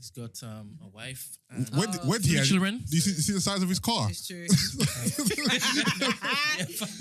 He's got a wife. Where did he have children. Do you see the size of his car? It's true.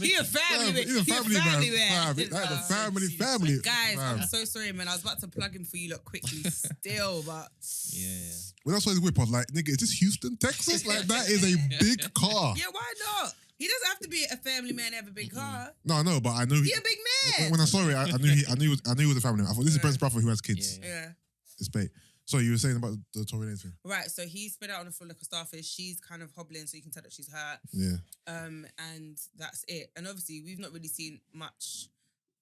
He a family man. He's a family man. That's a family. Guys, fam. I'm so sorry, man. I was about to plug him for you lot quickly still, but Yeah. When I saw his whip, I was like, nigga, is this Houston, Texas? Like, that is a big car. yeah, why not? He doesn't have to be a family man, have a big car. No, but I knew He a big man. When I saw it, I knew he was a family man. I thought this is Brent's brother who has kids. Yeah. It's bait. So you were saying about the Tory Lanez thing? Right, so he's spread out on the floor like a starfish. She's kind of hobbling, so you can tell that she's hurt. Yeah. And that's it. And obviously, we've not really seen much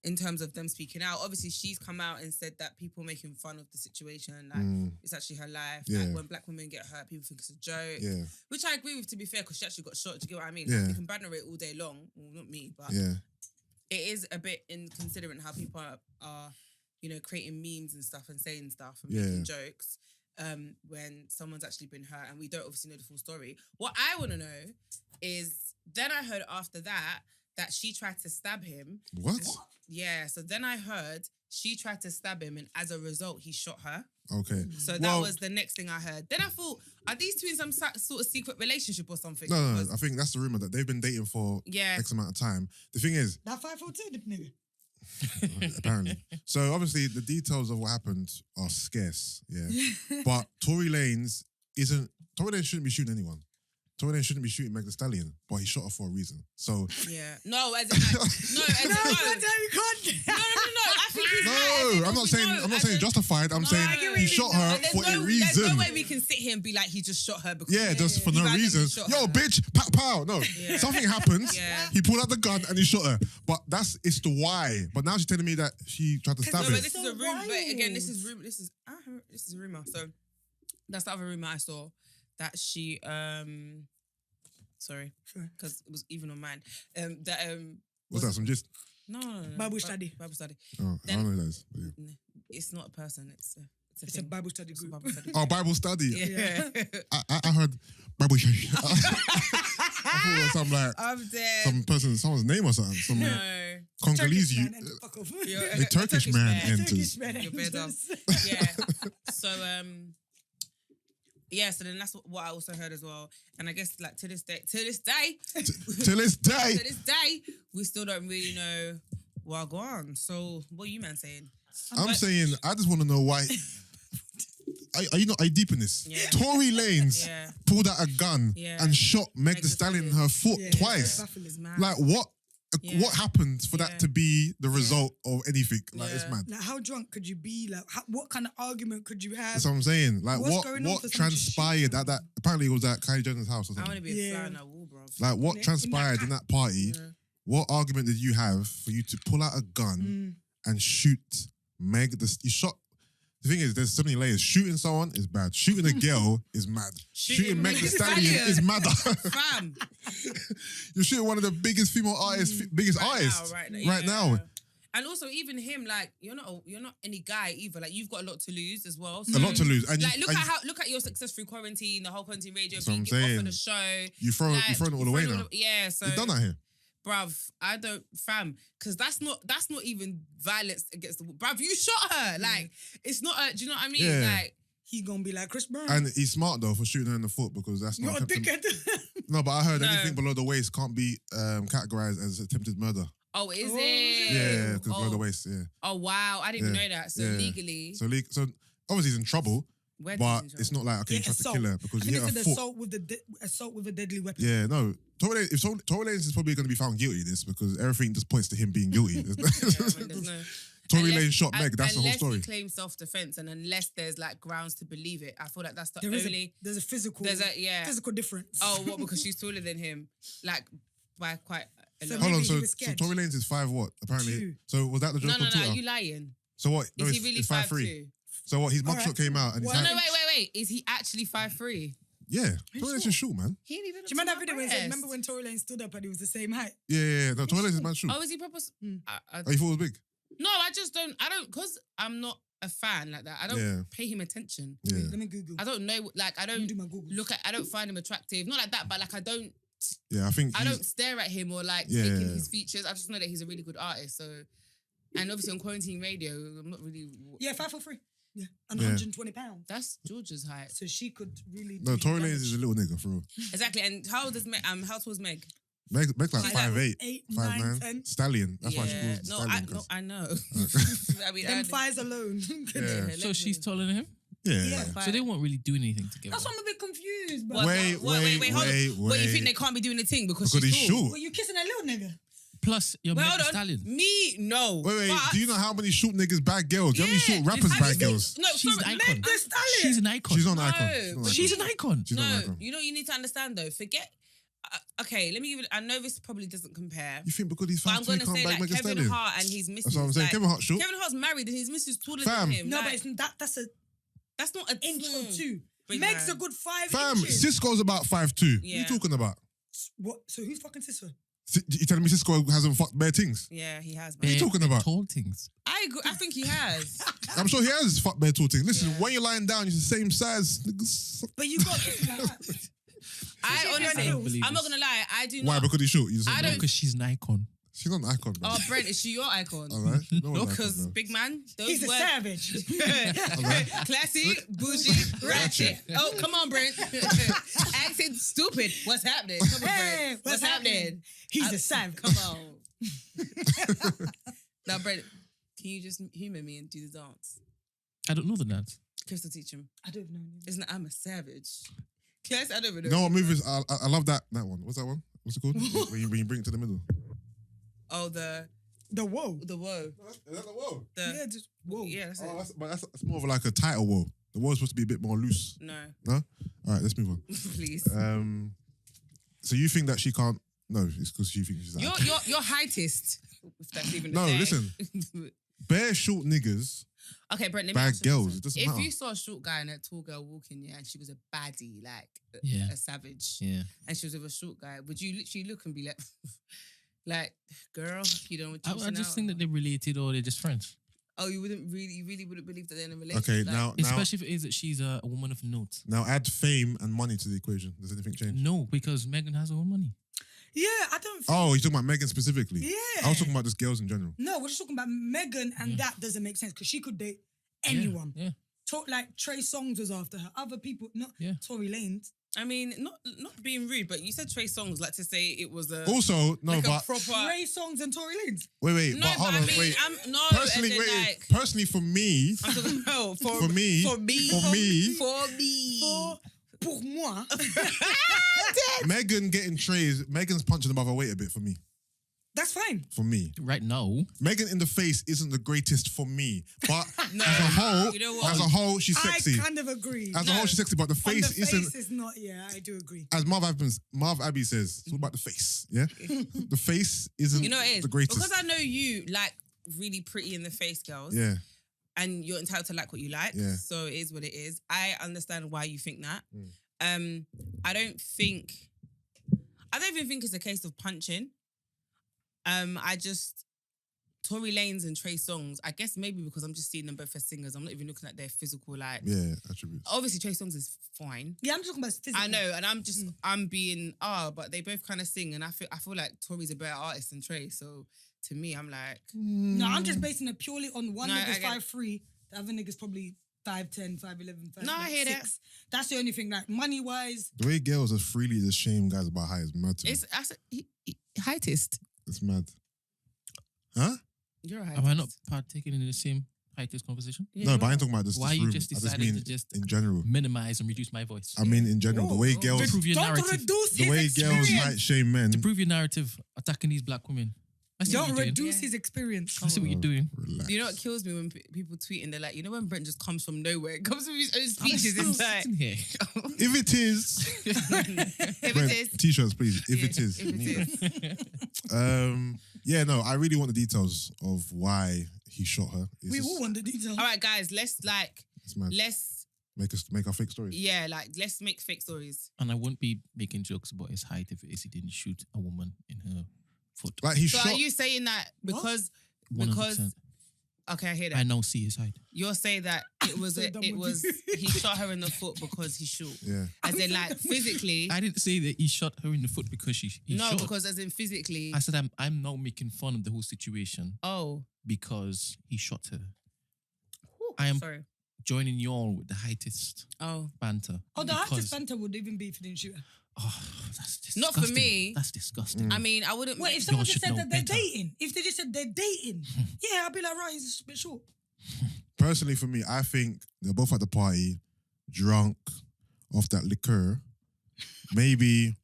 in terms of them speaking out. Obviously, she's come out and said that people making fun of the situation. Like, it's actually her life. Yeah. Like, when black women get hurt, people think it's a joke. Yeah. Which I agree with, to be fair, because she actually got shot. Do you get what I mean? Yeah. Like, you can banner it all day long. Well, not me, but Yeah. it is a bit inconsiderate how people are creating memes and stuff and saying stuff and making jokes when someone's actually been hurt and we don't obviously know the full story. What I want to know is, then I heard after that she tried to stab him. What? Yeah, so then I heard she tried to stab him and as a result, he shot her. Okay. So that was the next thing I heard. Then I thought, are these two in some sort of secret relationship or something? No. I think that's the rumor that they've been dating for X amount of time. The thing is... That 5'2", nigga. Apparently. So obviously the details of what happened are scarce, but Tory Lanez shouldn't be shooting anyone. Tory Lanez shouldn't be shooting Meg Thee Stallion, but he shot her for a reason. So no, as in like, no. I think he's right. I'm not saying justified. I'm saying he shot her for a reason. There's no way we can sit here and be like he just shot her because just for no reason. Yo, bitch, pow pow. No, something happened. He pulled out the gun and he shot her. But it's the why. But now she's telling me that she tried to stab him. But this is a rumor. But again, this is a rumor. So that's the other rumor I saw. That she, sorry, because it was even on mine. What's that? Some gist? No. Bible study. Bible study. Oh, I don't know who that is. But yeah. It's not a person. It's a Bible study group. Bible study. Oh, Bible study. Yeah. I heard Bible study. I thought it was some like I'm dead. someone's name or something. Some Congolese a Turkish man enters. You're better. Yeah. So yeah, so then that's what I also heard as well. And I guess like to this day, we still don't really know what go on. So what are you man saying? I'm saying I just want to know why. Are you deep in this? Yeah. Tory Lanez pulled out a gun and shot Meg Thee Stallion in her foot twice. Like what? What happened for that to be the result of anything? Like it's mad. Like how drunk could you be? Like what kind of argument could you have? That's what I'm saying. Like What's going on what for someone to transpired at that? Apparently it was at Kylie Jenner's house or something. I want to be a fly on that wall, bro. Like what transpired in that party? What argument did you have for you to pull out a gun and shoot Meg? You shot. The thing is, there's so many layers. Shooting someone is bad. Shooting a girl is mad. Shooting Meg Thee Stallion is madder. Fam. You're shooting one of the biggest female artists, right now. And also, even him, like you're not any guy either. Like you've got a lot to lose as well. A lot to lose. And like look at your success through quarantine, the whole quarantine radio, being off of the show. You've thrown it all away now. Yeah, so you're done out here. Bruv, I don't, fam, because that's not even violence against the bruv. You shot her, like it's not. Do you know what I mean? Yeah. Like he gonna be like Chris Brown, and he's smart though for shooting her in the foot because that's not. You're a dickhead. No, but I heard anything below the waist can't be categorized as attempted murder. Oh, is it? Yeah, because below the waist. Yeah. Oh wow, I didn't even know that. So legally, so obviously he's in trouble. But it's not like, okay, you tried to kill her because you hit her foot. Assault with a deadly weapon. Yeah, no. Tory Lanez is probably going to be found guilty of this because everything just points to him being guilty. Tory Lanez shot Meg, that's the whole story. Unless he claims self-defense and unless there's like grounds to believe it, I feel like that's the only... There's a physical difference. Oh, what? Because she's taller than him? Like, by quite a lot. Hold on, so Tory Lanez is 5 what? Apparently. 2. So was that the joke on Twitter? No, you lying. So what? No, is he really 5'2"? So what? His mugshot came out and he's no, wait. Is he actually 5'3"? Yeah. Tory Lanez is short, man. Do you remember that video when he said, remember when Tory Lanez stood up and he was the same height? Yeah. No, Tory Lanez is man short. Oh, is he proper? You thought it was big? No, I don't, because I'm not a fan like that. I don't pay him attention. Yeah. Let me Google. I don't know, like, I don't do my Googles. I don't find him attractive. Not like that, but like, I don't stare at him or like take in his features. I just know that he's a really good artist. So, and obviously on quarantine radio, I'm not really. Yeah, 5'3". Yeah, and Yeah. 120 pounds. That's Georgia's height. So she could really. No, do Tory damage. Lanez is a little nigga for real. Exactly. And how old is Meg? How tall is Meg? Meg's like She's like 5'8", 8, 5'9". 9, 10. Stallion. That's why she Yeah. calls No, Stallion. no, I know. I mean, Them thighs alone. Yeah. So she's taller than him? Yeah. So they won't really do anything together. That's why I'm a bit confused. But What? Wait, Hold on. wait. What, you think they can't be doing a thing because Because he's she's tall? short. Well, you kissing a little nigga. Plus, you're Wait, Meg hold Thee on. Stallion. Me, no. Wait. But- Do you know how many short niggas bag girls? Do you know how many short rappers I bag think- girls? No, She's sorry, an icon. Meg Thee Stallion. She's an icon. She's not an No, icon. but She's an icon. She's not an No, icon. you know what you need to understand though. Forget. Okay, let me give it. I know this probably doesn't compare. You think because he's But I'm 5'2", going he to can't say bag like Megan Kevin Stallion? Hart and his missus. That's what I'm saying. like, Kevin Hart's short. Kevin Hart's married and his missus is taller Fam. than him. No, like, but it's that's a that's not an inch or two. Big Meg's man. a good 5 Fam, inches. Cisco's about 5'2". What are Yeah. you talking about? What? So who's fucking sister? You telling me Cisco hasn't fucked bare things? Yeah, he has. What are you Man. talking about? Tall things. I agree. I think he has. I'm sure he has fucked bare tall things. Listen, Yeah. when you're lying down, you're the same size. Niggas. But you got kissing like that. I I honestly, don't believe I'm not this. gonna lie. I do Why? not. Because he's short. You just I said don't- no. Because she's an icon. She's not an icon, bro. Oh, Brent, is she your icon? All right. No one's an icon, Because bro. big man, those He's a words. savage. Classy, bougie, ratchet. Oh, come on, Brent. Acting stupid. What's happening? Come on, Hey, Brent. What's happening? He's a savage. Come on. Now, Brent, can you just humor me and do the dance? I don't know the dance. Crystal, teach him. I don't know. Isn't it, I'm a savage? Class, I don't even know. You know what movies? I love that one. What's that one? What's it called? when you bring it to the middle. Oh, the The whoa. woe. Is that the whoa? Yeah, just whoa. Yeah, that's it. Oh, that's more of like a tighter whoa. The whoa is supposed to be a bit more loose. No, No? All right, let's move on. please. So you think that she can't? No, it's because you think she's like You're heightest. If that's even a No, thing. listen. bare short niggas. Okay, Brent, let me Bad ask you girls, something. it doesn't If matter. you saw a short guy and a tall girl walking, yeah, and she was a baddie, like Yeah. a savage, Yeah. and she was with a short guy, would you literally look and be like, like, girl, you don't want I just think that they're related or they're just friends. Oh, you really wouldn't believe that they're in a relationship. Okay, like, now Especially if it is that she's a woman of note. add fame and money to the equation. Does anything change? No, because Megan has her own money. Yeah, I don't think. Oh, you're talking about Megan specifically. Yeah. I was talking about just girls in general. No, we're just talking about Megan, and Yeah. that doesn't make sense because she could date anyone. Yeah. Talk like Trey Songz was after her. Other people, not Yeah. Tory Lanez. I mean, not being rude, but you said Trey Songz, like to say it was a Also, no, like a but proper. Trey Songz and Tory Lanez. wait, No, but hold I on, mean, wait. I'm no. Personally, as in, wait. like, Personally, for me, I'm talking about For me. for me, For Pour moi. Megan getting trays, Megan's punching above her weight a bit for me. That's fine. For me, Right now, Megan in the face isn't the greatest for me, but No, as a whole, you know what? she's sexy. I kind of agree. As a whole, she's sexy, but the On face the isn't. face is not. Yeah, I do agree. As Marv Abbey says, it's all about the face. Yeah, the face isn't You know what it is? the greatest. Because I know you like really pretty in the face girls. yeah, And you're entitled to like what you like. Yeah. So it is what it is. I understand why you think that. Mm. I don't even think it's a case of punching. Tory Lanez and Trey Songz, I guess maybe because I'm just seeing them both as singers. I'm not even looking at their physical like. yeah, attributes. Obviously, Trey Songz is fine. Yeah, I'm talking about physical. I know, and I'm being but they both kind of sing, and I feel like Tory's a better artist than Trey. So to me, I'm like, No, I'm just basing it purely on one No, I nigga's get it. 5'3", the other nigga's probably 5'10", 5'11", 5'6". No, I hear that. That's the only thing. Like money wise, The way girls are freely just shame guys about height is mad to me. heightest. It's mad. Huh? You're a heightest. have I not partaken in the same heightest conversation? Yeah, No, you but I are. ain't talking about this. Why this you room. just I decided mean to just in general. minimize and reduce my voice? I mean in general. The way Whoa. girls, Prove your don't narrative. reduce the his way girls experience. height shame men. To prove your narrative, attacking these black women. I see what Don't you're doing. reduce Yeah. his experience. I see what you're doing. Relax. You know what kills me when people tweet and they're like, you know when Brent just comes from nowhere, it comes from his own I'm speeches. still It's like, sitting here. If it is, if Brent, it is, t-shirts, please. If yeah, it is, if it is. yeah, no, I really want the details of why he shot her. It's We just- all want the details. All right, guys, let's It's mad. Make our fake stories. let's make fake stories. And I won't be making jokes about his height if it is he didn't shoot a woman in her foot. Like he So shot. are you saying that because 100%. okay, I hear I that. now see his height. You're saying that it was So done it with was he shot her in the foot because he's short. Yeah. As in like physically. I didn't say that he shot her in the foot because he No, shot. because as in physically. I said I'm now making fun of the whole situation Oh. because he shot her. Whew, I am- sorry. joining you all with the heightest Oh. banter. Oh, the Because- artist banter would even be if you didn't shoot her. Oh, that's disgusting. Not for me. That's disgusting. I mean, I wouldn't. Wait, if Y'all someone just should said know that they're better. dating, if they just said they're dating, yeah, I'd be like, right, it's a bit short. Personally, for me, I think they're both at the party, drunk, off that liquor. Maybe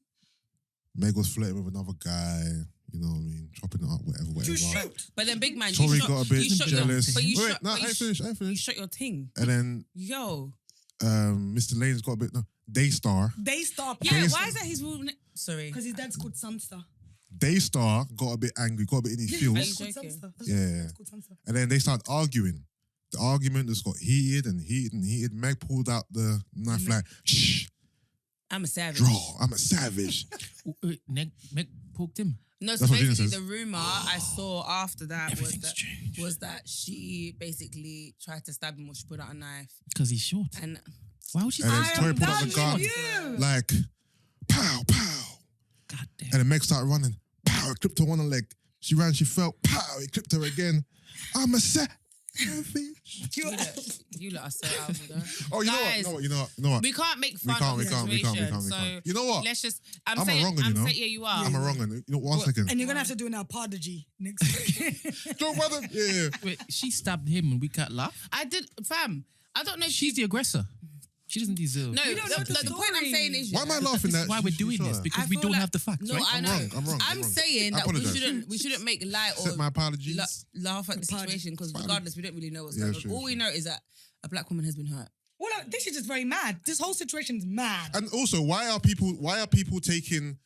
Meg was flirting with another guy. You know what I mean? Chopping it up, whatever. To shoot. But then, big man, Tori you shot, got a bit you shot your, jealous. but you Wait, shot, no, but I ain't finished. you shot your ting. And then Yo. Mr. Lane's got a bit. No, Daystar. Daystar. Yeah, Based- why is that his rule? Sorry. Because his dad's called Sunstar. Daystar got a bit angry, got a bit in his Yeah, feels. Are it's you called joking? Sunstar. That's Yeah. what it's called Sunstar. And then they started arguing. The argument just got heated and heated and heated. Meg pulled out the knife like, shh, I'm a savage. draw. I'm a savage. Meg poked him. No, so That's what Gina basically says. the rumor I saw after that Everything's changed. was that she basically tried to stab him or she put out a knife. Because he's short. And Why would she And say then I Tori am pulled out done the gun. with you. Like, pow, pow. God damn. And then Meg started running. Pow, it clipped her one leg. She ran, she fell. Pow, it clipped her again. I'm a savage. you lot are so out of it. Oh, you Guys, know what? We can't make We fun can't, of we the can't, we can't, we situation. can't, we So can't. You know what? let's just. I'm a saying, wrong one, you know? yeah, you are. I'm a wrong one. You know, one second. And you're going to have to do an apology next week. Joe brother, yeah. Wait, she stabbed him and we can't laugh? I did, fam. I don't know if She's the aggressor. She doesn't deserve. No, You don't know the the point I'm story. saying is. Why am I laughing This at? is why we're doing this, because I we feel don't like- have the facts, No, right? I I'm know. wrong, I'm wrong, I'm wrong. saying I that we apologize. shouldn't make light Accept or my apologies. laugh at the Apology. situation because Fine. regardless, we don't really know what's Yeah, going on. true, All we true. know is that a black woman has been hurt. Well, this is just very mad. This whole situation's mad. And also, why are people taking?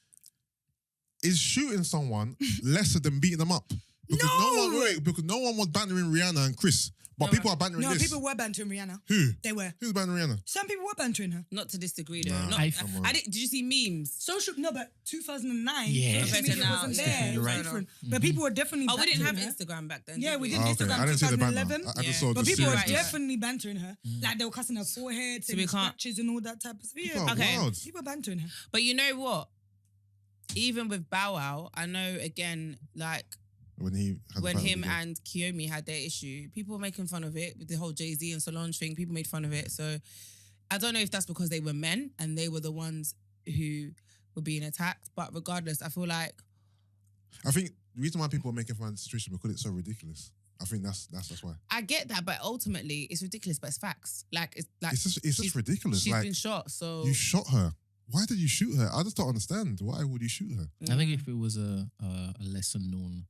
Is shooting someone lesser than beating them up? Because because no one was bantering Rihanna and Chris, but No, people are bantering No, this. people were bantering Rihanna. Who? They were. Who's bantering Rihanna? Some people were bantering her. Not to disagree though. Nah, Not, I- I did you see memes? But 2009, Yeah. social Compared to media now, wasn't yeah, there. It you're was right. different. But people were definitely Oh, we didn't have bantering her. Instagram back then. Yeah, did we we? didn't. Oh, okay, Instagram I didn't see the banner. 2011. I just Yeah. saw But the people were series. Yeah. definitely bantering her. Like they were cussing her forehead, So we saying can't- scratches and all that type of stuff. People Yeah, are Okay. wild. people bantering her. But you know what? Even with Bow Wow, I know again, like When he had when the fight him with the girl. and Kiyomi had their issue, people were making fun of it with the whole Jay-Z and Solange thing. People made fun of it. So I don't know if that's because they were men and they were the ones who were being attacked. But regardless, I feel like I think the reason why people are making fun of the situation is because it's so ridiculous. I think that's why. I get that, but ultimately it's ridiculous, but it's facts. Like it's It's just ridiculous. she's Like been shot, so you shot her. Why did you shoot her? I just don't understand. Why would you shoot her? I think if it was a lesser known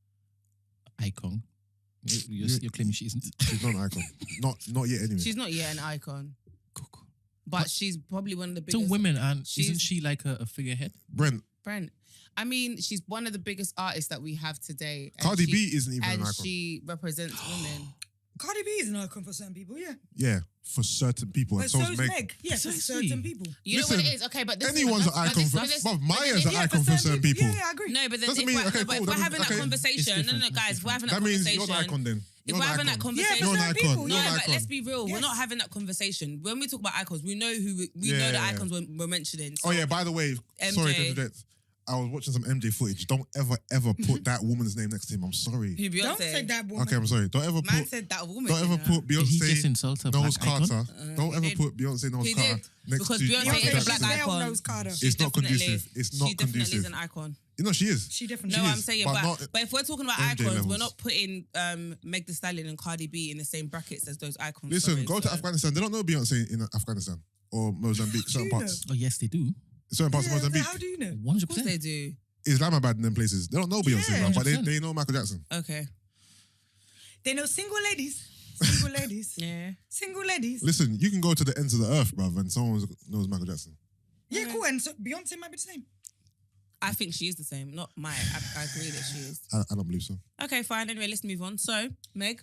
icon, you're claiming she isn't. She's not an icon. not yet anyway. she's not yet an icon, but she's probably one of the To biggest. women, and she's- isn't she like a figurehead? Brent, Brent. I mean, she's one of the biggest artists that we have today. and Cardi she- B isn't even an and icon. she represents women. Cardi B is an icon for certain people, yeah. Yeah, for certain people. But And so so is is Meg. Meg. Yeah, for Precisely. certain people. You know what Listen, it is? Okay, but this Anyone's an but icon this- for. but this- Bruv, but Maya's then- an icon for certain people. Yeah, I agree. No, but then Doesn't if mean- we're, okay, but if cool, we're that having means- that okay, conversation, it's no, different, guys, it's we're having That that means conversation. you're an icon then. If You're we're an having that icon. conversation, Yeah, You're an certain icon. people. You're no, an but icon. let's be real. We're Yes. not having that conversation. When we talk about icons, we know who we Yeah, know the yeah, icons we're mentioning. Oh So- yeah, by the way, sorry to MJ. interject. I was watching some MJ footage. Don't ever put that woman's name next to him. I'm sorry. Who Beyonce? Don't say that woman. Okay, I'm sorry. Don't ever Man put. said that woman. Don't ever you know. put Did he just Beyonce insult a Knowles black icon? Carter. Don't he ever did. put Beyonce Knowles He Carter did. next Because to Beyonce Michael is a Jackson. black icon. Knows Carter. She It's not definitely conducive. is. It's not She definitely conducive. is an icon. You know she is. She definitely No, She I'm is, saying, but but, not but if we're talking about MJ icons, we're levels. not putting Meg Thee Stallion and Cardi B in the same brackets as those icons. Listen, sorry, go to so- Afghanistan. They don't know Beyonce in Afghanistan or Mozambique. Certain you parts. Oh yes, they do. Certain parts of Yeah, Mozambique. how do you know? 100%. Of course they do. Islamabad and them places. They don't know Beyonce, Yeah. man, but 100%. they know Michael Jackson. Okay. They know single ladies. Single ladies. Yeah. Single ladies. Listen, you can go to the ends of the earth, bruv, and someone knows Michael Jackson. Yeah, cool. And so Beyonce might be the same. I think she is the same. Not my. I agree that she is. I don't believe so. Okay, fine. Anyway, let's move on. So, Meg.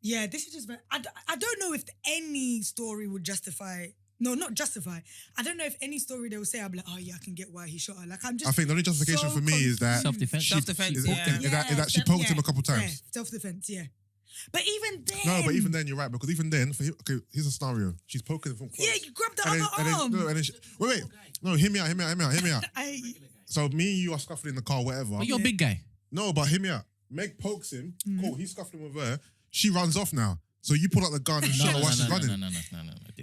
Yeah, this is just very. I don't know if any story would justify. No, not justify. I don't know if any story they will say, I'll be like, oh yeah, I can get why he shot her. Like, I'm just. I think the only justification so for me is that Self-defense. Self-defense, is, yeah. is that she poked him a couple times. Yeah, self-defense, yeah. But even then. No, but even then you're right because even then, okay, here's a scenario. She's poking him from close. Yeah, you grabbed the and other then, arm. no, and then wait. No, hear me out. I, So me and you are scuffling in the car, whatever. But you're a big guy. No, but hear me out. Meg pokes him. Cool, he's scuffling with her. She runs off now. So you pull out the gun and shoot her while she's running. No.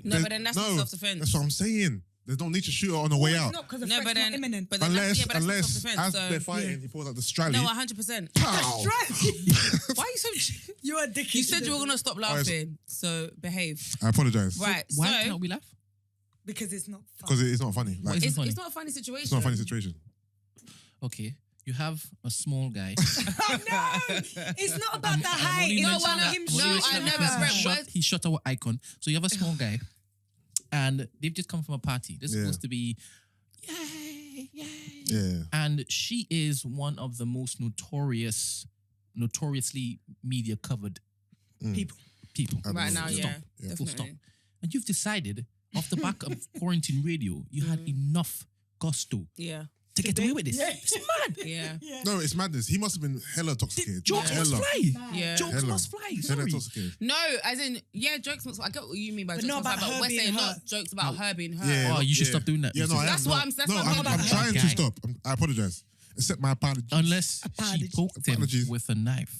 No, but then that's not self-defense. That's what I'm saying. There's no need to shoot her on the way out. It's not because the No, threat's but not then imminent. but then Unless, that's not as self-defense. they're fighting, he pulls out the strally. No, 100%. Pow! Why are you so? You're a dickhead. You said you were gonna stop laughing, so behave. I apologize. Right. Why so can't we laugh? because it's not fun. Because it's not funny. Like, What is it's funny? it's not a funny situation. not a funny situation. Okay, you have a small guy. Oh no! It's not about the height. only It's No, about I'm him only shooting I her. never He read- he shot our icon. So you have a small guy, and they've just come from a party. They're supposed to be, yay. Yeah. And she is one of the most notoriously media covered People. people. Right now, Stop. yeah, Yeah. Full stop. definitely. And you've decided, off the back of quarantine radio, you had enough gusto Yeah, to get away with this. Yeah. It's mad. yeah, Yeah. No, it's madness. He must have been hella intoxicated. Jokes must Hella. fly. yeah. Jokes Hella. must fly. Hella Sorry. intoxicated. No, as in, yeah, jokes. I get what you mean by But jokes. not must about fly, but her we're being saying hurt. not jokes about her being hurt. Yeah. Oh, you should yeah. stop doing that. Yeah, no, I That's am. what No, I'm- that's no, what I'm I'm about. trying to Guy. stop. I apologize. Accept my apology. Unless she Apologies. poked him Apologies. with a knife.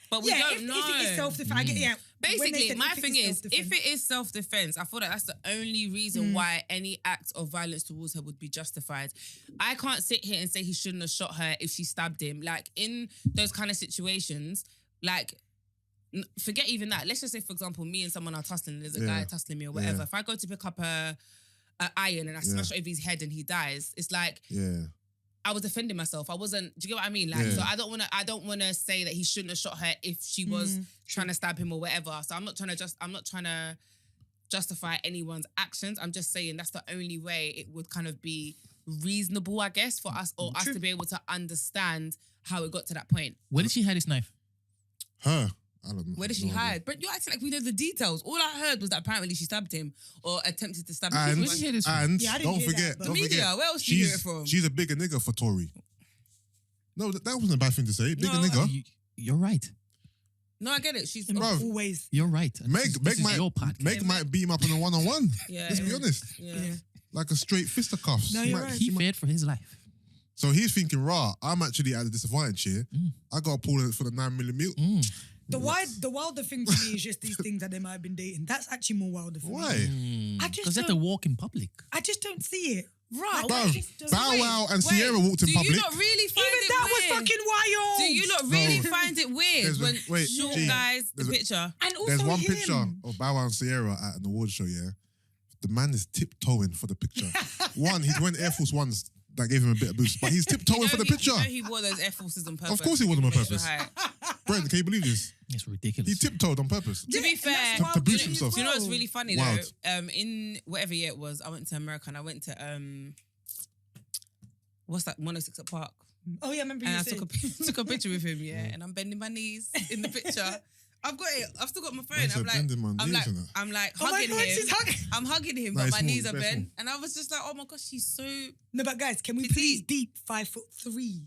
But we Yeah, don't if know. it is self-defense, I get, yeah. When they Basically, said my if it thing is, self-defense. if it is self-defense, I feel like that's the only reason why any act of violence towards her would be justified. I can't sit here and say he shouldn't have shot her if she stabbed him. Like, in those kind of situations, like, forget even that. Let's just say, for example, me and someone are tussling, there's a guy tussling me or whatever. Yeah. If I go to pick up a iron and I smash it over his head and he dies, it's like, Yeah. I was defending myself. I wasn't. Do you get what I mean? Like, Yeah. so I don't want to say that he shouldn't have shot her if she was trying to stab him or whatever. So I'm not trying to justify anyone's actions. I'm just saying that's the only way it would kind of be reasonable, I guess, for us or us to be able to understand how it got to that point. Where did she hide his knife? Her. I don't know. Where did she No idea. hide? But you're acting like we know the details. All I heard was that apparently she stabbed him or attempted to stab him. And, Where did you hear this from? and Yeah, I didn't don't hear that, forget, but- don't The media, forget, where else do you hear it from? She's a bigger nigga for Tory. No, that wasn't a bad thing to say. Bigger No, nigga. You're right. No, I get it. She's Bruv. Always. You're right. Meg might, your podcast. Meg might beat him up in a one-on-one. Yeah, Let's be yeah. honest. Yeah. Like a straight fisticuffs. No, She you're might- right. she He might- feared for his life. So he's thinking, rah, I'm actually at a disadvantage here. I got to pull it for the 9mm. The wilder thing for me is just these things that they might have been dating. That's actually more wilder for me. Why? I just Because they have to don't, walk in public. I just don't see it. Right. Like, I Bruv, just don't- Bow Wow and Sierra walked in do public. you not really find Even it that weird? was fucking wild. Do you not really No. find it weird There's a- when wait, short G, guys, the there's a- picture? And also There's one him. picture of Bow Wow and Sierra at an award show, yeah? The man is tiptoeing for the picture. One, he's wearing Air Force Ones that gave him a bit of boost, but he's tiptoeing for the picture. You know he wore those Air Forces on purpose. Of course he wore them on to make sure purpose. height. Brent, can you believe this? It's ridiculous. He tiptoed on purpose. To be fair, that's To wild boost to me as himself. do you know what's well. really funny Wild. though? In whatever year it was, I went to America and I went to what's that 106 at Park, Oh yeah, I remember and you I said. took a picture with him, yeah, and I'm bending my knees in the picture. I've got it. I've still got my phone. Man said I'm like, bending my I'm knees like, and that. I'm like Oh my hugging God, him. she's hugging. I'm hugging him, No, but it's my small, knees are it's very bent, and I was just like, oh my gosh, she's so. No, but guys, can we Petite. please deep 5'3"?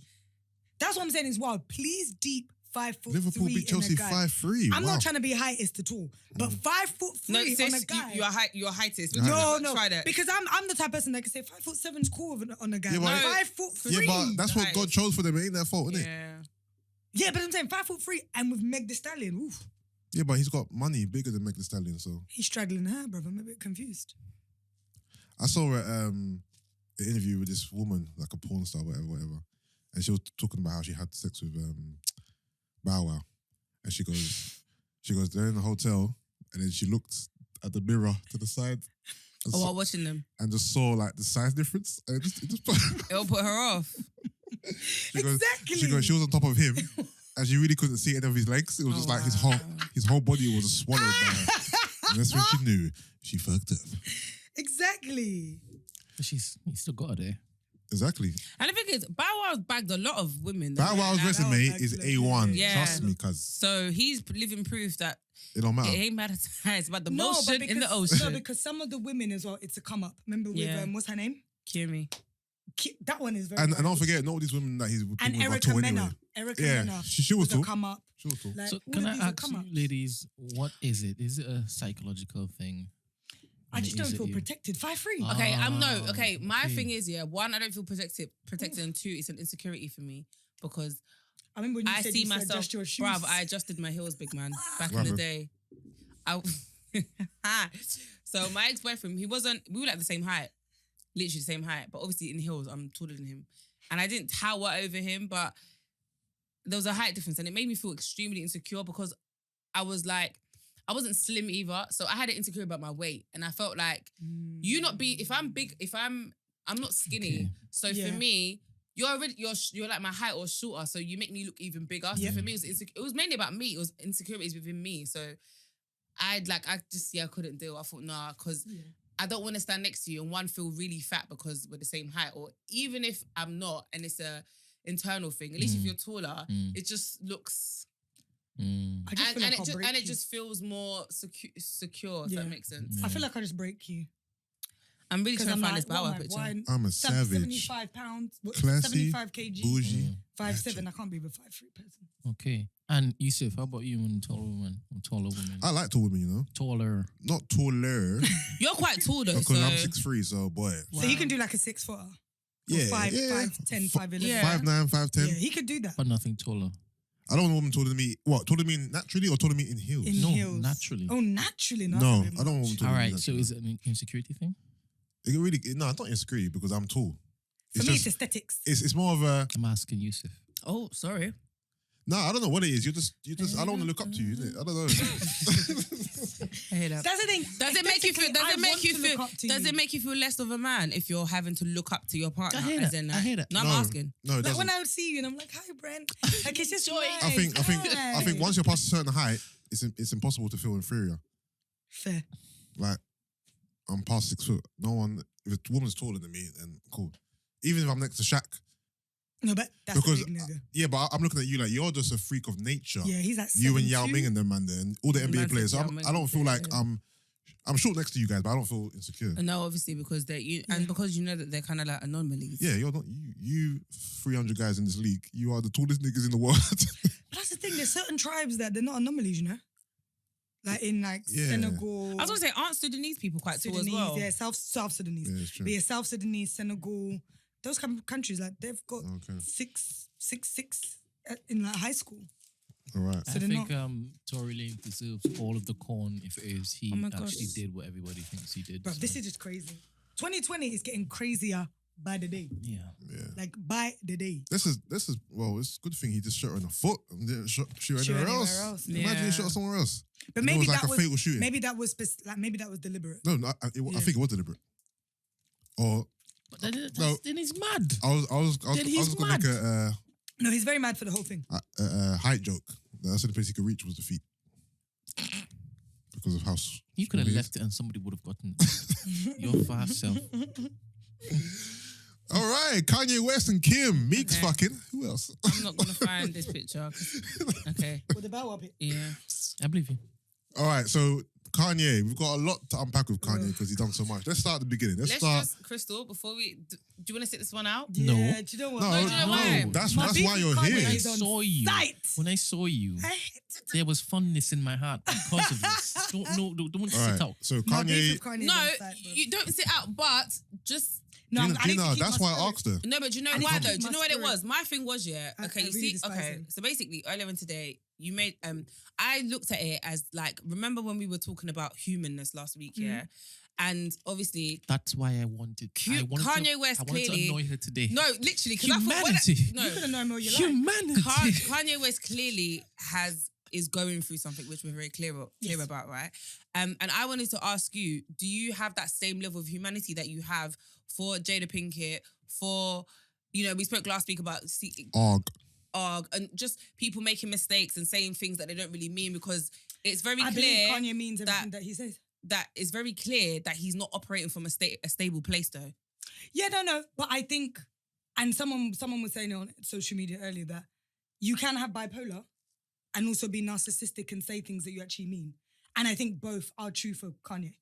That's what I'm saying is wild. Please deep 5'3" Liverpool beat Chelsea in a guy. 5-3. I'm Wow. not trying to be heightist at all, but 5'3" No, on a sis, guy. you're heightist. No, Try that. because I'm the type of person that can say 5'7" is cool on a guy. Yeah, but- Like, No. 5'3". Yeah, but that's what Right. God chose for them. It ain't their fault, innit? Yeah. Yeah, but I'm saying 5'3" and with Meg Thee Stallion. Oof, Yeah, but he's got money bigger than Meg Thee Stallion, so. he's straggling her, bro. I'm a bit confused. I saw an interview with this woman, like a porn star, whatever. And she was talking about how she had sex with Bow Wow. And she goes, they're in the hotel, and then she looked at the mirror to the side and, Oh, while watching them, and just saw like the size difference. And it just it'll put her off. Exactly. She was on top of him, and she really couldn't see any of his legs. It was just like his whole body was swallowed by her. And that's when she knew she fucked up. Exactly. But he's still got her there. Exactly. And the thing is, Bow Wow's bagged a lot of women. though. Bow Wow's Like, resume Bow Wow is back A1. Yeah. Trust me, cuz so he's living proof that it don't it matter. ain't matter. It's about the No, but motion in the because, ocean. no, because some of the women as well, it's a come up. Remember with Yeah. what's her name? Kiri. That one is very. And wild. don't forget, not all these women that he's And been with are Erica tall Mena. anyway. Erica Yeah, Mena. she was was a tall. come up. She was tall. Like, So all can of I these are ask come you, ups. ladies, what is it? Is it a psychological thing? I just don't Is it feel you? protected. 5'3". Okay, Ah, okay. My okay. thing is, yeah, one, I don't feel protected, and two, it's an insecurity for me because I remember when you I said see you myself, adjust your shoes. bruv, I adjusted my heels, big man, back in What the happened? day. So my ex-boyfriend, we were like the same height, literally the same height, but obviously in heels, I'm taller than him. And I didn't tower over him, but there was a height difference and it made me feel extremely insecure because I wasn't slim either. So I had an insecure about my weight. And I felt like if I'm big, I'm not skinny. Okay. So Yeah. for me, you're like my height or shorter. So you make me look even bigger. So Yeah. for me, it was mainly about me. It was insecurities within me. So I couldn't deal. I thought, nah, because I don't want to stand next to you and one feel really fat because we're the same height. Or even if I'm not and it's a internal thing, at least if you're taller, it just looks... I just feel like I'll break and it you. just feels more secure, if Yeah. that makes sense. I feel like I just break you. I'm really trying to find this what power am I, picture. why- I'm a savage. 75 pounds, Classy, 75 kg, Bougie. 5'7". I can't be with a 5'3" person. Okay. And Yusuff, how about you and taller woman or taller woman? I like tall women, you know. Taller. Not taller, You're quite tall though, because so... I'm 6'3", so boy. So he can do like a 6-footer. Yeah, 5'10", 5'11". Yeah. 5'9", 5'10". Yeah, he could do that. But nothing taller. I don't want a woman taller than me. What? Taller than me naturally or taller than me in heels? In No, heels. naturally. Oh, naturally, not No, very I don't want a woman much. taller All than me right. So naturally. is it an insecurity thing? It really, no, it's not insecurity because I'm tall. For me, just- it's aesthetics. it's more of a I'm asking Yusuff. Oh, sorry. no. I don't know what it is. You just. I don't want to look up to you. Innit? I don't know. I hear that. That's the thing. Does it make you feel? Aesthetically, I want to look up to Does you. it make you feel less of a man if you're having to look up to your partner? I hear as that. in, I hear that. No, I'm No. asking. No, it Like doesn't. when I would see you and I'm like, hi, Brent. Like, it's just Joy. nice. I think Hi. once you're past a certain height, it's impossible to feel inferior. Fair. Like I'm past 6 foot. No one. If a woman's taller than me, then cool. Even if I'm next to Shaq, No, but that's because a big nigga. yeah, but I'm looking at you like you're just a freak of nature. Yeah, he's like You and Yao 7'2". Ming and them man there, and all the The NBA man players. So said Yao Ming I don't was feel there, like yeah. I'm short next to you guys, but I don't feel insecure. No, obviously because and because you know that they're kind of like anomalies. Yeah, you're not you 300 guys in this league. You are the tallest niggas in the world. But that's the thing. There's certain tribes that they're not anomalies, you know? Like in like Yeah. Senegal. I was gonna say, aren't Sudanese people quite tall as Sudanese, well? yeah, South Sudanese. Yeah, it's true. But yeah, South Sudanese, Senegal, those kind of countries, like they've got Okay. 6'6" in like high school. All right. So I they're think not- Tory Lane deserves all of the corn if it is he Oh my gosh. actually did what everybody thinks he did. Bro, so, this is just crazy. 2020 is getting crazier by the day. yeah. Yeah. Like by the day. This is well. It's a good thing he just shot her in the foot and didn't shoot Shoot anywhere anywhere else. else. Imagine he Yeah. shot somewhere else. But And it maybe was like that a was fatal shooting. maybe that was maybe that was deliberate. No, I Yeah. think it was deliberate. Or But then, No. then he's mad. I was Then he's gonna make mad. No, he's very mad for the whole thing. a height joke. That's the only place he could reach was the feet because of how. You could have small he is. left it and somebody would have gotten it. Your fast self. All right, Kanye West and Kim. Meek's Okay. fucking. Who else? I'm not gonna find this picture. Okay. With the bow up it. Yeah. I believe you. All right, so Kanye, we've got a lot to unpack with Kanye because he's done so much. Let's start at the beginning. Let's start. just, Crystal, before we... Do you want to sit this one out? No. Yeah, do you know what? No, do you know why? that's My beef why with you're Kanye here. When I is on saw you, sight. when I saw you, there was fondness in my heart because of this. Don't All sit right, out. so My beef Kanye. with Kanye is No, on sight, bro. you don't sit out, but just... No, I need to Gina, keep that's my why I spirit. asked her. No, but do you know I need why to though? keep Do you my know what it spirit. was? My thing was, yeah. I Okay, you really see, despise okay. him. So basically, earlier on today, you made I looked at it as like, remember when we were talking about humanness last week, Mm-hmm. yeah? And obviously, That's why I wanted. Kanye West I wanted clearly- to annoy her today. no, literally, because I thought Humanity. You no, could have known more your life. Humanity. Kanye West clearly is going through something which we're very clear Yes. about, right? And I wanted to ask you, do you have that same level of humanity that you have for Jada Pinkett, for, you know, we spoke last week about Arg. and just people making mistakes and saying things that they don't really mean, because it's very I clear believe Kanye means everything that he says. that it's very clear that he's not operating from a stable place though. Yeah, no. But I think, and someone was saying on social media earlier that you can have bipolar and also be narcissistic and say things that you actually mean. And I think both are true for Kanye.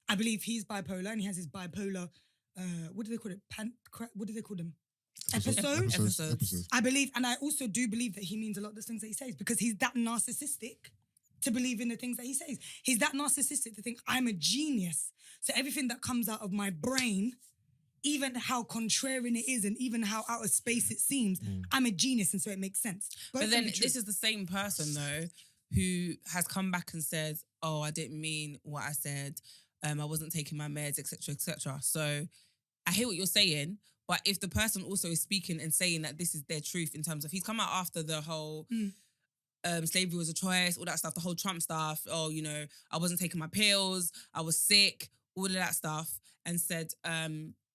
I believe he's bipolar and he has his bipolar, what do they call it? What do they call them? Episodes? Episodes. I believe, and I also do believe that he means a lot of the things that he says because he's that narcissistic to believe in the things that he says. He's that narcissistic to think I'm a genius. So everything that comes out of my brain even how contrarian it is and even how out of space it seems, I'm a genius and so it makes sense. But then this is the same person though who has come back and said, oh, I didn't mean what I said. I wasn't taking my meds, etc., etc. So I hear what you're saying, but if the person also is speaking and saying that this is their truth in terms of he's come out after the whole slavery was a choice, all that stuff, the whole Trump stuff, oh, you know, I wasn't taking my pills, I was sick, all of that stuff, and said,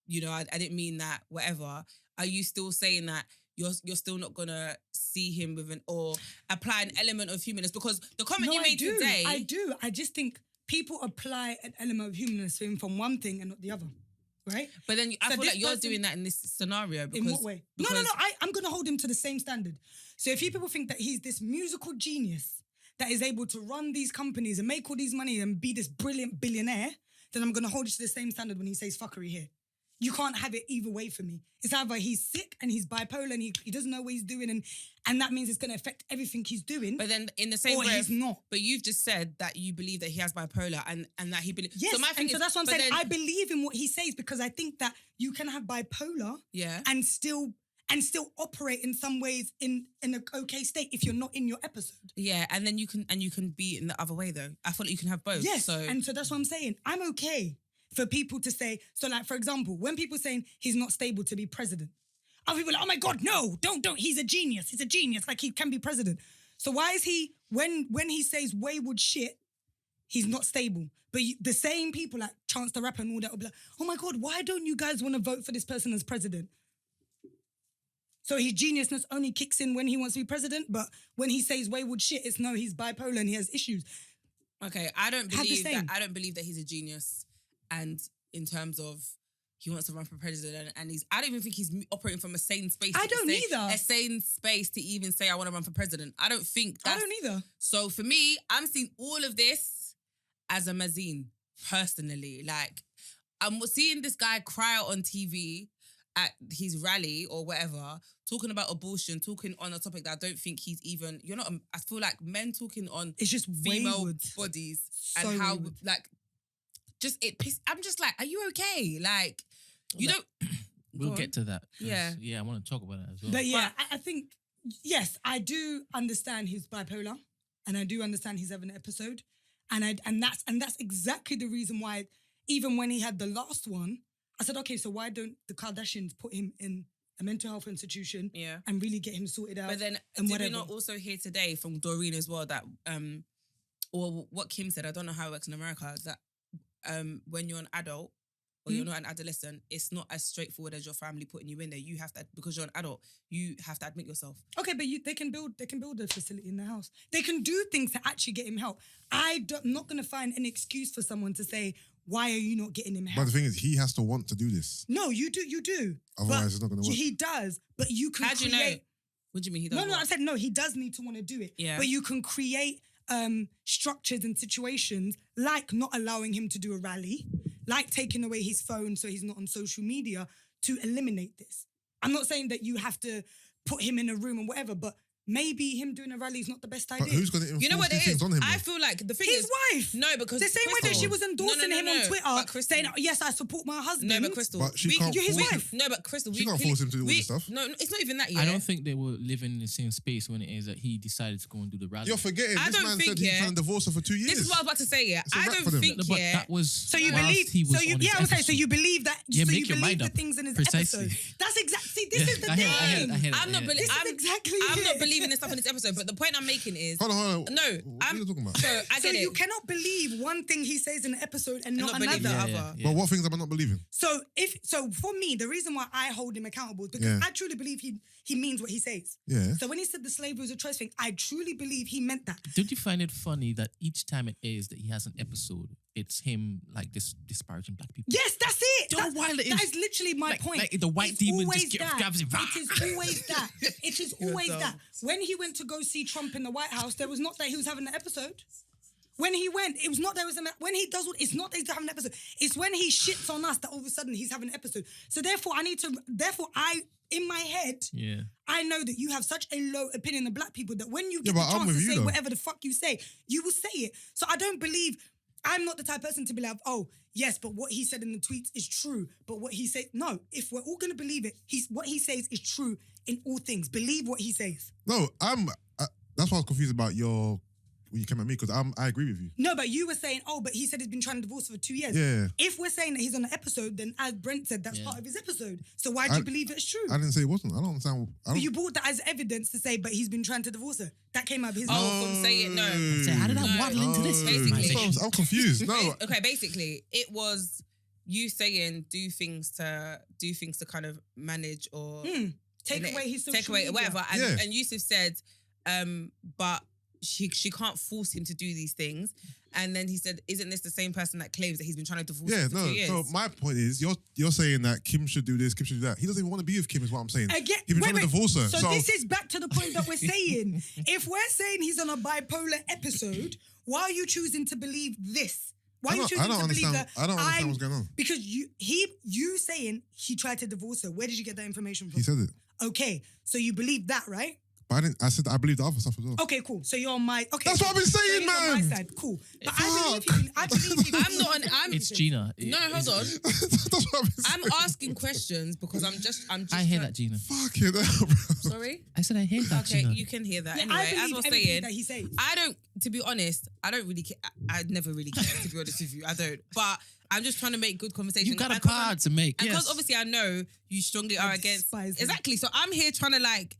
you know, I didn't mean that, whatever. Are you still saying that you're still not gonna see him with or apply an element of humanness? Because the comment you made today... I do. I just think people apply an element of humanness to him from one thing and not the other. Right? But then I feel like you're doing that in this scenario. Because, in what way? No. I'm going to hold him to the same standard. So if you people think that he's this musical genius that is able to run these companies and make all these money and be this brilliant billionaire, then I'm going to hold you to the same standard when he says fuckery here. You can't have it either way for me. It's either he's sick and he's bipolar and he doesn't know what he's doing and that means it's going to affect everything he's doing. But then in the same way, he's not. But you've just said that you believe that he has bipolar and that he believes. Yes, so my thing so that's what I'm saying. I believe in what he says because I think that you can have bipolar and still operate in some ways in an okay state if you're not in your episode. Yeah, and then you can be in the other way though. I feel like you can have both. Yes, and so that's what I'm saying. I'm okay for people to say, so like, for example, when people saying he's not stable to be president, other people are like, oh my God, no, don't, he's a genius, like he can be president. So why is he, when he says wayward shit, he's not stable? But the same people like Chance the Rapper and all that will be like, oh my God, why don't you guys want to vote for this person as president? So his geniusness only kicks in when he wants to be president, but when he says wayward shit, it's no, he's bipolar and he has issues. Okay, I don't believe that he's a genius. And in terms of he wants to run for president and I don't even think he's operating from a sane space. I don't either. A sane space to even say I want to run for president. I don't think that's... I don't either. So for me, I'm seeing all of this as a mazine, personally. Like, I'm seeing this guy cry out on TV at his rally or whatever, talking about abortion, talking on a topic that I don't think he's even... I feel like men talking on it's just female wayward. Bodies So and how, wayward. like... I'm just like, are you okay? Like, you don't... We'll get to that. Yeah. Yeah, I want to talk about that as well. But yeah, I think, yes, I do understand he's bipolar and I do understand he's having an episode. And that's exactly the reason why, even when he had the last one, I said, okay, so why don't the Kardashians put him in a mental health institution and really get him sorted out? But then, and did whatever. we not also hear today from Doreen as well that, or what Kim said, I don't know how it works in America, that when you're an adult or you're not an adolescent, it's not as straightforward as your family putting you in there. You have to, because you're an adult, you have to admit yourself. Okay, but they can build a facility in their house. They can do things to actually get him help. I'm not going to find an excuse for someone to say, why are you not getting him help? But the thing is, he has to want to do this. No, you do. Otherwise, it's not going to work. He does, but you can How do you know? What do you mean he does? No, I said no, he does need to want to do it. Yeah. But you can create structures and situations like not allowing him to do a rally, like taking away his phone so he's not on social media to eliminate this. I'm not saying that you have to put him in a room and whatever, but maybe him doing a rally is not the best idea. But who's going to enforce You know what these it is? things on him? I feel like the thing His is... wife. No, because... The same way that she was endorsing him on but Twitter, Crystal, saying, yes, I support my husband. No, but Crystal... But she can't you're his force wife. him. No, but Crystal... She can't force him to do all this stuff. No, it's not even that yet. I don't think they were living in the same space when it is that he decided to go and do the rally. You're forgetting. I This don't man think, said he's yeah. trying to divorce her for 2 years. This is what I was about to say, yeah. It's a I wrap for don't them. think, No, but yeah... that was So you whilst believe? he was on his So episode. you believe that? Yeah, so make you your believe mind the up. things in his Precisely. episode. That's exactly. See, this is the I thing. hear it. I'm not This is exactly I'm it. not believing this stuff in this episode, but the point I'm making is... Hold on. No, What are you talking about? So I So get you it. cannot believe one thing he says in an episode and not not believe another. the other. But what things am I not believing? So for me, the reason why I hold him accountable is because Yeah. I truly believe he means what he says. Yeah. So when he said the slavery was a choice thing, I truly believe he meant that. Don't you find it funny that each time it is that he has an episode, it's him like this disparaging black people? Yes, that's it. Don't know why it that is. is literally my point. Like the white It's demon always just that. grabs him. It is always that. It is always dumb. that. When he went to go see Trump in the White House, there was not that he was having an episode. When he went, it was not there was a... When he does... It's not that he's having an episode. It's when he shits on us that all of a sudden he's having an episode. So therefore, in my head, Yeah. I know that you have such a low opinion of black people that when you Yeah, get but the I'm chance to with you, say though. whatever the fuck you say, you will say it. So I don't believe... I'm not the type of person to be like, oh, yes, but what he said in the tweets is true. But what he said, no, if we're all going to believe it, what he says is true in all things. Believe what he says. No, that's why I was confused about when you came at me, because I agree with you. No, but you were saying, oh, but he said he's been trying to divorce her for 2 years. Yeah. If we're saying that he's on an episode, then as Brent said, that's part of his episode. So why do you believe it's true? I didn't say it wasn't. I don't understand. But you brought that as evidence to say, but he's been trying to divorce her. That came out of his Oh, mouth. from saying no. So how did I waddle into this? Basically. I'm confused. No. Okay, basically, it was you saying do things to kind of manage or Take away his social take away media. whatever. And Yusuff said, but she can't force him to do these things. And then he said, isn't this the same person that claims that he's been trying to divorce her for 2 years? So my point is, you're saying that Kim should do this, Kim should do that. He doesn't even want to be with Kim, is what I'm saying. He's been trying to divorce her. So this is back to the point that we're saying. If we're saying he's on a bipolar episode, why are you choosing to believe this? Why are you choosing to believe that? I don't understand what's going on. Because you saying he tried to divorce her. Where did you get that information from? He said it. Okay, so you believe that, right? But I said I believe the other stuff as well. Okay, cool. So you're on my... Okay. That's what I've been saying, so you're on man. my side. Cool. But I believe you. I'm not an... It's Gina. No, hold on. That's what I've been saying. I'm asking questions because I'm just I hear that, Gina. Fuck it out, bro. Sorry? I said I hear that, Okay, Gina. you can hear that. Yeah, Anyway, I as I believe was everything saying, that he says. I don't, to be honest, I don't really care. I never really care, to be honest with you. I don't. But I'm just trying to make good conversation. You got a And 'cause card to make. And because Yes. obviously I know you strongly are against... despise him. Exactly. So I'm here trying to like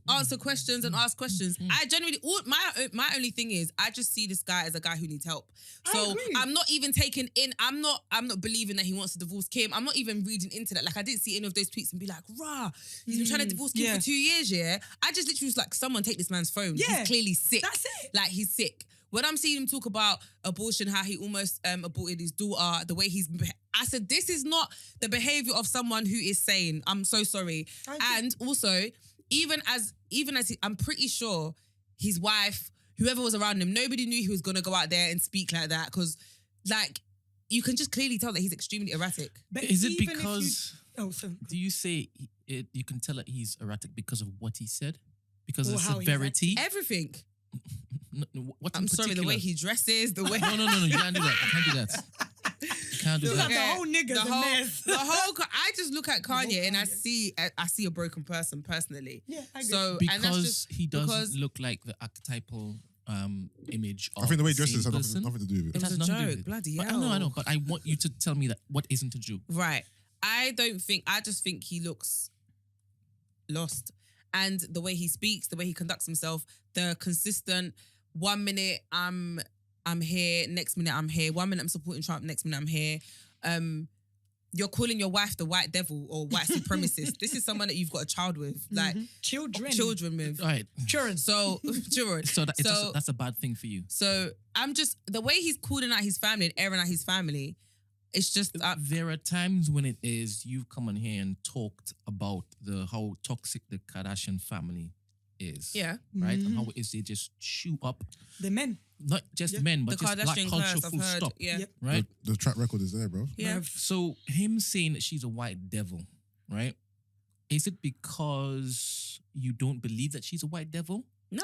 answer questions and ask questions. I genuinely... My only thing is I just see this guy as a guy who needs help. So agree. I'm not even taking in... I'm not believing that he wants to divorce Kim. I'm not even reading into that. Like I didn't see any of those tweets and be like, rah, he's been trying to divorce Kim yeah. for 2 years, yeah? I just literally was like, someone take this man's phone. Yeah. He's clearly sick. That's it. Like he's sick. When I'm seeing him talk about abortion, how he almost aborted his daughter, the way I said, this is not the behavior of someone who is sane. I'm so sorry. And also, even as I'm pretty sure his wife, whoever was around him, nobody knew he was going to go out there and speak like that because, like, you can just clearly tell that he's extremely erratic. But Is it even if because... sorry. Do you say you can tell that he's erratic because of what he said? Because Or of how he's severity? Everything. What I'm sorry, the way he dresses, the way... No, you can't do that. You can't do that. You can't do Look that. at the whole nigga's a mess. I just look at Kanye and I see a broken person personally. Yeah, I agree. So and that's Because just he doesn't look like the archetypal image of I think the way he dresses sane has person. nothing to do with It it. was has a nothing to do with joke, it. bloody But hell. I know, but I want you to tell me that what isn't a joke. Right. I just think he looks lost. And the way he speaks, the way he conducts himself, the consistent 1 minute I'm here, next minute I'm here, 1 minute I'm supporting Trump, next minute I'm here. You're calling your wife the white devil or white supremacist. This is someone that you've got a child with. Like children with. All right. Children. So children. So that's a bad thing for you. So I'm just the way he's calling out his family and airing out his family. It's just There are times when it is you've come on here and talked about how toxic the Kardashian family is. Yeah. Right? And how it is they just chew up The men. not just men, but the just black Kardashian culture curse. I've full heard. stop. Yeah. Yep. Right? The track record is there, bro. Yeah. So him saying that she's a white devil, right? Is it because you don't believe that she's a white devil? No,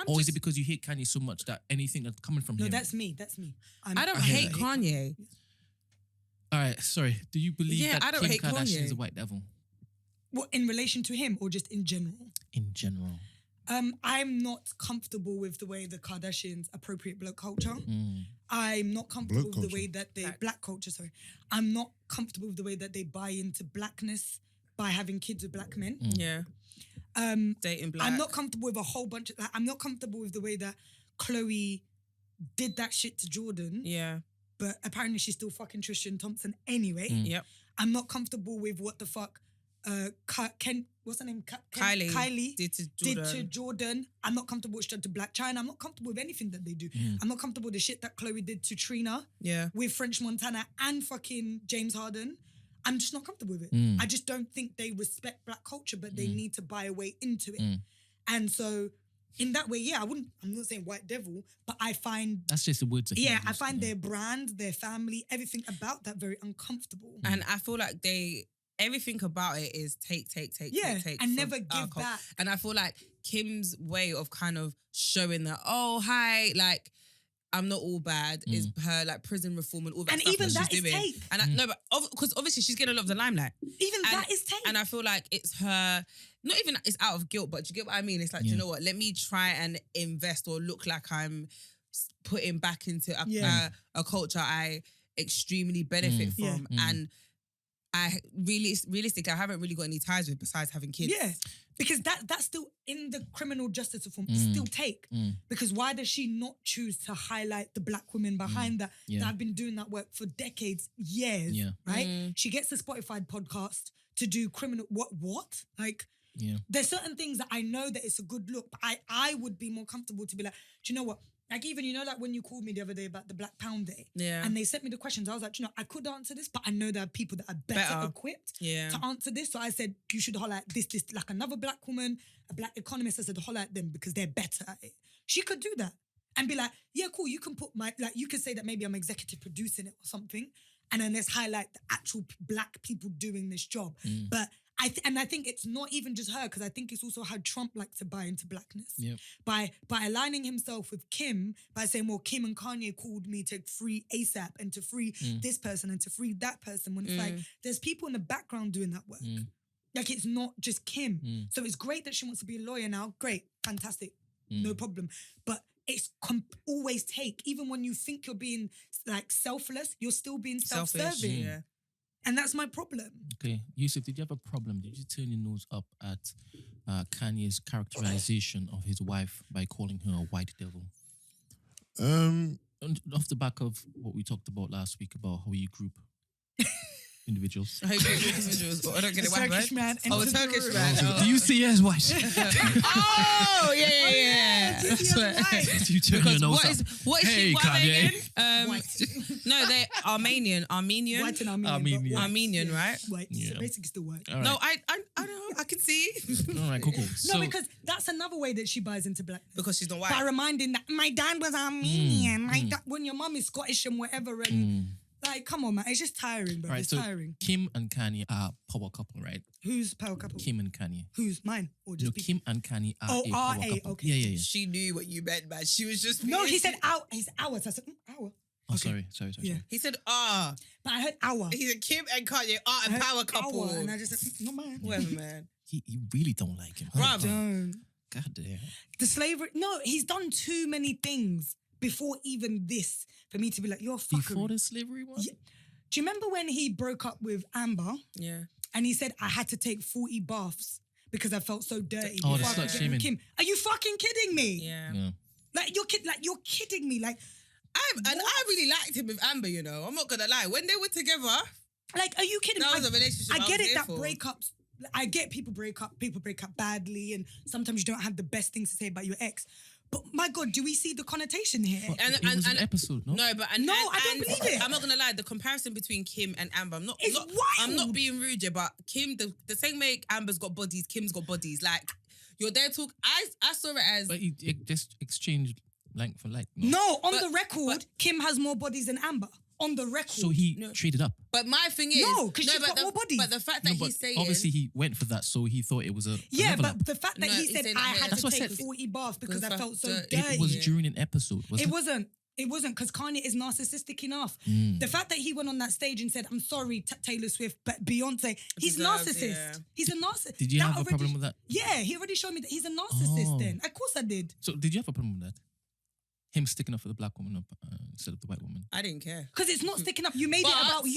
Or is it because you hate Kanye so much that anything that's coming from No, him? that's me. That's me. I don't hate Kanye. All right, sorry. Do you believe Yeah, that I don't Kim hate Kardashian Kanye. is a white devil What, in relation to him or just in general? in general? I'm not comfortable with the way the Kardashians appropriate black culture. Mm. I'm not comfortable Black with the culture? way that they black culture. Sorry, I'm not comfortable with the way that they buy into blackness by having kids with black men. Yeah. Dating black. I'm not comfortable with a whole bunch of. Like, I'm not comfortable with the way that Chloe did that shit to Jordan. Yeah. But apparently she's still fucking Tristan Thompson anyway. Yep. I'm not comfortable with what the fuck what's her name? Kylie did to Jordan. I'm not comfortable with shit to Black China. I'm not comfortable with anything that they do. I'm not comfortable with the shit that Chloe did to Trina. Yeah. With French Montana and fucking James Harden. I'm just not comfortable with it. I just don't think they respect black culture, but they need to buy a way into it. And so in that way, yeah, I'm not saying white devil, but I find That's just the words. I find their brand, their family, everything about that very uncomfortable. And I feel like everything about it is take, and from never our give culture. back. And I feel like Kim's way of kind of showing that, oh, hi, like, I'm Not All Bad is her like prison reform and all that And stuff even that that she's is doing. take. And no, but because obviously she's getting a lot of the limelight. Even that is take. And I feel like it's her, not even it's out of guilt, but do you get what I mean? It's like, do you know what? Let me try and invest or look like I'm putting back into a culture I extremely benefit from. And I realistically, I haven't really got any ties with besides having kids. Yeah, because that's still in the criminal justice reform. It's still take. Because why does she not choose to highlight the black women behind that have been doing that work for decades, years, right? She gets a Spotify podcast to do criminal, what? Like, there's certain things that I know that it's a good look, but I would be more comfortable to be like, do you know what? Like even, you know, like when you called me the other day about the Black Pound Day and they sent me the questions, I was like, you know, I could answer this, but I know there are people that are better equipped to answer this. So I said, you should holler at this, like another black woman, a black economist, I said, holler at them because they're better at it. She could do that and be like, yeah, cool, you can put you could say that maybe I'm executive producing it or something. And then let's highlight the actual black people doing this job. But I think it's not even just her, because I think it's also how Trump likes to buy into blackness. By aligning himself with Kim, by saying, well, Kim and Kanye called me to free ASAP and to free this person and to free that person. When it's like, there's people in the background doing that work. Like it's not just Kim. So it's great that she wants to be a lawyer now. Great, fantastic, no problem. But it's always take. Even when you think you're being like selfless, you're still being self-serving. And that's my problem. Okay, Yusuff, did you have a problem? Did you turn your nose up at Kanye's characterization of his wife by calling her a white devil? Off the back of what we talked about last week about how you group individuals. How you group individuals? I don't get it. Turkish man. Oh, a Turkish man. Do you see her as white? Oh, yeah. That's right. You turn your nose up. What is Hey, she? What are they Kanye. again? White. No, they Armenian. White and Armenian. but white. Armenian, right? White. Yeah. So basically still white. All right. No, I don't know. I can see. All right, cool. No, because that's another way that she buys into blackness. Because she's not white. By reminding that my dad was Armenian. When your mum is Scottish and whatever, and like, come on, man, it's just tiring, bro. Right, It's so tiring. Kim and Kanye are a power couple, right? Who's power couple? Kim and Kanye. Who's mine or No, just people? Kim and Kanye are Oh, a power R.A., couple. okay. Yeah. She knew what you meant, man. She was just... No, he said hour. He's hours. I said hour. Oh, Okay. sorry. Yeah. He said, But I heard hour. He said Kim and Kanye are I a heard power couple. hour, and I just said, not mine. Whatever, man. You really don't like him. Bruv. Don't. God damn. The slavery. No, he's done too many things before even this for me to be like, you're a fucker. Before the slavery one? Yeah. Do you remember when he broke up with Amber Yeah. and he said, I had to take 40 baths because I felt so dirty? Oh, before the I could slut get with shaming. Kim? Are you fucking kidding me? Yeah. Like you're kidding me. Like I really liked him with Amber, you know. I'm not going to lie. When they were together, are you kidding that me? was a relationship I I get was it here that for. breakups. I get people break up badly, and sometimes you don't have the best things to say about your ex. But my God, do we see the connotation here? It was an episode, no? No, but I don't believe it. I'm not gonna lie. The comparison between Kim and Amber, It's I'm not wild. being rude, yeah, but Kim, the same way Amber's got bodies, Kim's got bodies. Like you're there talk. I saw it as But it just exchanged like for like. No? No, on But- the record, Kim has more bodies than Amber. On the record. So he traded up. But my thing is No, 'cause she's but got more bodies. But the fact No, that but he's saying obviously he went for that, so he thought it was a Yeah, level but up. the fact that No, he he's said saying I that- had That's to what I take said. 40 baths because I felt so dirty. dirty. It was during an episode, wasn't It it? wasn't. It wasn't because Kanye is narcissistic enough. The fact that he went on that stage and said, I'm sorry, Taylor Swift, but Beyonce, he's Deserved, narcissist. yeah. He's a narcissist. Did you That have a already- problem with that? Yeah, he already showed me that he's a narcissist Oh. then. Of course I did. So did you have a problem with that? Him sticking up for the black woman up instead of the white woman? I didn't care. Because it's not sticking up. You made But- it about you.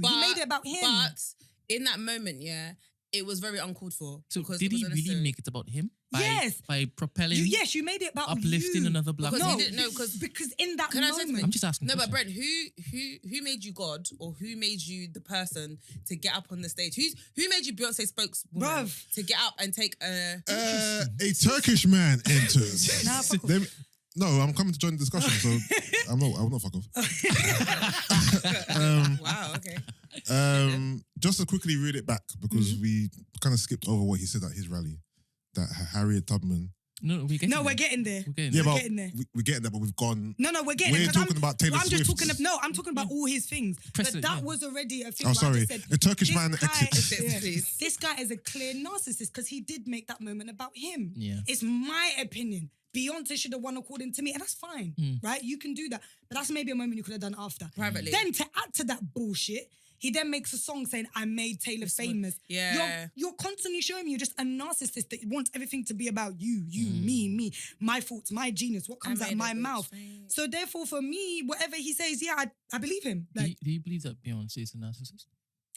You made it about him. But in that moment, yeah, it was very uncalled for. So because did it he was really unnecessary. make it about him? Yes. By propelling, Yes, you made it about uplifting you. another black Because No, he woman? didn't know, because in that Can I say something? moment, I'm just asking. No, but questions. Brent, who made you God, or who made you the person to get up on the stage? Who made you Beyonce spokeswoman Bruv. to get up and take a? A Turkish man enters. Nah, fuck off. No, I'm coming to join the discussion, so I will not fuck off. Wow. Okay. Just to quickly read it back because we kind of skipped over what he said at his rally. That Harriet Tubman. No, we're getting no, there. we're getting there. We're getting Yeah, there. but getting there. we're getting there, but we've gone. No, we're getting We're there. 'cause talking about Taylor I'm just Swift. talking. I'm talking about all his things. Precedent, but that yeah. was already a thing. Oh, where I sorry. just said, A Turkish this man guy- exits. yeah, Please. This guy is a clear narcissist because he did make that moment about him. Yeah. It's my opinion. Beyonce should have won according to me, and that's fine, right? You can do that, but that's maybe a moment you could have done after. Privately. Then to add to that bullshit, he then makes a song saying, I made Taylor famous. Yeah. You're constantly showing me you're just a narcissist that wants everything to be about you, me, my thoughts, my genius, what comes out of my mouth. So therefore, for me, whatever he says, I believe him. Like, do you believe that Beyonce is a narcissist?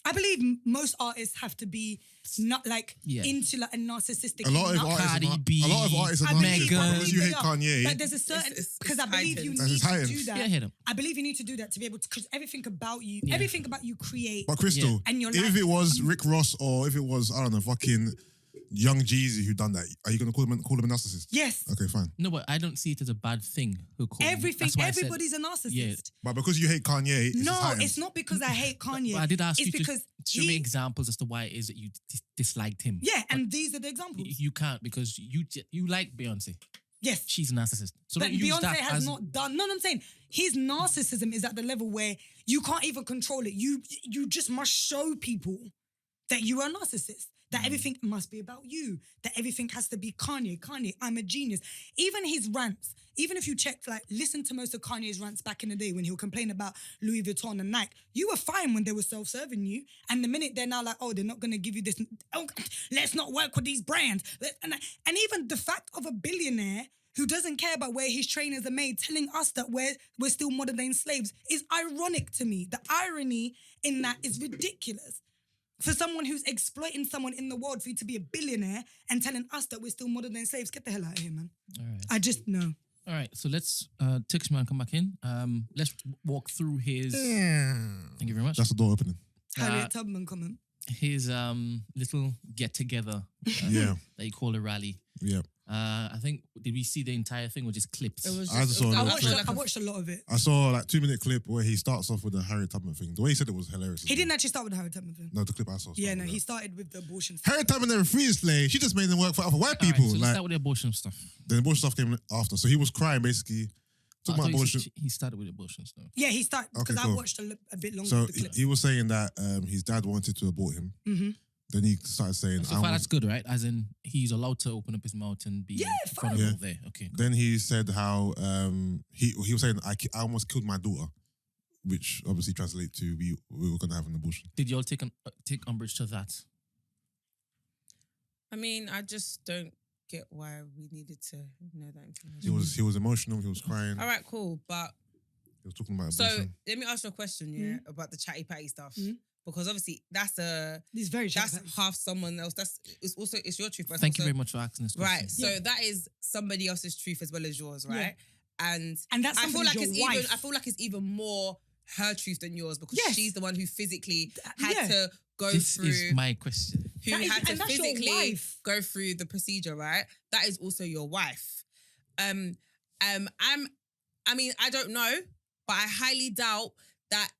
I believe most artists have to be not like into like a narcissistic. A lot of artists are Megan. because you hate Kanye. But there's a certain because I believe you need to do that. Yeah, hit him. I believe you need to do that to be able to, because everything about you create. But Christel, and your if life. it was Rick Ross or if it was, I don't know, fucking Young Jeezy who done that, are you gonna call him a narcissist? Yes. Okay, fine. No, but I don't see it as a bad thing. Everybody's a narcissist. Yeah. But because you hate Kanye, it's not because I hate Kanye. But I did ask it's you because to show me examples as to why it is that you disliked him. Yeah, and these are the examples. You can't because you like Beyonce. Yes. She's a narcissist. So but don't use Beyonce that has not done. No, I'm saying his narcissism is at the level where you can't even control it. You just must show people that you are a narcissist. That everything must be about you. That everything has to be Kanye. I'm a genius. Even his rants, even if you check, like, listen to most of Kanye's rants back in the day when he'll complain about Louis Vuitton and Nike, you were fine when they were self-serving you. And the minute they're now like, oh, they're not going to give you this. Oh, let's not work with these brands. And even the fact of a billionaire who doesn't care about where his trainers are made, telling us that we're still modern day slaves is ironic to me. The irony in that is ridiculous. For someone who's exploiting someone in the world for you to be a billionaire and telling us that we're still modern day slaves, get the hell out of here, man. All right. I just know. All right, so let's Tixman come back in. Let's walk through his. Thank you very much. That's the door opening. Harriet Tubman comment. His little get together. Yeah. That you call a rally. Yeah. I think, did we see the entire thing or just clips? I watched a lot of it. I saw like 2-minute clip where he starts off with the Harriet Tubman thing. The way he said it was hilarious. He didn't actually start with the Harriet Tubman thing. No, the clip I saw. Yeah, no, he started with the abortion stuff. Harriet Tubman never free slave. She just made them work for other white people. Right, so let's like, start with the abortion stuff. the abortion stuff came after. So he was crying basically. Talking about abortion. He started with abortion stuff. Yeah, he started because Okay, cool. I watched a bit longer So of the clip. he was saying that his dad wanted to abort him. Mm-hmm. Then he started saying, So far, that's good, right? As in, he's allowed to open up his mouth and be vulnerable there. Okay. Then he said how he was saying, I almost killed my daughter, which obviously translates to we were going to have an abortion. Did y'all take umbrage to that? I mean, I just don't get why we needed to know that information. He was emotional. He was crying. All right, cool. But He was talking about so abortion. let me ask you a question, about the chatty patty stuff. Because obviously that's very that's half someone else. It's your truth. But Thank you also, very much for asking this question. right. So that is somebody else's truth as well as yours, right? And that's I feel like your wife. I feel like it's even more her truth than yours because Yes. she's the one who physically had to go This through. is my question. Who That is- had to and that's your physically wife. go through the procedure, right? That is also your wife. I mean, I don't know, but I highly doubt that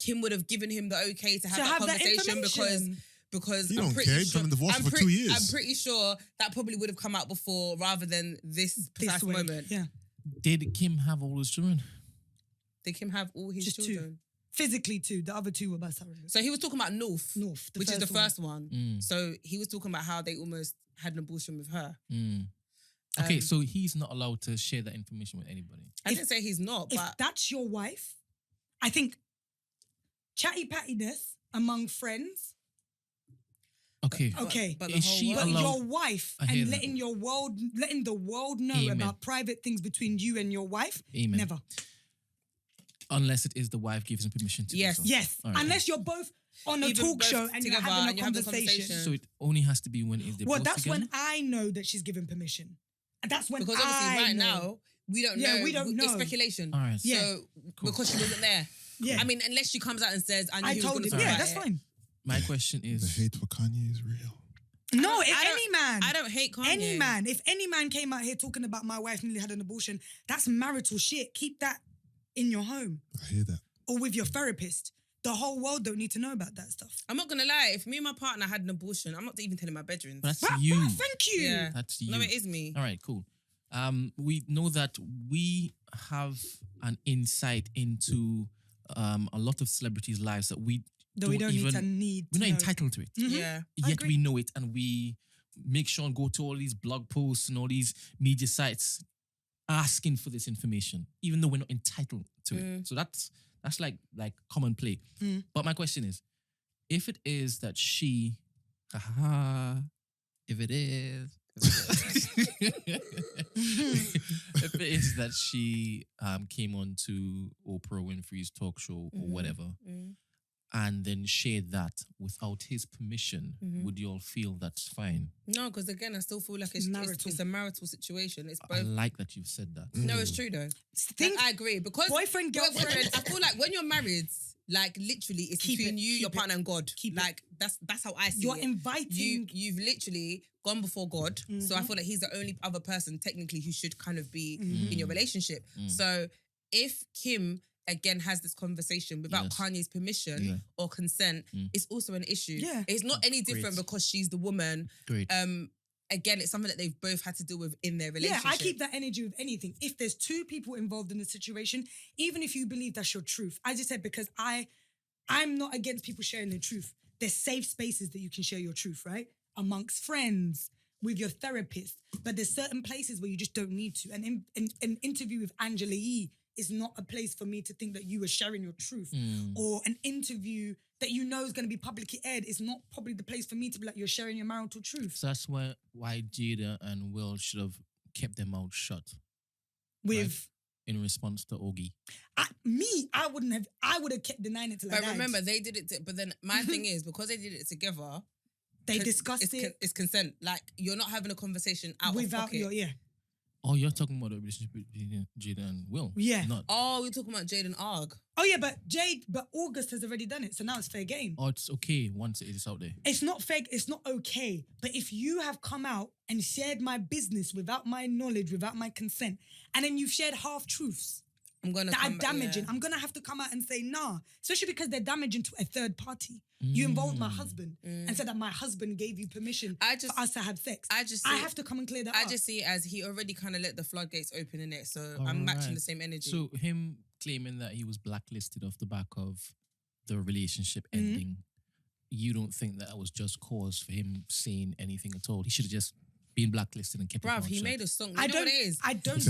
Kim would have given him the okay to have that conversation because You I'm don't pretty care. You've sure been divorced for 2 years. I'm pretty sure that probably would have come out before rather than this precise way. moment. Yeah. Did Kim have all his children? Did Kim have all his Just children? two. Physically two. The other two were by surrogate. So he was talking about North, which is the first one. Mm. So he was talking about how they almost had an abortion with her. Mm. Okay, so he's not allowed to share that information with anybody. I didn't say he's not, If but that's your wife, I think chatty pattiness among friends. Okay. Okay. But Is she But allowed- your wife I hear and that. letting the world know Amen. about private things between you and your wife, Amen. never. Unless it is the wife gives him permission to Yes. do so. Yes. All right. Unless you're both on a Even talk both show and you're together having and a you have the conversation. conversation. So it only has to be when they're Well, both that's together? when I know that she's given permission. And that's when because obviously I right know. now we don't Yeah, know. we don't It's know. speculation. All right. Yeah. So because she wasn't there. Yeah. I mean, unless she comes out and says, "I knew I he was told going him. to talk Yeah, about that's it. fine. My question The is, hate for Kanye is real. No, if I don't- any man. I don't hate Kanye. If any man came out here talking about my wife nearly had an abortion, that's marital shit. Keep that in your home I hear that. or with your therapist. The whole world don't need to know about that stuff. I'm not gonna lie. If me and my partner had an abortion, I'm not even telling my bedrooms. that's But you. thank you. Yeah. That's you. No, it is me. All right, cool. We know that we have an insight into a lot of celebrities' lives that we Though we don't even, need to we're not know. entitled to it. Mhm. Yeah. I Yet agree. we know it and we make sure and go to all these blog posts and all these media sites asking for this information, even though we're not entitled to it. So that's like common play. But my question is, if it is that she, if it is that she came on to Oprah Winfrey's talk show or whatever, and then shared that without his permission, would you all feel that's fine? No, because again, I still feel like it's a marital situation. It's both. I like that you've said that. No, it's true though. I agree because boyfriend, girlfriend. I feel like when you're married, like literally, it's between you, your partner, and God. Like that's how I see it. You're inviting. You've literally gone before God, so I feel like he's the only other person technically who should kind of be in your relationship. So if Kim again has this conversation without Kanye's permission or consent, it's also an issue. Yeah. It's not any different because she's the woman. Great. Again, it's something that they've both had to deal with in their relationship. Yeah, I keep that energy with anything. If there's two people involved in the situation, even if you believe that's your truth, I just said because I'm not against people sharing their truth. There's safe spaces that you can share your truth, right? Amongst friends, with your therapist. But there's certain places where you just don't need to. And in an interview with Angela Yee is not a place for me to think that you were sharing your truth. Or an interview that you know is going to be publicly aired is not probably the place for me to be like, you're sharing your marital truth. So that's why Jada and Will should have kept their mouths shut. With... In response to Ogie. I would have kept denying it till I died. But remember, they did it, but then my thing is, because they did it together... They discussed it. It's consent. Like, you're not having a conversation out without of pocket. Oh, you're talking about the relationship between Jada and Will? Yeah. We're talking about Jade and Arg. Oh, yeah, but August has already done it, so now it's fair game. Oh, it's okay once it is out there. It's not fair, it's not okay. But if you have come out and shared my business without my knowledge, without my consent, and then you've shared half-truths that are damaging, I'm going to have to come out and say, nah. Especially because they're damaging to a third party. You involved my husband and said that my husband gave you permission for us to have sex. I have to come and clear that up. I just see it as he already kind of let the floodgates open in it. So I'm matching the same energy. So him claiming that he was blacklisted off the back of the relationship ending, you don't think that was just cause for him saying anything at all? He should have just been blacklisted and kept it. Bruv, he made a song. You know what it is? I don't.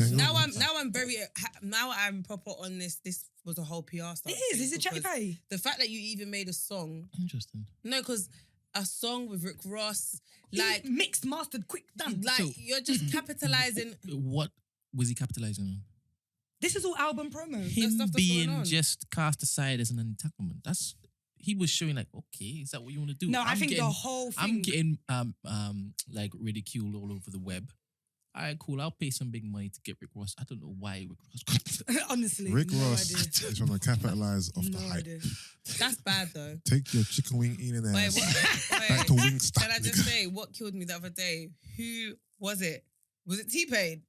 Now I'm proper on this. This was a whole PR stuff. It is. Is it Chatty Patty? The fact that you even made a song. Interesting. No, because a song with Rick Ross, like mixed, mastered, quick, done. Like you're just capitalizing. What was he capitalizing on? This is all album promo. Him being just cast aside as an entanglement. He was showing like, okay, is that what you want to do? No, I think the whole thing. I'm getting like ridiculed all over the web. All right, cool. I'll pay some big money to get Rick Ross. I don't know why Rick Ross. Honestly, Rick Ross is trying to capitalize off the hype. That's bad though. Take your chicken wing eating ass back to Wingstop. Can I just say what killed me the other day? Who was it? Was it T-Pain?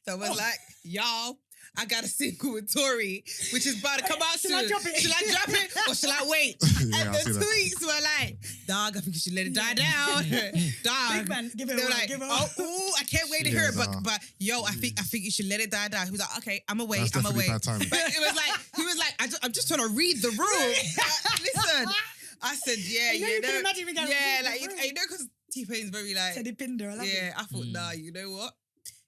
That was like, y'all, I got a single with Tory, which is about to come out soon. Should I drop it or should I wait? Yeah, and the tweets were like, dog, I think you should let it die down. Dog. Big man, give it they were one, like, give it I can't wait to hear it. But yo, I think you should let it die down. He was like, okay, I'm away. That's definitely bad timing. But it was like, he was like, I'm just trying to read the room. Listen, I said, yeah, you can imagine me going, like, you know, because T-Pain's very like, Teddy Pinder, I love it. I thought, nah, you know what?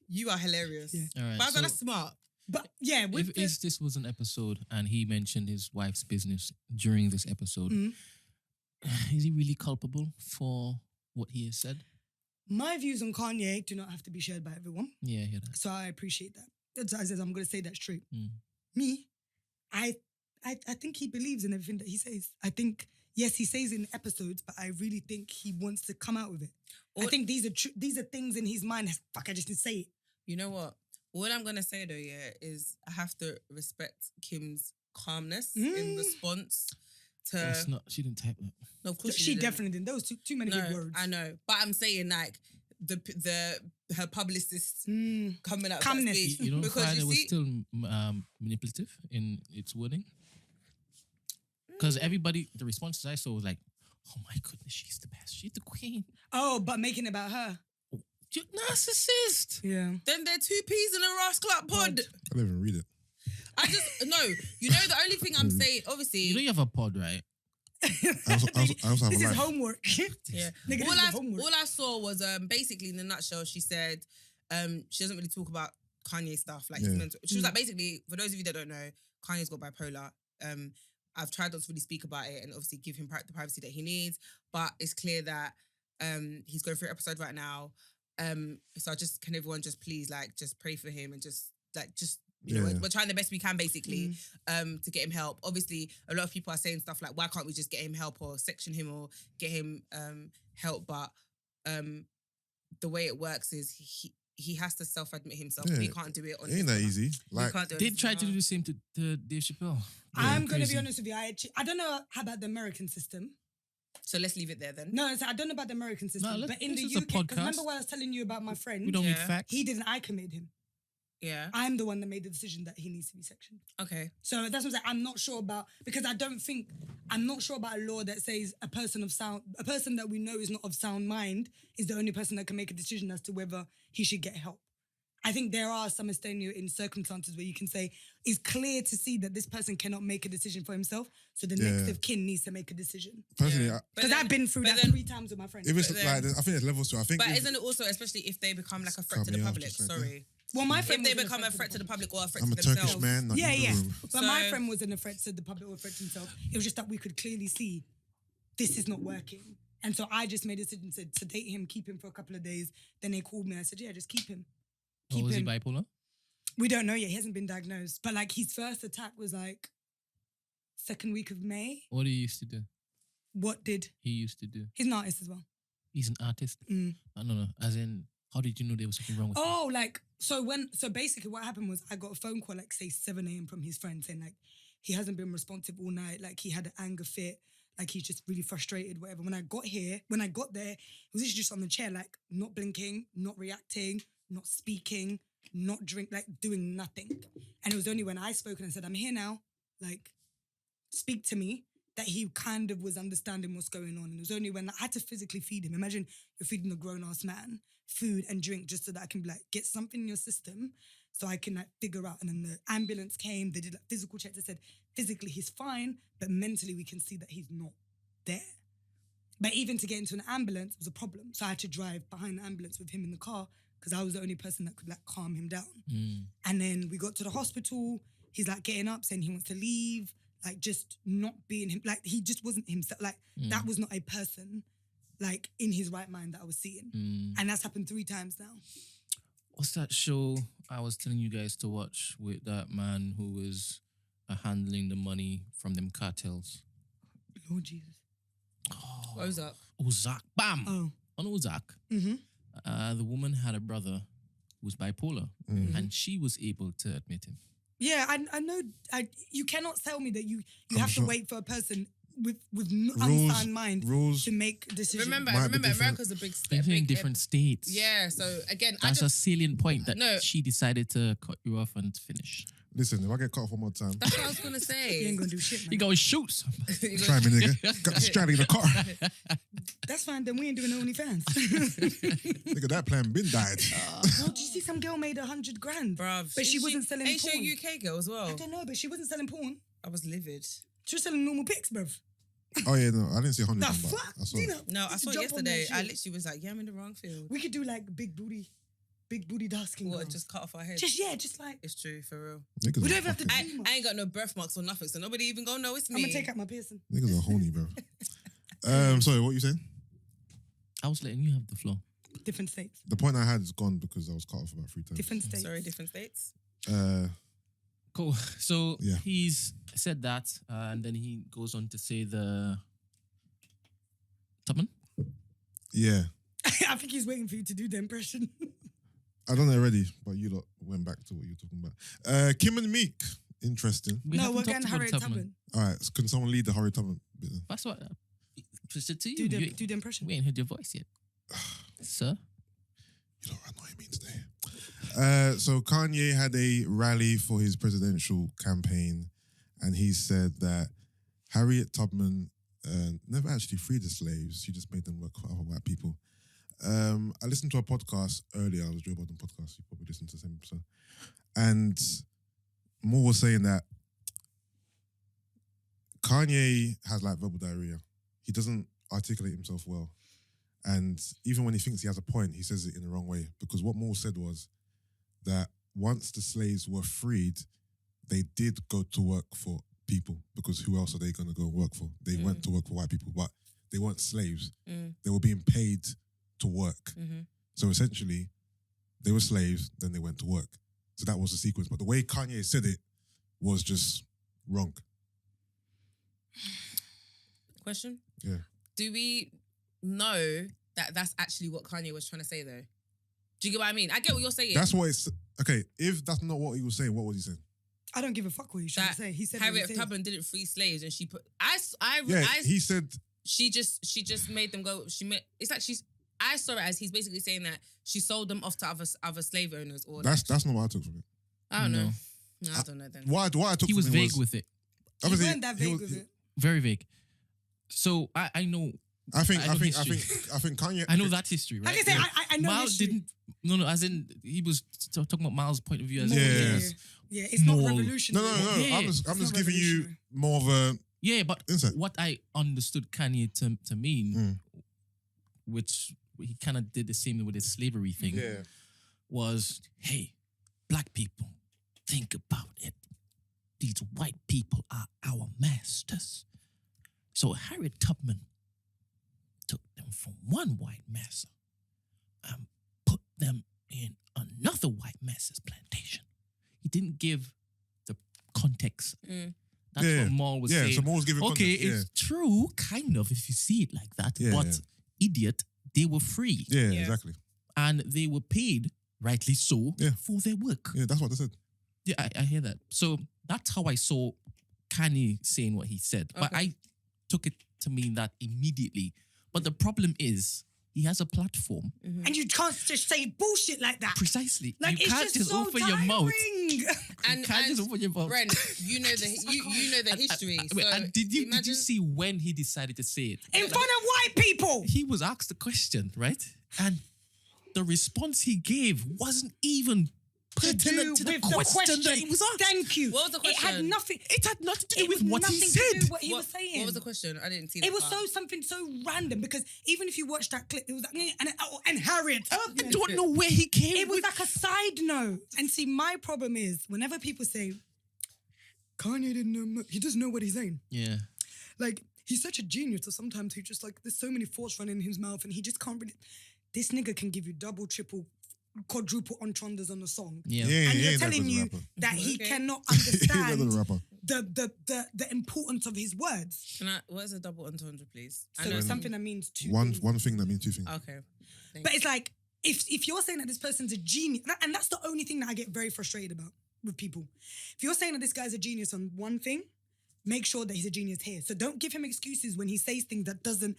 You are hilarious. Yeah. All right, but that's smart. But yeah, if this was an episode and he mentioned his wife's business during this episode, is he really culpable for what he has said? My views on Kanye do not have to be shared by everyone. Yeah, I hear that. So I appreciate that. That's why I said I'm going to say that straight. Me, I think he believes in everything that he says. I think, yes, he says in episodes, but I really think he wants to come out with it. I think these are things in his mind. Fuck, I just didn't say it. You know what? What I'm going to say though, yeah, is I have to respect Kim's calmness in response to... That's not, she didn't type that. No, of course she definitely didn't. There was too many big words. I know. But I'm saying like her publicist coming out of that speech. You know, because Friday was still manipulative in its wording? Because everybody, the responses I saw was like, oh my goodness, she's the best. She's the queen. Oh, but making it about her. You're narcissist. Yeah. Then they're two peas in a rascal pod. I didn't even read it. I just, no. You know, the only thing I'm saying, obviously... You know you have a pod, right? I also have This a is life. homework. Yeah. Nigga, this is homework. All I saw was basically in a nutshell, she said she doesn't really talk about Kanye stuff. Like his mental. She was like, basically, for those of you that don't know, Kanye's got bipolar. I've tried not to really speak about it and obviously give him the privacy that he needs, but it's clear that he's going through an episode right now. So can everyone just please just pray for him and just you know, we're trying the best we can basically to get him help. Obviously, a lot of people are saying stuff like, why can't we just get him help or section him or get him help? But the way it works is he has to self-admit himself. Yeah. He can't do it on It ain't that easy. Like, They tried to do the same to Dave Chappelle. I'm going to be honest with you. I don't know how about the American system. So let's leave it there then. No, I don't know about the American system. No, but in this the is a UK, 'cause podcast. remember what I was telling you about my friend? We don't need facts. He didn't, I made him. Yeah. I'm the one that made the decision that he needs to be sectioned. Okay. So that's what I'm saying. I'm not sure about, because I'm not sure about a law that says a person that we know is not of sound mind is the only person that can make a decision as to whether he should get help. I think there are some extenuating circumstances where you can say it's clear to see that this person cannot make a decision for himself, so the next of kin needs to make a decision. personally, Because I've been through that 3 times with my friends. if it's like, I think there's levels to it. I think. But isn't it also, especially if they become like a threat to the Cut me off public? just like Sorry. Well, my friend If they wasn't become a threat to the public or a threat I'm to a themselves. Turkish man. Not in the room. But my So- friend wasn't a threat to the public or a threat to himself. It was just that we could clearly see this is not working. And so I just made a decision to sedate him, keep him for a couple of days. Then they called me and I said, yeah, just keep him. Oh, Keep was he him. bipolar? We don't know yet. He hasn't been diagnosed. But like his first attack was like 2nd week of May. What did he used to do? What did? He used to do. He's an artist as well. He's an artist. Mm. I don't know. As in, how did you know there was something wrong with him? Oh, like, so basically what happened was I got a phone call like say 7 a.m. from his friend saying like he hasn't been responsive all night. Like he had an anger fit. Like he's just really frustrated, whatever. When I got there, he was literally just on the chair, like not blinking, not reacting, not speaking, not doing nothing. And it was only when I spoke and I said, I'm here now, like, speak to me, that he kind of was understanding what's going on. And it was only when I had to physically feed him. Imagine you're feeding a grown-ass man food and drink just so that I can be like, get something in your system so I can like figure out. And then the ambulance came, they did like physical checks. They said, physically he's fine, but mentally we can see that he's not there. But even to get into an ambulance was a problem. So I had to drive behind the ambulance with him in the car because I was the only person that could like calm him down. And then we got to the hospital. He's like getting up, saying he wants to leave, like just not being him. Like he just wasn't himself. Like that was not a person like in his right mind that I was seeing. And that's happened 3 times now. What's that show I was telling you guys to watch with that man who was handling the money from them cartels? Lord Jesus. Ozark. Ozark. Bam! Oh. On Ozark. The woman had a brother who was bipolar and she was able to admit him. Yeah, I know. You cannot tell me that you have sure. to wait for a person with unsound mind rules. to make decisions. Remember, Might be different. America's a big They're step. in different states. Yeah, so again, That's a salient point that No. she decided to cut you off and finish. Listen, if I get cut off one more time, that's what I was gonna say. You ain't gonna do shit, You man. go and shoot somebody. try me, nigga. Got the strand in the car. That's fine. Then we ain't doing OnlyFans. Nigga, that plan been died. Oh, did you see some girl made $100,000, Bruv, but she wasn't selling Ain't porn. she a UK girl as well? I don't know, but she wasn't selling porn. I was livid. She was selling normal pics, bruv. Oh yeah, no, I didn't see 100. The but fuck? I saw Gina, it. No, I did saw you it jump on that yesterday. I shit? literally was like, yeah, I'm in the wrong field. We could do like big booty dark skin What, girls. just cut off our heads? Just like It's true, for real. Niggas we are don't even have to fucking- do much. I ain't got no birthmarks or nothing, so nobody even gonna know it's me. I'm gonna take out my piercing. Niggas are horny, bro. Sorry, what you saying? I was letting you have the floor. Different states. The point I had is gone because I was cut off about 3 times. Different states. Sorry, different states. Cool. So Yeah. he's said that, and then he goes on to say the Tubman. Yeah, I think he's waiting for you to do the impression. I done it already, but you lot went back to what you were talking about. Kim and Meek, interesting. We No, haven't we're talked getting about Harriet Tubman. All right, so can someone lead the Harriet Tubman bit then? That's what. To you, Do the impression. we ain't heard your voice yet, sir. You know what annoying me today. So Kanye had a rally for his presidential campaign, and he said that Harriet Tubman never actually freed the slaves. She just made them work for other white people. I listened to a podcast earlier. I was Joe Budden podcast. You probably listened to the same episode. And Moore was saying that Kanye has like verbal diarrhea. He doesn't articulate himself well. And even when he thinks he has a point, he says it in the wrong way. Because what Maul said was that once the slaves were freed, they did go to work for people, because who else are they going to go work for? They went to work for white people, but they weren't slaves. They were being paid to work. So essentially, they were slaves, then they went to work. So that was the sequence. But the way Kanye said it was just wrong. Question? Yeah. Do we know that that's actually what Kanye was trying to say, though? Do you get what I mean? I get what you're saying. That's what it's... Okay, if that's not what he was saying, what was he saying? I don't give a fuck what he's trying to say. He said Harriet Tubman didn't free slaves, and she put... he said... She just made them go... It's like she's... I saw it as he's basically saying that she sold them off to other slave owners. Or that's not what I took from it. I don't know. No, I don't know then. What I took He was from it vague with it. He wasn't that vague with it. Very vague. So I know... I think Kanye... I know that history, right? Like I said, I know Miles history. didn't... No, as in, he was talking about Miles' point of view as Yeah, it's not More- revolutionary. No. Yeah. I'm just not giving you revolutionary. more of a... Yeah, but Insight. what I understood Kanye to mean, which he kind of did the same with his slavery thing, was, hey, black people, think about it. These white people are our masters. So Harriet Tubman took them from one white master and put them in another white master's plantation. He didn't give the context. That's what Maul was saying. So Maul was giving okay, context. it's true, kind of, if you see it like that. Yeah, but yeah. idiot, they were free. Yeah, Yeah. exactly. And they were paid, rightly so, Yeah. for their work. Yeah, that's what they said. Yeah, I hear that. So that's how I saw Kanye saying what he said. But Okay. I took it to mean that immediately. But the problem is, he has a platform. And you can't just say bullshit like that. Precisely. Like, you it's can't just so open tiring. your mouth. And, You can't just open your mouth. Brent, you know the history. Wait, so and did you imagine, see when he decided to say it? In front of white people. He was asked the question, right? And the response he gave wasn't even pertinent to the with question that he was asked. Thank you. What was the question? It had nothing. It had nothing to do It with was what he nothing said. to do with what he was saying. What was the question? I didn't see that. It was part. something so random, because even if you watch that clip, it was like, and Harriet. I don't know where he came It was with. like a side note. And see, my problem is whenever people say Kanye didn't know, he doesn't know what he's saying. Yeah. Like, he's such a genius, so sometimes he just like, there's so many thoughts running in his mouth and he just can't really. This nigga can give you double, triple, quadruple entendres on the song. Yeah. And you're that telling good you rapper. that he Okay. cannot He's a good understand rapper. the importance of his words. What is a double entendre, please? So it's something that means two One things. thing that means two things. Okay. But it's like, if you're saying that this person's a genius, and that's the only thing that I get very frustrated about with people. If you're saying that this guy's a genius on one thing, make sure that he's a genius here. So don't give him excuses when he says things that doesn't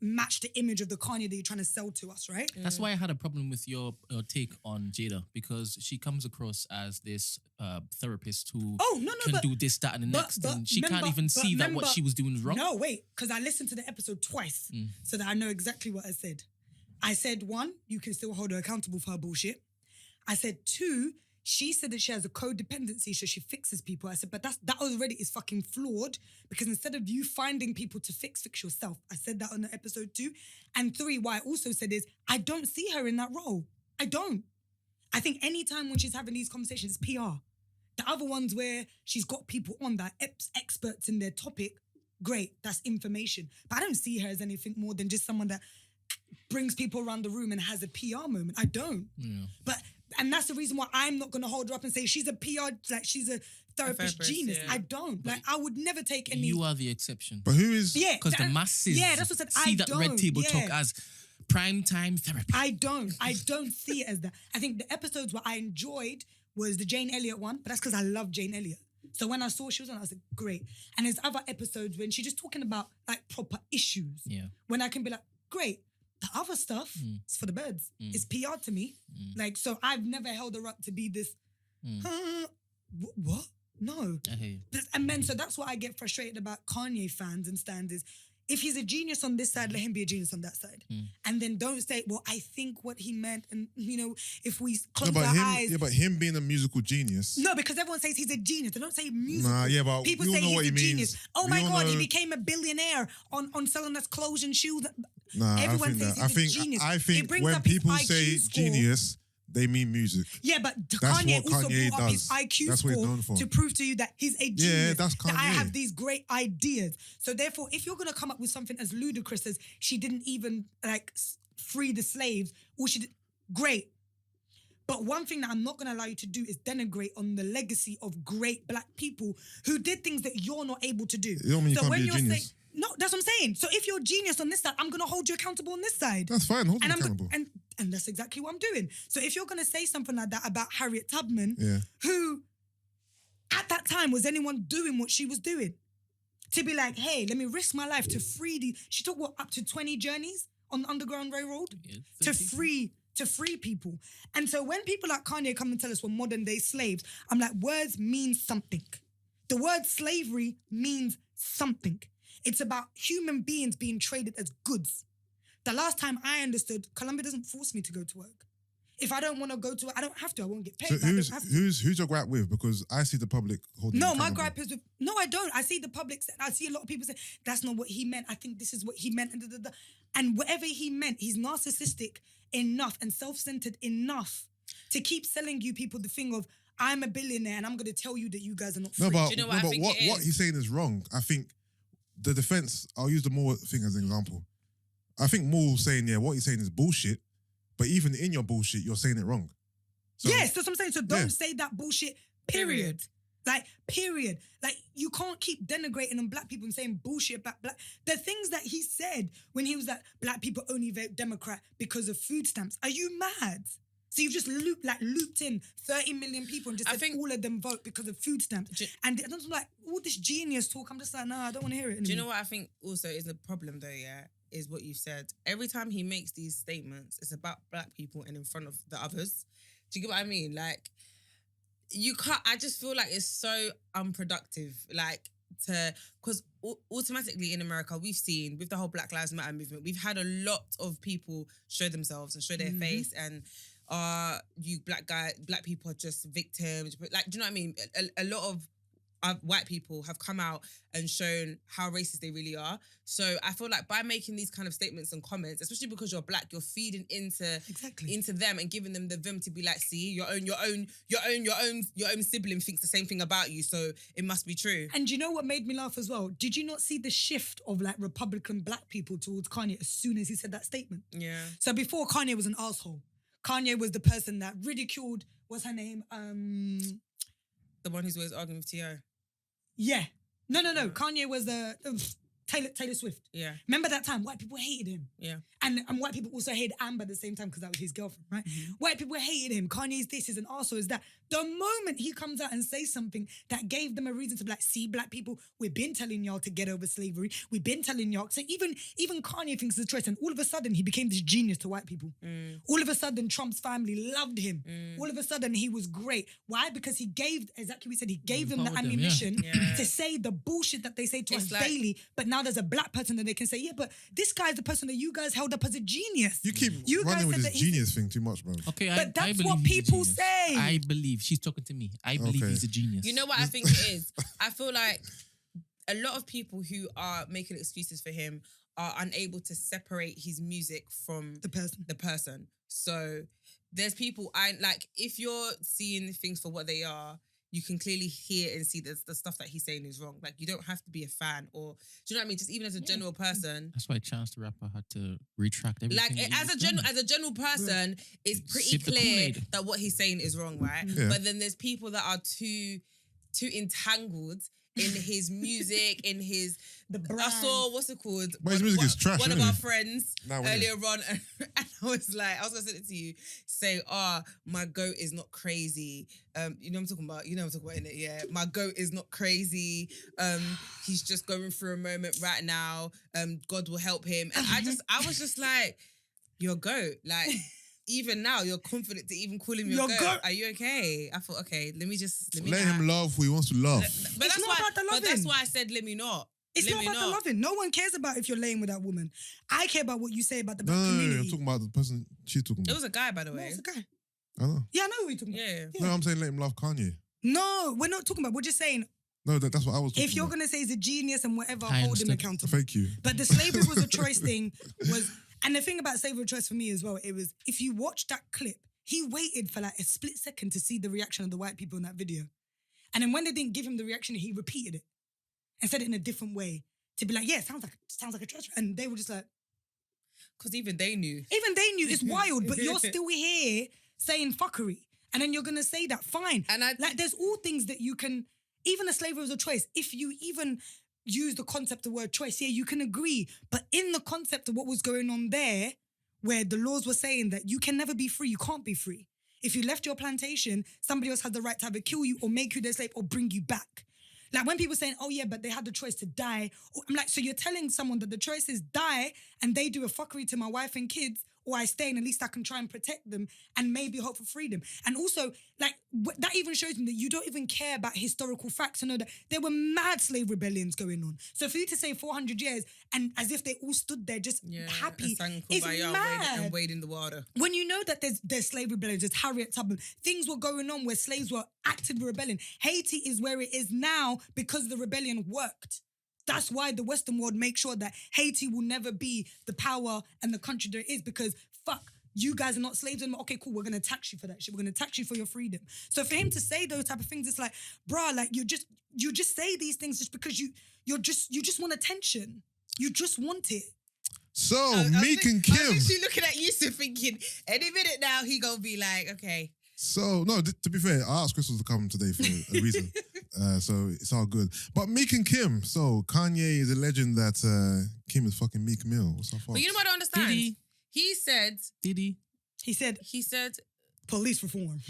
match the image of the Kanye that you're trying to sell to us, right? That's why I had a problem with your take on Jada, because she comes across as this therapist who can do this, that, and the next, and she can't even see that what she was doing is wrong. No, wait, because I listened to the episode twice so that I know exactly what I said. I said, 1, you can still hold her accountable for her bullshit. I said, 2, she said that she has a codependency, so she fixes people. I said, but that already is fucking flawed, because instead of you finding people to fix yourself. I said that on the episode 2. And 3, what I also said is, I don't see her in that role. I don't. I think anytime when she's having these conversations, it's PR. The other ones where she's got people on that, experts in their topic, great, that's information. But I don't see her as anything more than just someone that brings people around the room and has a PR moment. I don't. Yeah. And that's the reason why I'm not going to hold her up and say she's a PR, like she's a therapist genius. yeah. I don't. Like, I would never take any... You are the exception. But who is... Yeah. Because the masses that's what I said. see that red table talk as prime time therapy. I don't see it as that. I think the episodes where I enjoyed was the Jane Elliott one, but that's because I love Jane Elliott. So when I saw she was on, I was like, great. And there's other episodes when she's just talking about like proper issues. Yeah. When I can be like, great. The other stuff is for the birds. It's PR to me. Like, so I've never held her up to be this, what? No. I hear you. And then, so that's what I get frustrated about Kanye fans and stands is, if he's a genius on this side, let him be a genius on that side. And then don't say, well, I think what he meant. And, you know, if we close our eyes. Yeah, but him being a musical genius. No, because everyone says he's a genius. They don't say musical. Nah, yeah, but people we all say know he's what a he genius. means. Oh We my all God, know- he became a billionaire on selling us clothes and shoes. Nah, Everyone I think says that. he's a genius. I It think brings when up his people IQ say score. genius, they mean music. Yeah, but That's Kanye what also Kanye brought up his does. IQ That's what he's score known for. to prove to you that he's a genius. Yeah, that's That I Kanye. have these great ideas. So therefore, if you're going to come up with something as ludicrous as she didn't even like free the slaves, or she did, great. But one thing that I'm not going to allow you to do is denigrate on the legacy of great black people who did things that you're not able to do. You don't mean you so can't when be a you're genius. saying, no, that's what I'm saying. So if you're a genius on this side, I'm going to hold you accountable on this side. That's fine. Hold him And I'm accountable. and that's exactly what I'm doing. So if you're going to say something like that about Harriet Tubman, Yeah. who at that time was anyone doing what she was doing, to be like, hey, let me risk my life to free these. She took what, up to 20 journeys on the Underground Railroad to free people. And so when people like Kanye come and tell us we're modern day slaves, I'm like, words mean something. The word slavery means something. It's about human beings being traded as goods. The last time I understood, Colombia doesn't force me to go to work. If I don't want to go to work, I don't have to. I won't get paid. So but I don't have to. who's your gripe with? Because I see the public holding No, him my accountable. gripe is with, no, I don't. I see the public, I see a lot of people say, that's not what he meant. I think this is what he meant. And, and whatever he meant, he's narcissistic enough and self-centered enough to keep selling you people the thing of, I'm a billionaire and I'm going to tell you that you guys are not free. No, but, Do you know what I think it what is? he's saying is wrong. I think the defense, I'll use the Moore thing as an example. I think Moore saying, yeah, what he's saying is bullshit, but even in your bullshit, you're saying it wrong. So, Yes, that's what I'm saying. So don't Yeah. say that bullshit, period. Like, period. Like, you can't keep denigrating on black people and saying bullshit about black. The things that he said when he was like, black people only vote Democrat because of food stamps. Are you mad? So you've just looped in 30 million people and just I said think- all of them vote because of food stamps. And I'm like, all this genius talk, I'm just like, nah, I don't want to hear it anymore. Do you know what I think also is the problem though, yeah? Is what you've said. Every time he makes these statements, it's about black people and in front of the others. Do you get what I mean? Like, you can't, I just feel like it's so unproductive. Like, because automatically in America, we've seen with the whole Black Lives Matter movement, we've had a lot of people show themselves and show their face and you black people are just victims. Like, do you know what I mean? A lot of white people have come out and shown how racist they really are. So I feel like by making these kind of statements and comments, especially because you're black, you're feeding into them and giving them the vim to be like, see, your own sibling thinks the same thing about you, so it must be true. And you know what made me laugh as well? Did you not see the shift of like Republican black people towards Kanye as soon as he said that statement? Yeah. So before, Kanye was an asshole. Kanye was the person that ridiculed, what's her name? The one who's always arguing with T.O. Yeah. No. Kanye was Taylor Swift. Yeah. Remember that time? White people hated him. Yeah. And white people also hated Amber at the same time because that was his girlfriend, right? White people hated him. Kanye's this, is an arsehole, is that. The moment he comes out and says something that gave them a reason to be like, see, black people, we've been telling y'all to get over slavery. We've been telling y'all. So even Kanye thinks it's a choice. And all of a sudden, he became this genius to white people. All of a sudden, Trump's family loved him. All of a sudden, he was great. Why? Because he gave, exactly what we said, he gave them the Empowered them, ammunition yeah. to say the bullshit that they say to It's us like- daily. But now there's a black person that they can say, yeah, but this guy's the person that you guys held up as a genius. You keep You guys running with said this that he's- genius thing too much, bro. Okay, But I that's believe what he's a people genius. say. I believe she's talking to me. I believe Okay. he's a genius. You know what I think it is? I feel like a lot of people who are making excuses for him are unable to separate his music from The person. So there's people, if you're seeing things for what they are, you can clearly hear and see the stuff that he's saying is wrong. Like, you don't have to be a fan or, do you know what I mean? Just even as a general person. That's why Chance the Rapper had to retract everything. Like, that he as was a doing. general person, it's pretty Sip the clear Kool-Aid. that what he's saying is wrong, right? Yeah. But then there's people that are too entangled in his music, in his The I brand. saw what's it called? But his music is trash, One of isn't our it? friends Nah, what earlier on, and I was gonna send it to you. Say, my goat is not crazy. You know what I'm talking about. You know what I'm talking about, innit? Yeah, my goat is not crazy. He's just going through a moment right now. God will help him. And I was just like, your goat, like. Even now, you're confident to even call him your goat. Are you okay? I thought, okay, let me Let him love who he wants to love. But It's that's not why. about the But that's loving. why I said, let me not. It's not about the loving. No one cares about if you're laying with that woman. I care about what you say about the black No, community. I'm talking about the person she's talking It about. was a guy, by the No, way. it's a guy. I know. Yeah, I know who you're talking about. Yeah. No, I'm saying let him love Kanye. No, we're not talking about. We're just saying No, that's what I was talking if you're about. gonna say he's a genius and whatever, I hold him understood. accountable. Thank you. But the slavery was a choice thing was, and the thing about slavery choice for me as well, it was if you watch that clip, he waited for like a split second to see the reaction of the white people in that video, and then when they didn't give him the reaction, he repeated it and said it in a different way to be like, yeah, sounds like a choice, and they were just like, Because even they knew. it's wild, but you're still here saying fuckery, and then you're gonna say that fine, And I like there's all things that you can. Even a slavery was a choice. If you even use the concept of word choice, yeah, you can agree. But in the concept of what was going on there, where the laws were saying that you can never be free, you can't be free. If you left your plantation, somebody else has the right to either kill you or make you their slave or bring you back. Like when people saying, oh yeah, but they had the choice to die. I'm like, so you're telling someone that the choice is die and they do a fuckery to my wife and kids, or I stay and at least I can try and protect them and maybe hope for freedom. And also, like, that even shows me that you don't even care about historical facts to know that there were mad slave rebellions going on. So for you to say 400 years and as if they all stood there just happy, it's mad. And wade in the water. When you know that there's slave rebellions, there's Harriet Tubman, things were going on where slaves were actively rebelling. Haiti is where it is now because the rebellion worked. That's why the Western world makes sure that Haiti will never be the power and the country that it is, because fuck, you guys are not slaves anymore. Okay, cool, we're going to tax you for that shit. We're going to tax you for your freedom. So for him to say those type of things, it's like, bruh, like you just say these things just because you just want attention. You just want it. So, Meek and Kim. I was actually looking at Yusuff thinking, any minute now he gonna be like, okay. So, no, to be fair, I asked Crystal to come today for a reason. So it's all good. But Meek and Kim. So Kanye is alleging that Kim is fucking Meek Mill. What's up? But you know what I don't understand? Did he? He said, He said police reform.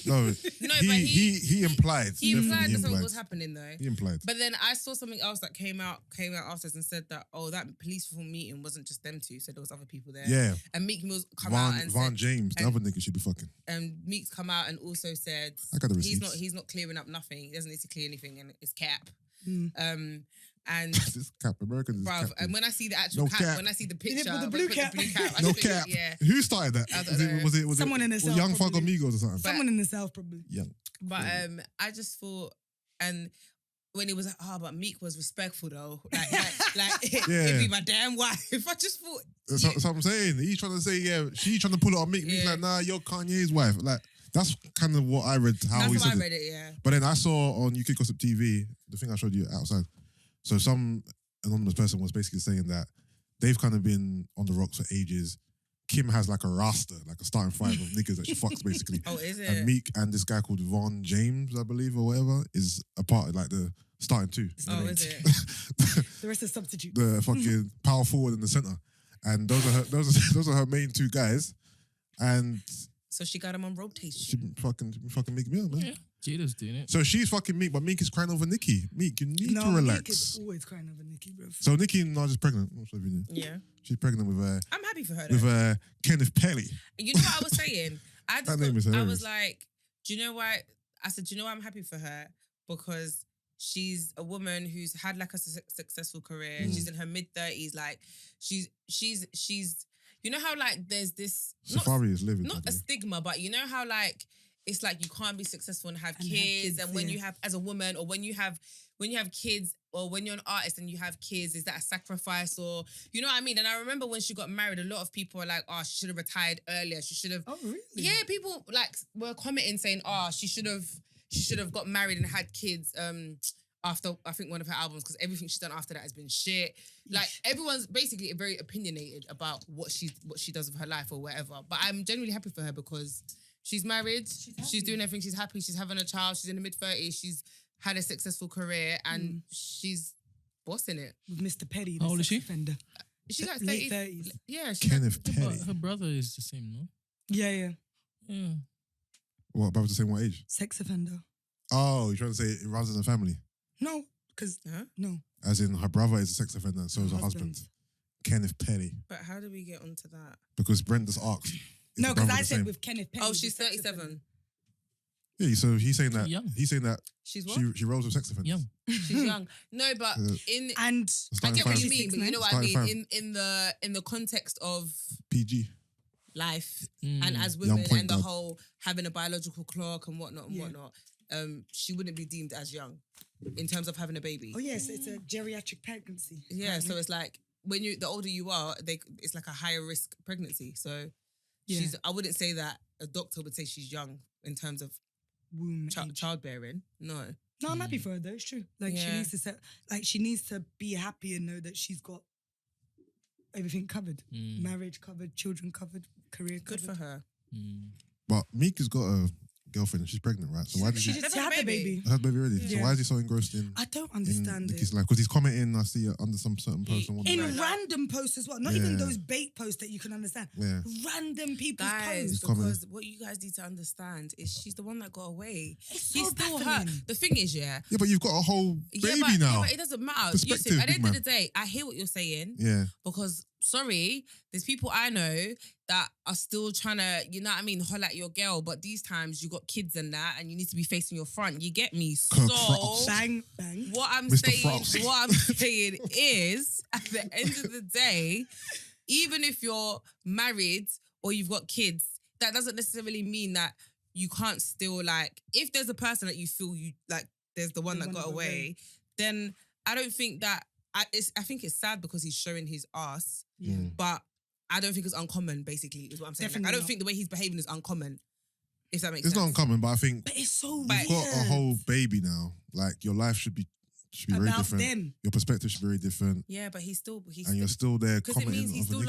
No, No, he, but he implied. he implied definitely that's what was happening though. He implied. But then I saw something else that came out afterwards and said that, that police reform meeting wasn't just them two, so there was other people there. Yeah. And Meek Mill's come out and Von said, James, the and- other nigga should be fucking. and Meek's come out and also said I got the receipts. he's not clearing up nothing. He doesn't need to clear anything, and it's cap. Mm. And This cap, American is bruv, cap. and when I see the actual No cap, cap. when I see the Is it picture with the when I blue put cap? the blue cap, I No just think, cap. yeah. Who started that? I don't know. Was it Someone in the South, Young Thug probably. Amigos or something? Someone in the South probably. Yeah. But I just thought, and when it was like, but Meek was respectful though, like it'd be my damn wife. I just thought That's what I'm saying. He's trying to say, yeah, she's trying to pull it on Meek. Meek's Yeah. like, nah, you're Kanye's wife. Like, that's kind of what I read, how he that's how said I it. read it. Yeah. But then I saw on UK Gossip TV, the thing I showed you outside. So some anonymous person was basically saying that they've kind of been on the rocks for ages. Kim has like a roster, like a starting five of niggas that she fucks basically. Oh, is it? And Meek and this guy called Von James, I believe, or whatever, is a part of like the starting two. Oh, is it? The rest are substitutes. The fucking power forward in the center. And those are her main two guys. And So she got him on she rotation. fucking Meek Mill, man. Yeah. Jada's doing it. So she's fucking Meek, but Meek is crying over Nicki. Meek, you need to Nick relax. is always crying over Nicki, bro. So Nicki Minaj is pregnant. I'm not sure if you knew. Yeah. She's pregnant with I'm happy for her though. Kenneth Pelly. You know what I was saying? I just That name is I hilarious. was like, do you know why? I said, do you know why I'm happy for her? Because she's a woman who's had like a successful career. She's in her mid-30s. Like she's you know how like there's this Safari is living. not by a the way. stigma, but you know how like it's like you can't be successful and have And have kids, kids, and when yeah. you have as a woman, or when you have kids, or when you're an artist and you have kids, is that a sacrifice, or you know what I mean? And I remember when she got married, a lot of people were like, she should have retired earlier. She should have. Oh, really? Yeah, people like were commenting saying, she should have got married and had kids. After I think one of her albums, because everything she's done after that has been shit. Like everyone's basically very opinionated about what she does with her life or whatever. But I'm genuinely happy for her because she's married, she's doing everything, she's happy, she's having a child, she's in the mid-30s, she's had a successful career, and she's bossing it. With Mr. Petty, How the old is sex she? offender. She's like Late 30. 30s. Yeah, she's Kenneth But Pelly. her brother is the same, no? Yeah. Yeah. What, about the same what age? Sex offender. Oh, you're trying to say it runs in the family. No, because Huh? no. As in her brother is a sex offender and so is her Her husband. husband. Kenneth Pelly. But how did we get onto that? Because Brent just asked. is No, the because brother I the said same? with Kenneth Petty. Oh, she's the sex 37. offender. Yeah, so he's saying that Young. She's what? she rolls with sex offenders. Young. She's young. No, but And I get what you She's mean, but you 6'9". know what I Starting mean. In the context of PG. life Mm. and as Young women point and the guard. whole having a biological clock and whatnot and Yeah. whatnot, she wouldn't be deemed as young in terms of having a baby. oh yes, it's a geriatric pregnancy. Yeah, so it's like when the older you are, it's like a higher risk pregnancy. So Yeah. I wouldn't say that a doctor would say she's young in terms of womb age. childbearing. No. No, I'm happy for her though. It's true. Like Yeah. she needs to be happy and know that she's got everything covered. Mm. Marriage covered, children covered, career Good covered. for her. Mm. But Meek has got a girlfriend and she's pregnant, right? So why did She she just That's had a the baby. baby. has baby already? So Yeah. why is he so engrossed in I don't understand Nicki's it. life? Because he's commenting, I see it under some certain post and In whatnot. random posts as well. Not even Yeah. those bait posts that you can understand. Yeah. Random people's Guys, posts. coming. because what you guys need to understand is she's the one that got away. It's He's so still her. baffling. The thing is, yeah, Yeah, but you've got a whole baby now. but it doesn't matter. Perspective, Yusuf, at the big end of man. the day, I hear what you're saying Yeah. because, sorry, there's people I know that are still trying to, you know what I mean, holler at your girl, but these times you got kids and that and you need to be facing your front. You get me? Kirk So, Frost. Bang, bang. what I'm Mr. saying, Frost. is, at the end of the day, even if you're married or you've got kids, that doesn't necessarily mean that you can't still, like, if there's a person that you feel you like, there's the one that got away, then I don't think that I think it's sad because he's showing his ass, but I don't think it's uncommon. Basically, is what I'm saying. Like, I Definitely don't not. think the way he's behaving is uncommon. If that makes It's sense. not uncommon, but I think But it's so But- you've got a weird. whole baby now. Like your life should be very About different. them. Your perspective should be very different. Yeah, but he's And you're still there because it commenting means he over still Nicki.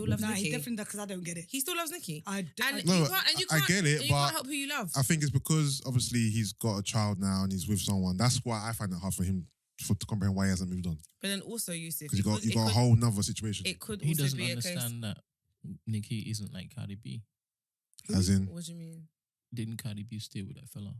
loves Nah, Nicki. he definitely does because I don't get it. He still loves Nicki. I And No, you I can't get it, you but can't help who you love. I think it's because obviously he's got a child now and he's with someone. That's why I find it hard for him to comprehend why he hasn't moved on. But then also, Yusuf, Because you got a whole nother situation. It could He also doesn't be a case. understand that Nicki isn't like Cardi B. As in, What do you mean? Didn't Cardi B stay with that fella?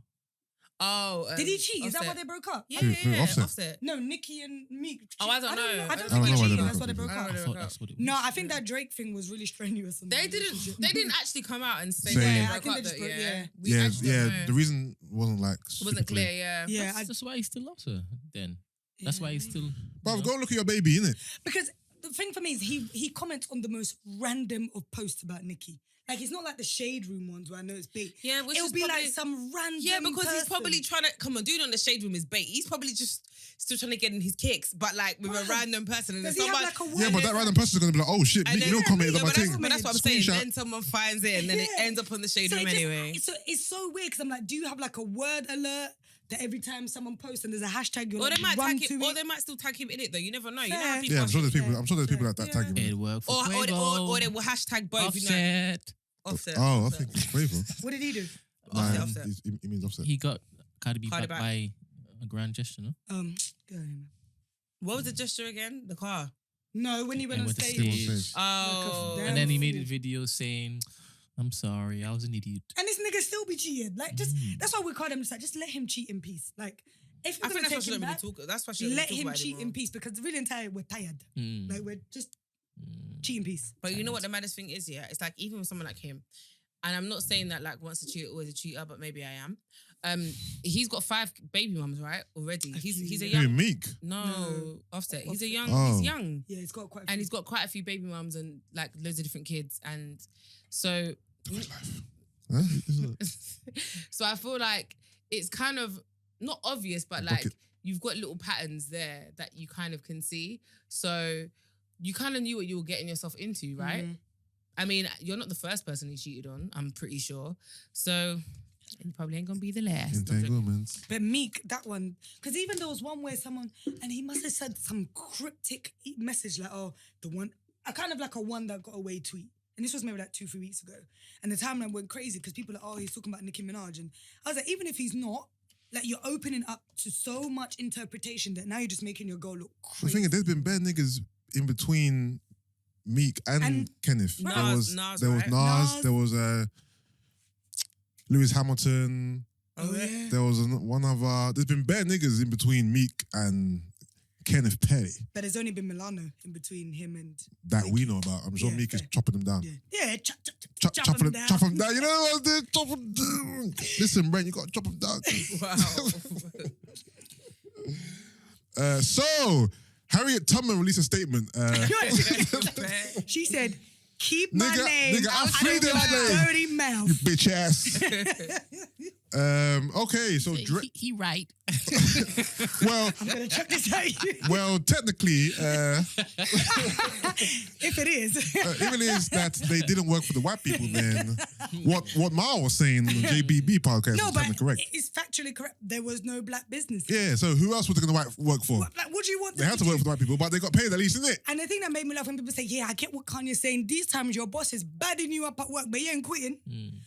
Oh, Did he cheat? Is that why Offset. they broke up? Yeah, Who, yeah, Offset? Offset. No, Nicki and Meek. Oh, I don't know. I I don't don't think know they why they cheated. broke That's why up. they broke I don't up. I know. thought that's what it was. No, I think that Drake thing was really strenuous. They didn't actually come out and say Say- why Yeah, they I broke think up. they just though, broke- yeah, yeah. We yeah, actually don't yeah. know. The reason wasn't like It wasn't super clear. Yeah. Yeah, That's why he still loves her. Then that's why he's still. Bro, you know? go look at your baby, innit? because the thing for me is he comments on the most random of posts about Nicki. Like it's not like the shade room ones where I know it's bait. Yeah, which It'll is be probably, like some random. Yeah, because he's person. probably trying to come on. Doing on the shade room is bait. He's probably just still trying to get in his kicks, but like with a Bro, random person. And then Does he have someone, like a Yeah, word? but that random person's gonna be like, oh shit, and you then, don't comment on my but thing. that's what I'm saying. Screenshot. Then someone finds it, and then it Yeah. ends up on the shade So room it just- anyway. So it's so weird because I'm like, do you have like a word alert that every time someone posts and there's a hashtag, you're Or like, they might run tag to him, or it? they might still tag him in it though. You never know. You know Fair. how people Yeah, are I'm sure there's shit. people. I'm sure there's people that Yeah. tag him. It worked for or Quavo. they will hashtag both. You know, Offset. Offset. Oh, I Offset. think it's Quavo. What did he do? Offset, Nah, Offset. he means Offset. He got Cardi B Cardi back back. by a grand gesture, no? Go ahead. What was the gesture again? The car. No, when he went And on went to stage. stage. Oh. Damn And then he made a fool. video saying, "I'm sorry, I was an idiot." And this nigga still be cheating. Like, just that's why we call him. Just like, just let him cheat in peace. Like, if I we're think gonna that's why take she him don't really back, talk. That's why she don't let really talk him about it cheat anymore. in peace because really and tired, we're tired. Mm. Like, we're just cheat in peace. But you know what the maddest thing is, yeah? It's like even with someone like him, and I'm not saying that like once a cheater, always a cheater, but maybe I am. He's got 5 baby mums, right? Already. He's a Who, young Meek? no Offset. He's a young. Oh. He's young, Yeah, it's got quite. and he's got quite a few baby mums and like loads of different kids, and so Huh? Is it? so I feel like it's kind of not obvious, but A like bucket. you've got little patterns there that you kind of can see. So you kind of knew what you were getting yourself into, right? Mhm. I mean, you're not the first person he cheated on, I'm pretty sure. So you probably ain't gonna be the last. Entanglements. But Meek, that one, because even there was one where someone, and he must have said some cryptic message like, oh, the one, a kind of like a one that got away tweet. And this was maybe like 2-3 weeks ago. And the timeline went crazy because people are like, oh, he's talking about Nicki Minaj. And I was like, even if he's not, like you're opening up to so much interpretation that now you're just making your girl look The crazy. thing is, there's been bare niggas in between Meek and Kenneth. Nas, there was Nas, there was right? Nas, Nas. there was Lewis Hamilton. Oh, yeah. There was one other. There's been bare niggas in between Meek and Kenneth Petty But there's only been Milano in between him and that Meek. we know about. I'm sure Yeah, Meek is fair. chopping them down. Yeah, Chop them down. You know what I'm doing? Chop them down. Listen, Brent, you got to chop them down. Wow. So, Harriet Tubman released a statement. She said, keep my Nigga, name I out freed of them your slaves. dirty mouth. You bitch ass. Okay, so Drake. He right. Well, I'm going to check this out. well, technically, If it is. if it is that they didn't work for the white people, then what Ma was saying on the JBB podcast No, was but kind of correct. it's factually correct. There was no black business. Yeah, so who else was they going to work for? Like, what do you want They them had to work for the white people, but they got paid at least, innit? And the thing that made me laugh when people say, yeah, I get what Kanye's saying. These times your boss is badding you up at work, but you ain't quitting.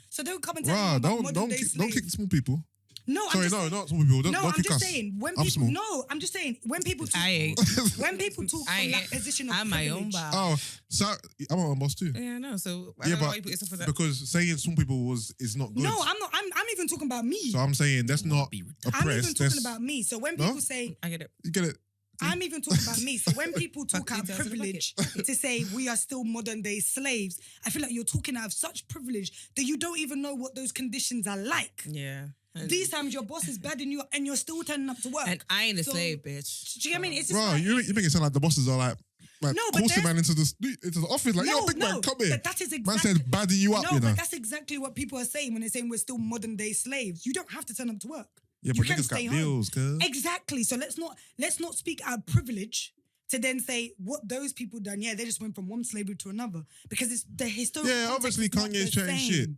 So they'll come and tell you Right, about modern don't day kick slaves. the small people. No, Sorry, I'm just, not small people. Don't I'm kick just us. saying when I'm people small. no, I'm just saying when people talk, I ain't. when people talk I from that ain't. position of I'm my own privilege. boss. Oh, so I'm on boss too. Yeah, I know. So I Yeah, don't know why but you put yourself in that. because saying some people is not good. No, I'm not. I'm even talking about me. So I'm saying that's not Be I'm even oppressed. talking That's, about me. So when No? people say, I get it. you get it. I'm even talking about me. So when people talk Fuck out details in the privilege to say we are still modern day slaves, I feel like you're talking out of such privilege that you don't even know what those conditions are like. Yeah. And, These times your boss is badding you up and you're still turning up to work. and I ain't a So- slave, bitch. Do you get what I mean? It's just Bro, like, you make it sound like the bosses are like No, but coursing there's- man into the office. Like, yo, big man, come here. but that is Man exactly. said badding you up, no, you know. but that's exactly what people are saying when they're saying we're still modern day slaves. You don't have to turn up to work. Yeah, you but can niggas got stay home. bills, cuz. Exactly. So let's not speak out of privilege to then say what those people done. Yeah, they just went from one slavery to another because it's the historical. Yeah, context obviously is not Kanye's the chatting same. shit.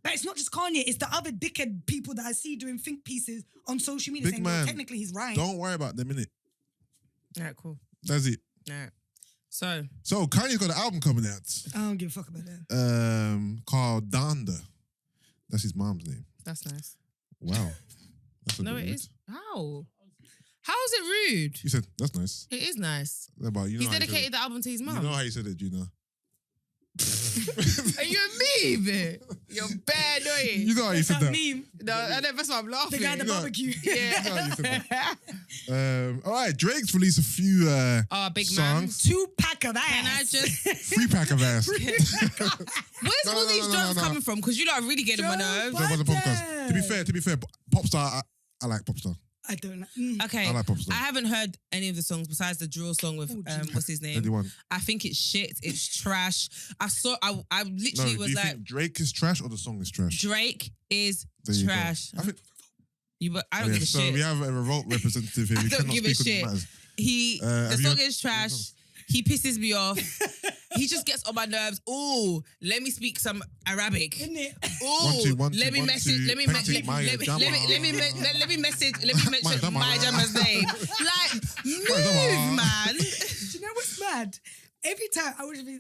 But it's not just Kanye. It's the other dickhead people that I see doing think pieces on social media Big saying, well, man, technically he's right. Don't worry about them, innit? All right, cool. That's it. All right. So, So Kanye's got an album coming out. I don't give a fuck about that. Called Donda. That's his mom's name. that's nice. Wow. That's a No, bit it rude. is. How? How is it rude? You said that's nice. It is nice. Yeah, but you know He's how you said dedicated the album to his it. You mum. know how you said it, Gina. Are you a meme? You're bad, annoying. You know how you said that. meme. No, I know, that's why I'm laughing. The guy at the No. barbecue. You know how you said that. All right, Drake's released a few Oh, big man. songs. 2-pack of ass. Can I just... 3-pack of ass. Where's all these jokes no. coming from? Because you lot really get on my Joe nerves. That was a podcast. To be fair, Popstar, I like Popstar. I don't know. Okay. I like Popstar. I haven't heard any of the songs besides the drill song with what's his name? Anyone? I think it's shit. It's trash. I No, literally do was you like, think Drake is trash or the song is trash? Drake is There you go. trash. I think, I don't give a so shit. we have a revolt representative here. I We don't cannot give a speak on these shit. matters. The have you song heard- is trash. He pisses me off. He just gets on my nerves. Oh, let me speak some Arabic. Isn't it? Oh, One, two, let me one, message. two. Let me Painting let Maya me Jama. message. Let me mention Jama. my Jama's name. Like, move, Jama. man. Do you know what's mad? Every time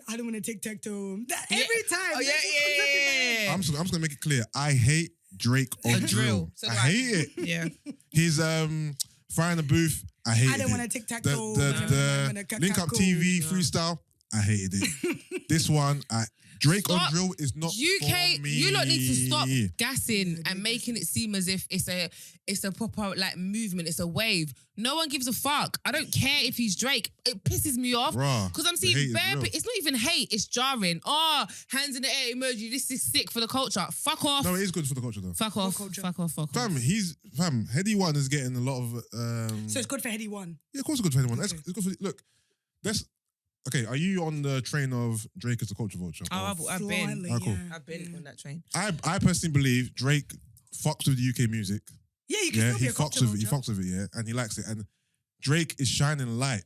I don't want to tic-tac-toe. Every time. Oh, yeah. I'm just gonna make it clear. I hate Drake on A drill. drill. So I do I. hate it. Yeah. His fire in the booth. I hated I don't it. want to tic-tac-toe. The Link Up TV freestyle. I hated it. This one, Drake Stop. on drill is not UK, for me. you lot need to stop gassing and making it seem as if it's a proper like movement, it's a wave. No one gives a fuck. I don't care if he's Drake. It pisses me off Bruh, because I'm the hate seeing is bare. real. It's not even hate. It's jarring. Oh, hands in the air emoji. This is sick for the culture. Fuck off. No, it is good for the culture though. Fuck off. culture. Fuck off. Fuck off. Fam, Heady One is getting a lot of So it's good for Heady One. yeah, of course it's good for Heady One. Okay. It's good for look. Okay, are you on the train of Drake as a culture vulture? Oh, I've been. Slightly, Ah, cool. yeah. I've been on that train. I personally believe Drake fucks with UK music. Yeah, you can Yeah, still be he a fucks culture with it. He vulture. fucks with it, yeah, and he likes it. And Drake is shining light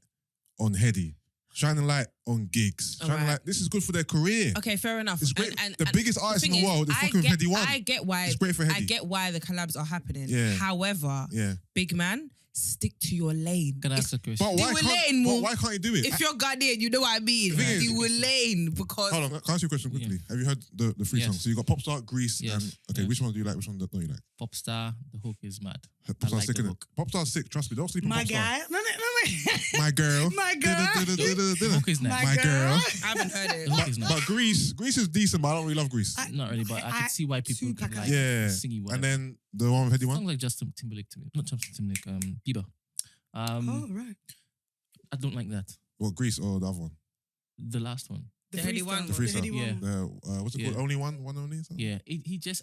on Heady, shining light on gigs, shining Alright. light. This is good for their career. Okay, fair enough. It's great. And The biggest artist in thing the world is I fucking with get- Heady One. I get why. It's great for Heady. I get why the collabs are happening. Yeah. However, Yeah, big man, stick to your lane. Can I If- ask a question? but why Do a can't? lane, But Mo. why can't he do it? If you're Ghanaian, you know what I mean. The thing is- Do a lane because Hold on, can I ask you a question quickly? Have you heard the three Yes. songs? So you got Popstar, Grease, Yes. and okay, Yes. which one do you like? Which one don't you like? Popstar, the hook is mad. Popstar's like sick, the innit? hook. Popstar's sick. Trust me, don't sleep on My Popstar. guy. My girl. My girl. The hook is nice. My girl. I haven't heard it. The hook is nice. But Grease is decent, but I don't really love Grease. Not really, but I can see why people Super can like Yeah, singy whatever. and then the one with Heady Songs One. like Justin Timberlake to me, not Justin Timberlake, Bieber. Oh, right. I don't like that. What, Grease or the other one? The last one. The heady freestyle. one. The freestyle. heady Yeah. one. What's it Yeah. called? Only one? One only? Something? Yeah, he just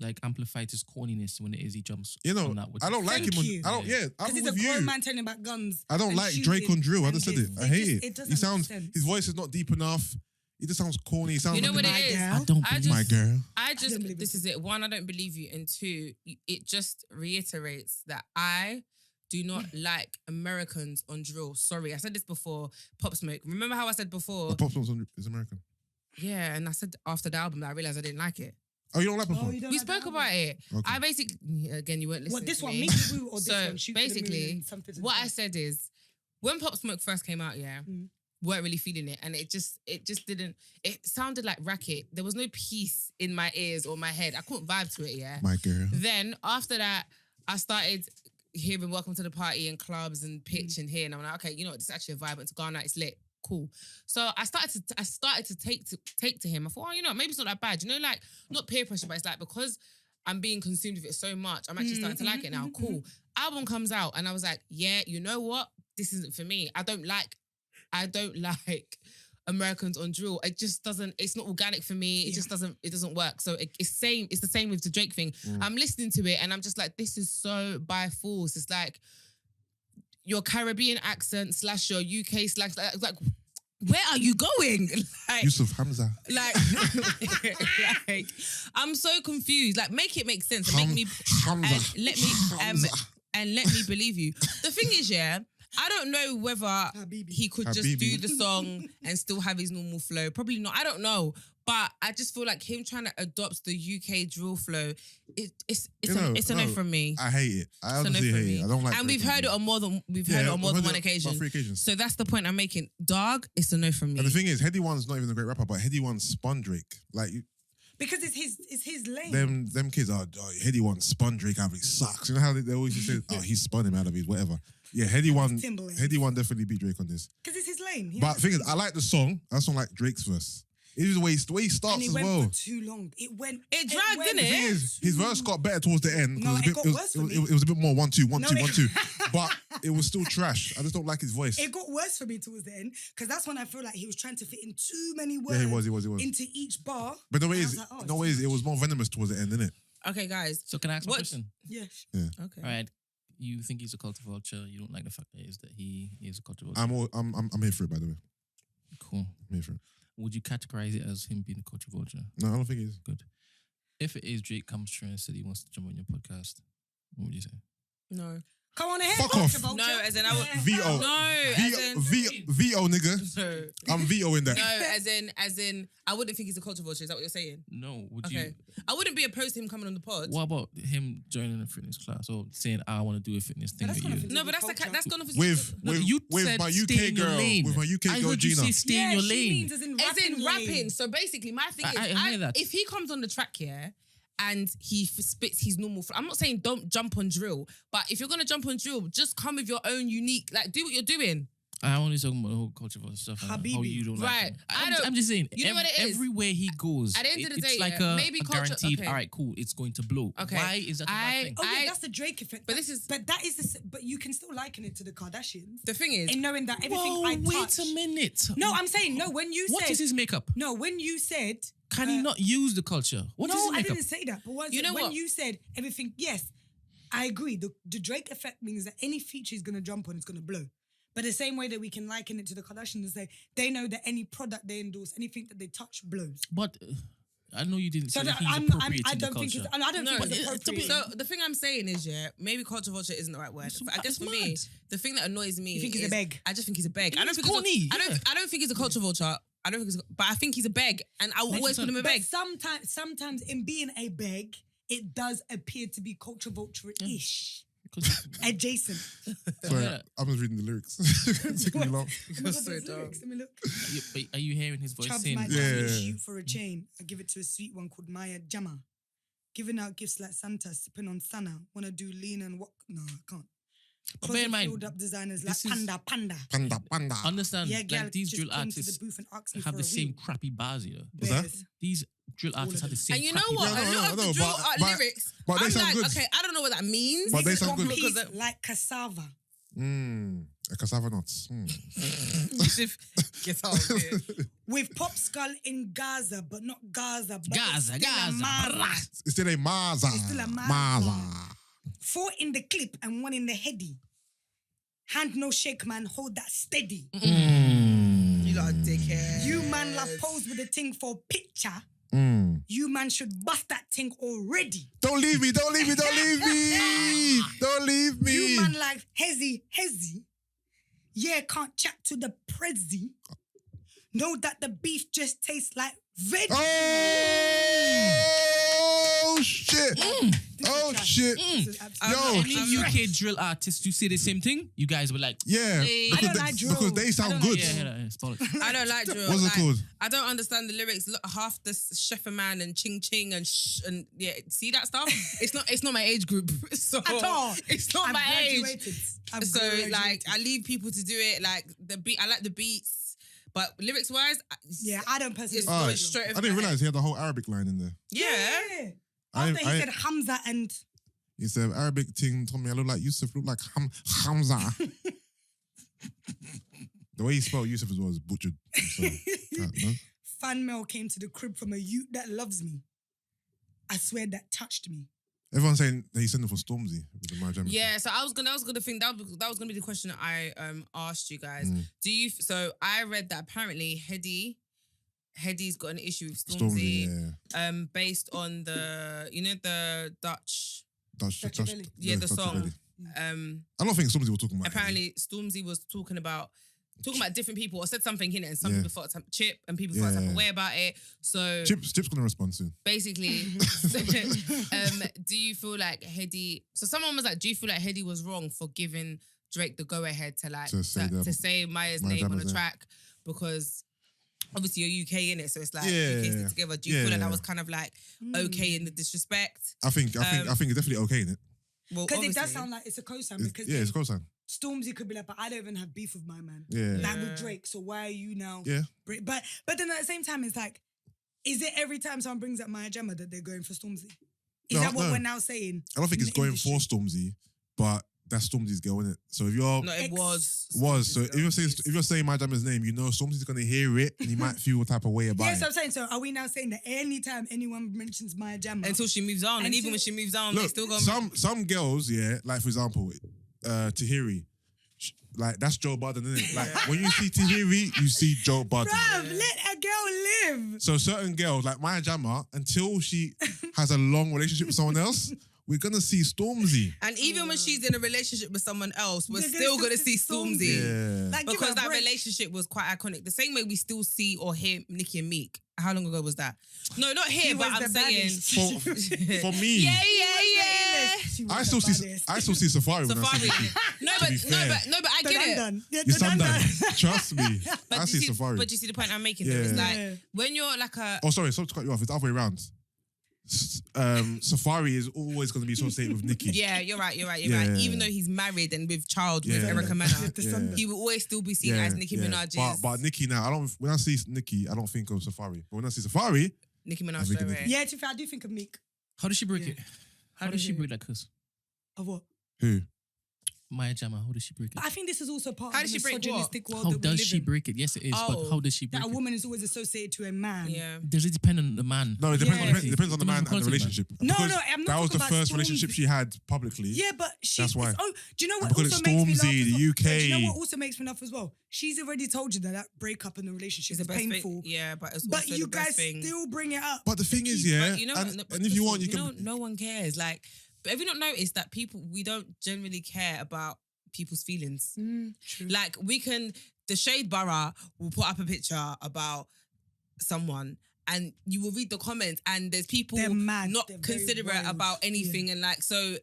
like amplified his corniness when it is he jumps. You know, on that, which I don't is- like Thank him. On, you. I don't. Yeah, I'm Because he's with a grown you. man telling about guns. I don't and like Drake shooting on drill. I and just said kids. it. I hate it. It doesn't He sounds. make sense. His voice is not deep enough. He just sounds corny. He sounds. You know like what a- it is? girl. I don't I believe My girl. I just, don't believe this it. is it. One, I don't believe you. And two, it just reiterates that I do not like Americans on drill. Sorry, I said this before. Pop Smoke. Remember how I said before? The Pop Smoke is American. Yeah, and I said after the album that I realized I didn't like it. Oh, you don't like Pop Oh, Smoke? you don't We like spoke that about it. Okay. I basically, again, you weren't listening What, this to one? me. Make the Woo or this So one? Shoot for the moon basically, and something to the what I sky. said is, when Pop Smoke first came out, weren't really feeling it, and it just didn't. It sounded like racket. There was no peace in my ears or my head. I couldn't vibe to it. Yeah. My girl. Then after that, I started hearing "Welcome to the Party" in clubs and pitch and here, and I'm like, okay, you know what? This is actually a vibe. And to go on that, it's lit. Cool. So I started to take to him. I thought, oh, you know, maybe it's not that bad. You know, like not peer pressure, but it's like because I'm being consumed with it so much, I'm actually starting to like it now. Cool. Album comes out, and I was like, yeah, you know what? This isn't for me. I don't like Americans on drill. It just doesn't. It's not organic for me. It just doesn't. It doesn't work. So it's the same with the Drake thing. I'm listening to it, and I'm just like, this is so by force. It's like your Caribbean accent / your UK / like where are you going? Like, Yusuff Hamza. like, I'm so confused. Like, make it make sense. And make me Hamza. and let me believe you. The thing is, yeah, I don't know whether Habibi. he could just Habibi. do the song and still have his normal flow. Probably not. I don't know. But I just feel like him trying to adopt the UK drill flow, it's a no from me. I hate it. I It's a no honestly from hate me. it. I don't like. And we've Drake heard it on on more than one occasion. About 3 occasions. So that's the point I'm making. Dog, it's a no from me. And the thing is, Heady One's not even a great rapper, but Heady One spun Drake. Like Because it's his lane. them kids are Heady One spun Drake out of his socks. You know how they always just say, oh, he spun him out of his whatever. Yeah, Heady One definitely beat Drake on this. Because it's his lane. He But has the thing is, I like the song. I just don't like Drake's verse. It is the way he starts and it as went well. for too long. It dragged, went didn't The it? thing is, his verse got better towards the end. 'cause No, it, it got was, worse for me. it was a bit more 1 2 1 No, 2 it- 1 2, but it was still trash. I just don't like his voice. It got worse for me towards the end because that's when I feel like he was trying to fit in too many words Yeah, he was. into each bar. But the way And I is, was like, oh, no it's ways, too it much. was more venomous towards the end, didn't it? Okay, guys. So can I ask What- a question? Yeah. Okay. All right. You think he's a culture vulture. You don't like the fact that he is a culture vulture. I'm here for it, by the way. Cool. I'm here for it. Would you categorize it as him being a culture vulture? No, I don't think he's. Good. If it is Drake comes through and said he wants to jump on your podcast, what would you say? No. Come on ahead. Fuck Vulture, off. vulture. No, as in I would. VO. No, as in. VO, nigga. No. I'm VOing that. No, as in, I wouldn't think he's a culture vulture. Is that what you're saying? No. Would Okay. you? I wouldn't be opposed to him coming on the pod. What about him joining a fitness class or saying, I want to do a fitness thing But that's with not you? a No, but that's Culture. that's gone off. No, you with said my stay UK in your girl, lane. with my UK I girl heard you Gina. say stay in your she lane. means as in As in rapping rapping. lane. So basically, my thing I is, hear that. if he comes on the track here and he spits his normal, I'm not saying don't jump on drill, but if you're gonna jump on drill, just come with your own unique, like do what you're doing. I only talking about the whole culture vulture stuff. And how Habibi. you don't Right. like him. I don't- I'm just saying. You know what it is? Everywhere he goes, At the end of the it's day, like yeah, a, maybe a culture- guaranteed. okay. All right, cool. It's going to blow. Okay. Why is that a bad thing? Oh yeah, that's the Drake effect. But this is- but that is but you can still liken it to the Kardashians The thing is, in knowing that everything Whoa, I wait touch. a minute. No, I'm saying no. When you What said is his makeup? no, when you said Can he not use the culture? What is no, his I makeup? didn't say that. But You know when what? you said everything, yes, I agree. The Drake effect means that any feature he's gonna jump on, it's gonna blow. But the same way that we can liken it to the Kardashians and say they know that any product they endorse, anything that they touch blows. But I know you didn't So say that he's I appropriating don't the think culture. it's. I don't No, think it's it- appropriate. so the thing I'm saying is, yeah, maybe culture vulture isn't the right word. I guess for me, mad. the thing that annoys me You think he's a is beg? I just think he's a beg. I don't He's think corny, he's a, yeah. I don't think he's a culture vulture. I don't think, but I think he's a beg, and I will always put him a But beg. sometimes in being a beg, it does appear to be culture vulture-ish, 'Cause- adjacent. Sorry, Yeah. I'm just reading the lyrics. Taking me long. You're so dumb. Let me look. Are you hearing his voice Chubs saying? might Yeah. shoot for a chain. I give it to a sweet one called Maya Jama. Giving out gifts like Santa, sipping on Sana. Wanna do lean and what? No, I can't. But bear in mind, Filled up designers like this is- Panda. Panda. Understand, Yeah, girl, like these just drill came to artists the booth and asked me have for the a same wee. crappy bars, you know. What's that? Bears. These drill artists have the same. And you know crappy what? bars. Yeah, A lot of the drill but- lyrics, but they I'm sound like, good. okay, I don't know what that means. But they Niggas sound got good. peas Because like cassava. Mm. Cassava nuts. Yusuff, get out of here. With Pop Skull in Gaza, but not Gaza. But Gaza, it's still a Gaza. Maza. It's still a Maza. It's still a Maza. Maza. 4 in the clip and 1 in the heady. Hand no shake, man. Hold that steady. You lot are dickhead. You man love pose with a ting for picture. You man should bust that ting already. Don't leave me. Don't leave me. Don't leave me. Don't leave me. You man like hezzy. Yeah, can't chat to the prezi. Know that the beef just tastes like veggie. Oh shit! Oh shit! Yo, Any UK drill artists who say the same thing, you guys were like, yeah, I because don't they, like drill. because they sound I don't good. like yeah, it's bollocks. I don't like drill. What's it called? I don't understand the lyrics. Look, half the chef man and ching ching and yeah, see that stuff? It's not my age group. So At all. It's not I've my age. graduated. I've So graduated. like I leave people to do it. Like the beat, I like the beats, but lyrics wise, Yeah, I don't personally. It's Alright. going straight I over didn't my realize he had the whole Arabic line in there. Yeah. After he said Hamza and He said Arabic thing told me I look like Yusuff, look like Hamza. The way he spelled Yusuff as well is butchered. So, no? fan mail came to the crib from a youth that loves me. I swear that touched me. Everyone's saying that he's sending for Stormzy with the Mariah. Yeah, so I was gonna think that was gonna be the question that I asked you guys. So I read that apparently Heady's got an issue with Stormzy, based on the Dutch Belly. the Dutch song. Belly. I don't think Stormzy was talking about apparently Stormzy was talking about different people or said something in it, and some Yeah. people thought Chip and people thought some way about it. So Chip's gonna respond soon. basically, do you feel like Heady? So someone was like, do you feel like Heady was wrong for giving Drake the go ahead to say Maya's name on the track, because obviously you're UK in it, so it's like UK stick together. Do you feel like that was kind of like okay in the disrespect? I think it's definitely okay in it. Well, Because it does obviously. sound like it's a cosign. Because It's a cosign. Stormzy could be like, but I don't even have beef with my man. Yeah. Like with Drake, so why are you now? Yeah. But then at the same time, it's like, is it every time someone brings up Maya Jama that they're going for Stormzy? Is that what we're now saying? I don't think in it's the going industry? for Stormzy, but that's Stormzy's girl, innit? So if you're No, it was. so if you're saying my Jama's name, you know Stormzy's gonna hear it and he might feel a type of way about Yes, it. I'm saying. So are we now saying that anytime anyone mentions Maya Jama, Until she moves on, and even when she moves on, they Look, still go. some girls, like for example, Tahiri, like that's Joe Budden, isn't it? Like when you see Tahiri, you see Joe Budden. bruv, let a girl live. So certain girls, like Maya Jama, until she has a long relationship with someone else, we're gonna see Stormzy. And even when she's in a relationship with someone else, we're They're still gonna gonna see Stormzy. Yeah. Like, give her Because a that break. relationship was quite iconic. The same way we still see or hear Nicki and Meek. How long ago was that? No, not here, She but was I'm the saying. baddest. For me, Yeah. She was I the still see baddest. Safari. When I Safari. see Nicki. No, To be but I The get it. London. Yeah, You the stand London. down. Trust me. But I do you see Safari. But you see the point I'm making? Yeah. Though? It's like Yeah. when you're like a. Oh, sorry to cut you off. It's the other way around. Safari is always going to be associated with Nicki. Yeah, you're right. Yeah. Even though he's married and with child with Yeah. Erica Mena, With the son. he will always still be seen as Nicki Minaj's. But Nicki now, when I see Nicki, I don't think of Safari. But when I see Safari, Nicki I Minaj think straight of away. Yeah, to be fair, I do think of Meek. How does she break Yeah. it? How does she break that curse? Of what? who? Maya Jama, how does she break it? But I think this is also part How of does the she break what? misogynistic world How that we does live she in. break it? Yes, it is. Oh. But how does she break That a it? woman is always associated to a man. Yeah. Does it depend on the man? No, it Yeah. depends on the man and the Content, man. relationship. No, Because no, I'm not that was talking the about first Stormzy. relationship she had publicly. Yeah, but she. That's why. Oh, do you know what Because also it's makes me laugh? Stormzy, as well? the Do you know UK. what also makes me laugh as well? She's already told you that breakup in the relationship It's is the best painful. thing. Yeah, but it's But also you the best guys thing. still bring it up. But the thing is, But you know what? and No, if you want, you know, can. no one cares. Like, but have you not noticed that we don't generally care about people's feelings? True. Like, the Shade Borough will put up a picture about someone, and you will read the comments, and there's people They're mad. not They're very considerate wild. about anything, and like, so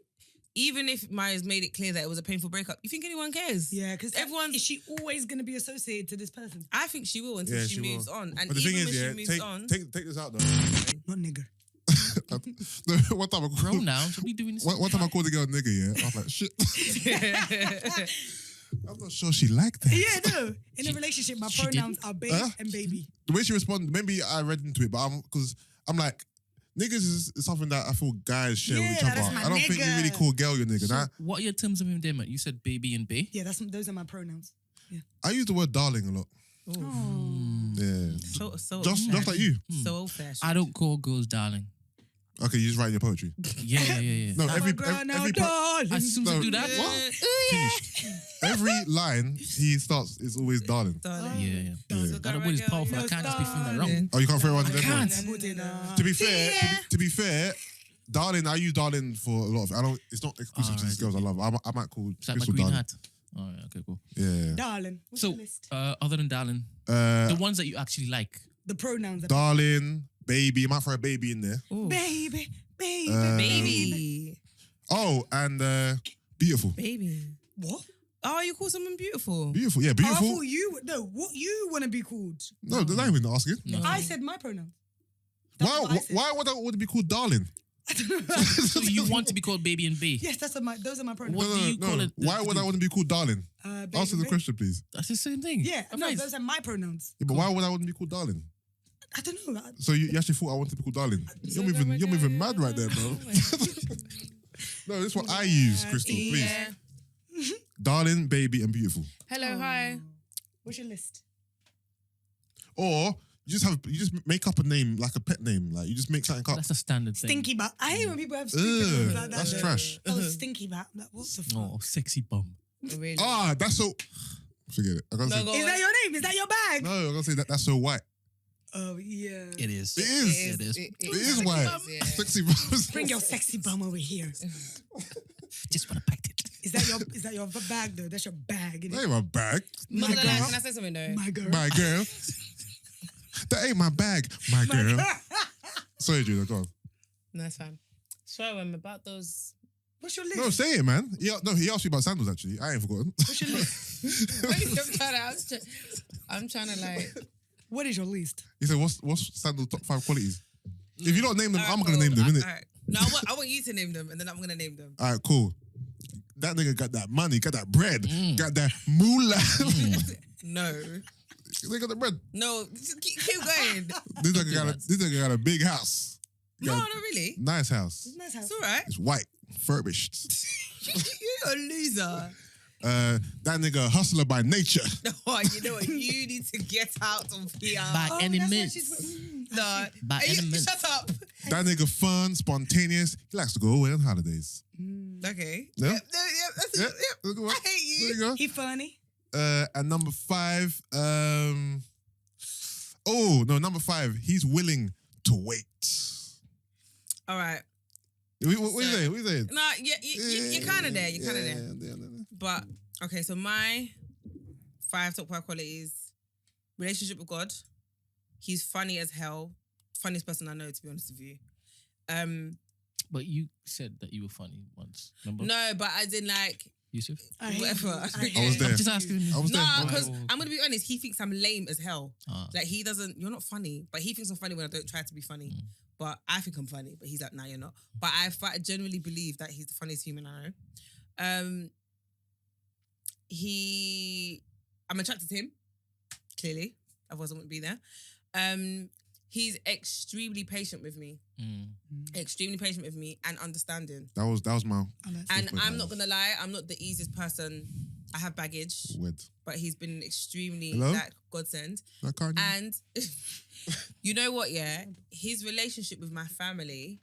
even if Maya's made it clear that it was a painful breakup, you think anyone cares? Yeah, because Everyone's- Is she always going to be associated to this person? I think she will until Yeah, she she moves will. on, and But the thing even is, when she moves on, take this out though. Not nigger. No, one time I Bro, called, now should we doing this? one time I called the girl nigga, yeah. I was like, shit. I'm not sure she liked that. Yeah, no. In a relationship, my pronouns are babe Huh? and baby. The way she responded, maybe I read into it, but because I'm like, niggas is something that I feel guys share with each Yeah, other. that's my I don't think you nigga. really call girl your nigga. So Nah, what are your terms of endearment? You said baby and bae. Yeah, those are my pronouns. I use the word darling a lot. Oh. Yeah. So Just like you. So old fashioned. I don't call girls darling. Okay, you just write your poetry. Yeah. No, I'm every a girl now, every darling. As soon as I No. do that, every line he starts is always darling. Darling. yeah. Yeah. That word is powerful. I can't just be feeling that wrong. Oh, you can't throw one to them. can't. To be fair, to be fair, darling, I use darling for a lot of. I don't. It's not exclusive to Alright. these girls I love. I might call It's like my Crystal green darling. hat. All right, okay, cool. Yeah. Darling. What's So, your list? other than darling, Uh, the ones that you actually like. The pronouns. darling, baby. You might throw a baby in there. Ooh. Baby. Baby. Oh, and beautiful. Baby. What? Oh, you call someone beautiful? Beautiful. Yeah, Oh, I beautiful. thought you. No, what you want to be called? No, they're not even asking. No. I said my pronouns. That's Why? what I said. Why would it be called darling? I don't know. So you want to be called baby and bae? Yes, those are my pronouns. What do you call it? Why would I want to be called darling? Baby, Answer the baby. question, please. That's the same thing. Yeah, no, Nice. those are my pronouns. Yeah, but why would I want to be called darling? I don't know. So you actually thought I wanted to be called darling? You're moving mad right there, bro. No, this is what I use, Crystal. Please, Yeah. darling, baby, and beautiful. Hello, hi. What's your list? Or you just make up a name like a pet name, like you just make something up. That's a standard thing. Stinky butt. I hate when people have stupid Ugh, names like that. that's though. trash. Oh, stinky butt. Like, what the fuck? Oh, sexy bum. Really? Ah, that's so. Forget it. I gotta say, go Is on. that your name? Is that your bag? no, I gotta say that's so white. Oh, yeah. It is. It is. It is. It is white. Yeah. Sexy bums. Bring your sexy bum over here. Just want to bite it. Is that your bag though? That's your bag. That Innit? ain't my bag. Not My gonna lie, girl. can I say something though? My girl. My girl. That ain't my bag. My girl. Sorry, Judah, go on. No, that's fine. So about those. What's your list? No, say it, man. He asked you about sandals, actually. I ain't forgotten. What's your list? I'm trying to like. What is your list? He said, what's sandals' top 5 qualities? If you don't name them, Alright, I'm going to cool. name them, innit? Alright. No, I want you to name them, and then I'm gonna name them. All right, cool. That nigga got that money, got that bread, got that moolah. No, They got the bread. no, just keep going. This nigga got a big house. No, Got not really. a nice house. Nice house. It's all right. It's white, furbished. You're a loser. That nigga a hustler by nature. No, you know what? You need to get out of here. By any that's why means. she's- No, By Hey, any means. shut up. That nigga fun, spontaneous. He likes to go away on holidays. Okay. Yeah? Yep, that's Yeah, yep. that's a good one. I hate you. There you go. He funny. And number 5, number 5, he's willing to wait. All right. What you saying? What you saying? No, you're kind of there. You're kind of there. Yeah. But okay, so my 5 top 5 qualities: relationship with God. He's funny as hell. Funniest person I know, to be honest with you. But you said that you were funny once. Remember? No, but as in like Yusuf? I hate whatever. you. I was there. I'm just asking. I was there. No, Oh, because oh. I'm gonna be honest. He thinks I'm lame as hell. Ah. Like he doesn't. You're not funny, but he thinks I'm funny when I don't try to be funny. But I think I'm funny, but he's like, nah, you're not. But I genuinely believe that he's the funniest human I know. I'm attracted to him. Clearly, otherwise I wouldn't be there. He's extremely patient with me. Extremely patient with me and understanding. That was my And I'm not gonna lie, I'm not the easiest person. I have baggage, word. but he's been extremely Hello? like godsend. That Kanye? And you know what? Yeah, his relationship with my family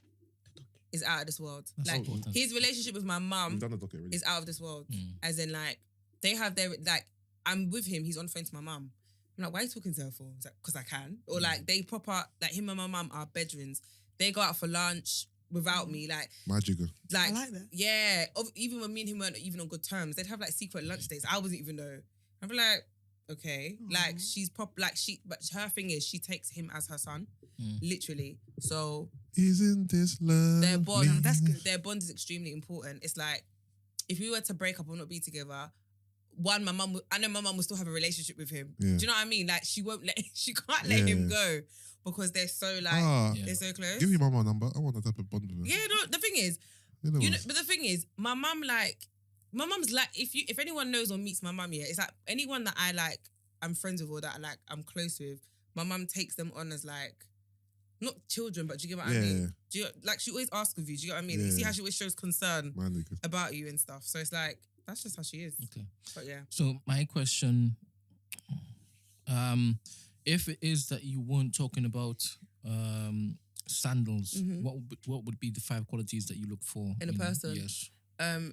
is out of this world. That's like important. his relationship with my mum We've done the docket already. is out of this world. As in, like they have their like. I'm with him. He's on the phone to my mum. I'm like, why are you talking to her for? He's like, because I can. Or like they proper like him and my mum are bedrooms. They go out for lunch without me. Like My jigger. I like that. yeah. Even when me and him weren't even on good terms, they'd have like secret lunch dates. I wasn't even know. I'd be like, okay, like she's but her thing is she takes him as her son, literally. So Isn't this love? their bond, that's good. Their bond is extremely important. It's like if we were to break up or not be together. I know my mum will still have a relationship with him. Yeah. Do you know what I mean? Like she can't let him go because they're so like they're so close. Give your mama a number. I want that type of bond with her. Yeah, no. The thing is, but the thing is, my mum's like, if anyone knows or meets my mum, yeah, it's like anyone that I like, I'm friends with or that I'm close with. My mum takes them on as like not children, but do you get what I Yeah. mean? Do you, like, she always asks of you. Do you get what I mean? You see Yeah. how she always shows concern My nigga. about you and stuff. So it's like, that's just how she is. Okay. But yeah. So my question, if it is that you weren't talking about sandals, Mhm. what would be the 5 qualities that you look for In a person? Yes.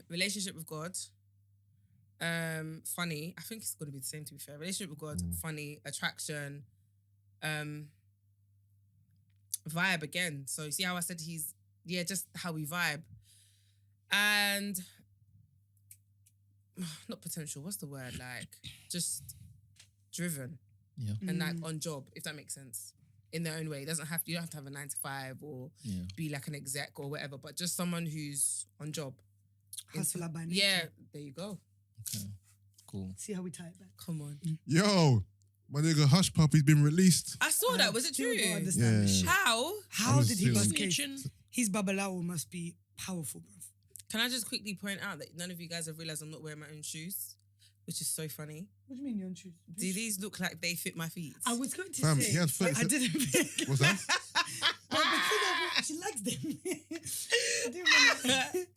Relationship with God. Funny. I think it's going to be the same, to be fair. Relationship with God, funny, attraction, vibe again. So you see how I said just how we vibe. And not potential, what's the word? Like, just driven Yeah. and like on job, if that makes sense. In their own way. You don't have to have a 9 to 5 or Yeah. be like an exec or whatever, but just someone who's on job. Hustler by nature. Yeah, there you go. Okay. Cool. See how we tie it back. Come on. Yo, my nigga Hush Puppy's been released. I saw that. Was it Still don't true? understand this Yeah. shit. How? How was did he still- bust case? His babalawo must be powerful, bro. Can I just quickly point out that none of you guys have realised I'm not wearing my own shoes, which is so funny. What do you mean you're on shoes? Do these look like they fit my feet? I was going to Fam, say, he had but I 30 didn't pick. What's that? But because she likes them. I didn't really-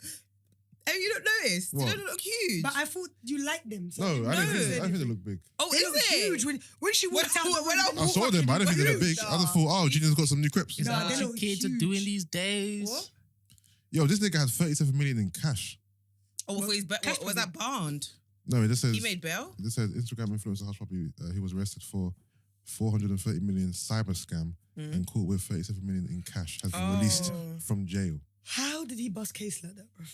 Oh, you don't notice? What? They don't look huge. But I thought you liked them. So No, I didn't think said I think they look big. oh, they is look it? huge. When she walked out the when I room, I saw them, but I didn't think they look big. I just thought, oh, Gina's got some new crips. Is Nah, that they what look kids are huge. doing these days? What? Yo, this nigga had 37 million in cash. Oh, for his Cash was that bond? No, it just says He made bail? this says Instagram influencer Hush Puppy. He was arrested for 430 million cyber scam and caught with 37 million in cash. Has been released Oh. from jail. how did he bust case like that, bro?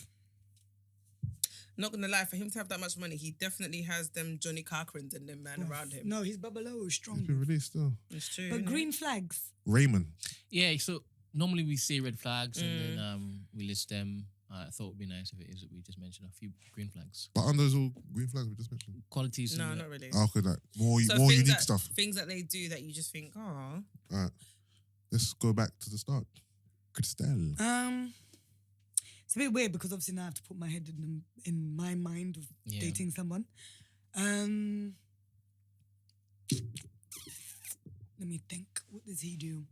Not gonna lie, for him to have that much money, he definitely has them Johnny Carcrins and them man around him. No, his babalawo is strong. He's been released still. It's true. But innit? green flags. Raymond. Yeah, so normally we say red flags and then we list them. I thought it would be nice if it is that we just mentioned a few green flags. But under those all green flags we just mentioned. Qualities. No, and, not really. Oh, okay, like more So more things unique that- stuff. Things that they do that you just think, oh. Alright. Let's go back to the start. Christel. It's a bit weird because obviously now I have to put my head in my mind of Yeah. dating someone. Let me think. What does he do?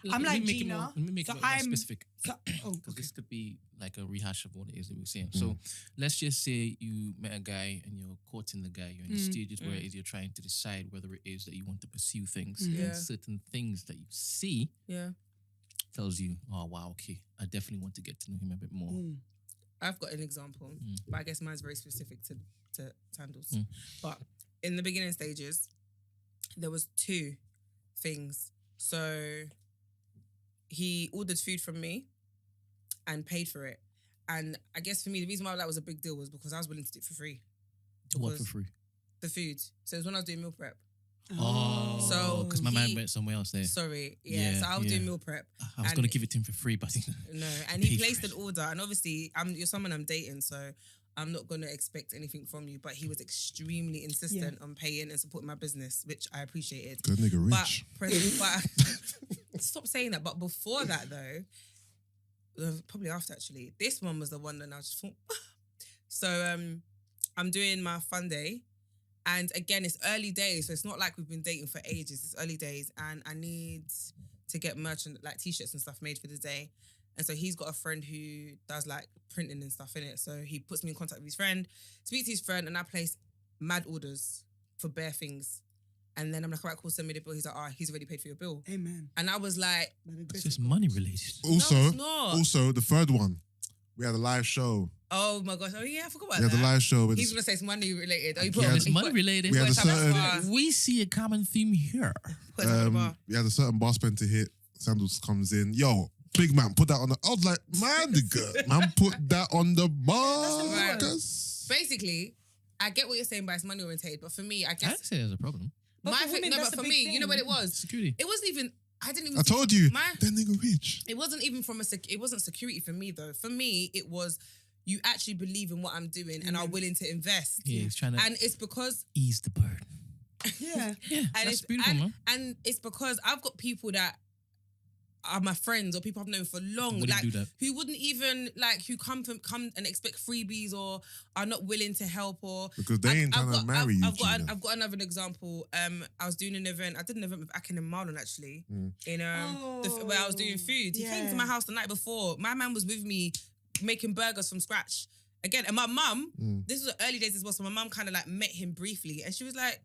I'm Let me like make it Gina, more- Let me make so it more I'm- specific. So, oh, Because okay. this could be like a rehash of what it is that we're saying. So let's just say you met a guy and you're courting the guy. You're in the stages where it is you're trying to decide whether it is that you want to pursue things. Yeah. And certain things that you see Yeah. tells you, oh wow, okay, I definitely want to get to know him a bit more. I've got an example, but I guess mine's very specific to sandals. Mm. But in the beginning stages, there was 2 things. So he ordered food from me and paid for it. And I guess for me, the reason why that was a big deal was because I was willing to do it for free. What for Because free? The food. So it was when I was doing meal prep. Oh, So because my man he- went somewhere else there. Sorry. Yeah. Yeah, So I was yeah. doing meal prep. I was and- going to give it to him for free, but No, and he Pay for placed it. an order, and obviously, you're someone I'm dating, so I'm not gonna expect anything from you. But he was extremely insistent on paying and supporting my business, which I appreciated. Good nigga But, rich. but stop saying that. But before that, though, probably after actually, this one was the one that I just thought. So I'm doing my fun day. And again, it's early days, so it's not like we've been dating for ages. It's early days, and I need to get merchant like t-shirts and stuff made for the day. And so he's got a friend who does like printing and stuff in it. So he puts me in contact with his friend, speaks to his friend, and I place mad orders for bare things. And then I'm like, all right, cool, send me the bill. He's like, he's already paid for your bill. Amen. And I was like, it's just money related. Also, no, it's not. also the third one, we had a live show. Oh my gosh. Oh yeah, I forgot about We had that. the live show with He's gonna say it's money related. Oh, he Yeah, put Yeah, it- it's he money put- related. we had a put it up as certain- far. We see a common theme here. Put it up as far. we had a certain bar spend to hit. Sandals comes in. Yo, big man, put that on the. I was like, man, nigga, man, put that on the bar. Right. Cause Basically, I get what you're saying, but it's money orientated. But for me, I I guess didn't say there's a problem. But my for thing. women, No, that's but a for big me, you know what thing. it was? Security. It wasn't even. I didn't even. I told you, My, that nigga rich. it wasn't even from it wasn't security for me though. For me, it was you actually believe in what I'm doing and are willing to invest. Yeah, he's trying to And it's because ease the burden. Yeah. Yeah, and that's it's beautiful, man. and it's because I've got people that are my friends or people I've known for long, Wouldn't like do that. who wouldn't even like who come and expect freebies or are not willing to help or Because they ain't trying to marry you. I've got another example. I was doing an event. I did an event with Akin and Marlon actually in where I was doing food. He came to my house the night before. My man was with me making burgers from scratch again. And my mum, this was the early days as well. So my mum kind of like met him briefly, and she was like,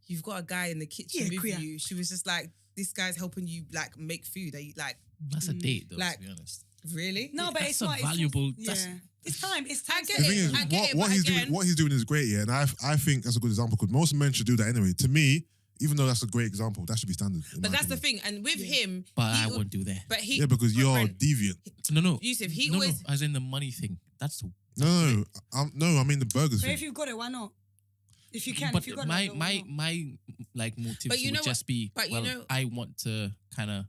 "You've got a guy in the kitchen with you." She was just like, "This guy's helping you like make food." Are you like? That's a date, though. Like, to be honest. Really? No, but That's it's a not. valuable. It's time. It's time. I get The thing it. is, I get it. what But he's again, doing, what he's doing is great, yeah, and I think that's a good example because most men should do that anyway. To me, even though that's a great example, that should be standard. but that's the thing. And with him, But he I would- won't do that. But he, Yeah, because but you're Brent, deviant. No. Yusuff, he no, always. as in the money thing. That's the. No, I mean the burgers But thing. if you've got it, why not? If you can, But if you got my it, why not? my like motives But you know would just be. but you well, know- I want to kind of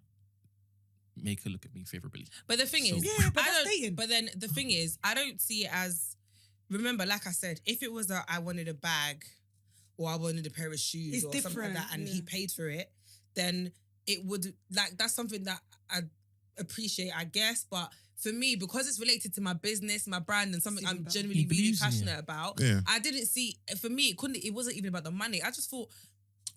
make her look at me favorably. But the thing So- is, Yeah, but I that's don't. dating. But then the thing is, I don't see it as. Remember, like I said, if it was I wanted a bag, or I wanted a pair of shoes, It's or something like different, that, and he yeah. paid for it, then it would like that's something that I appreciate, I guess. But for me, because it's related to my business, my brand, and something It's even I'm better. genuinely He really believes in you. passionate about, Yeah. I didn't see. For me, it wasn't even about the money. I just thought,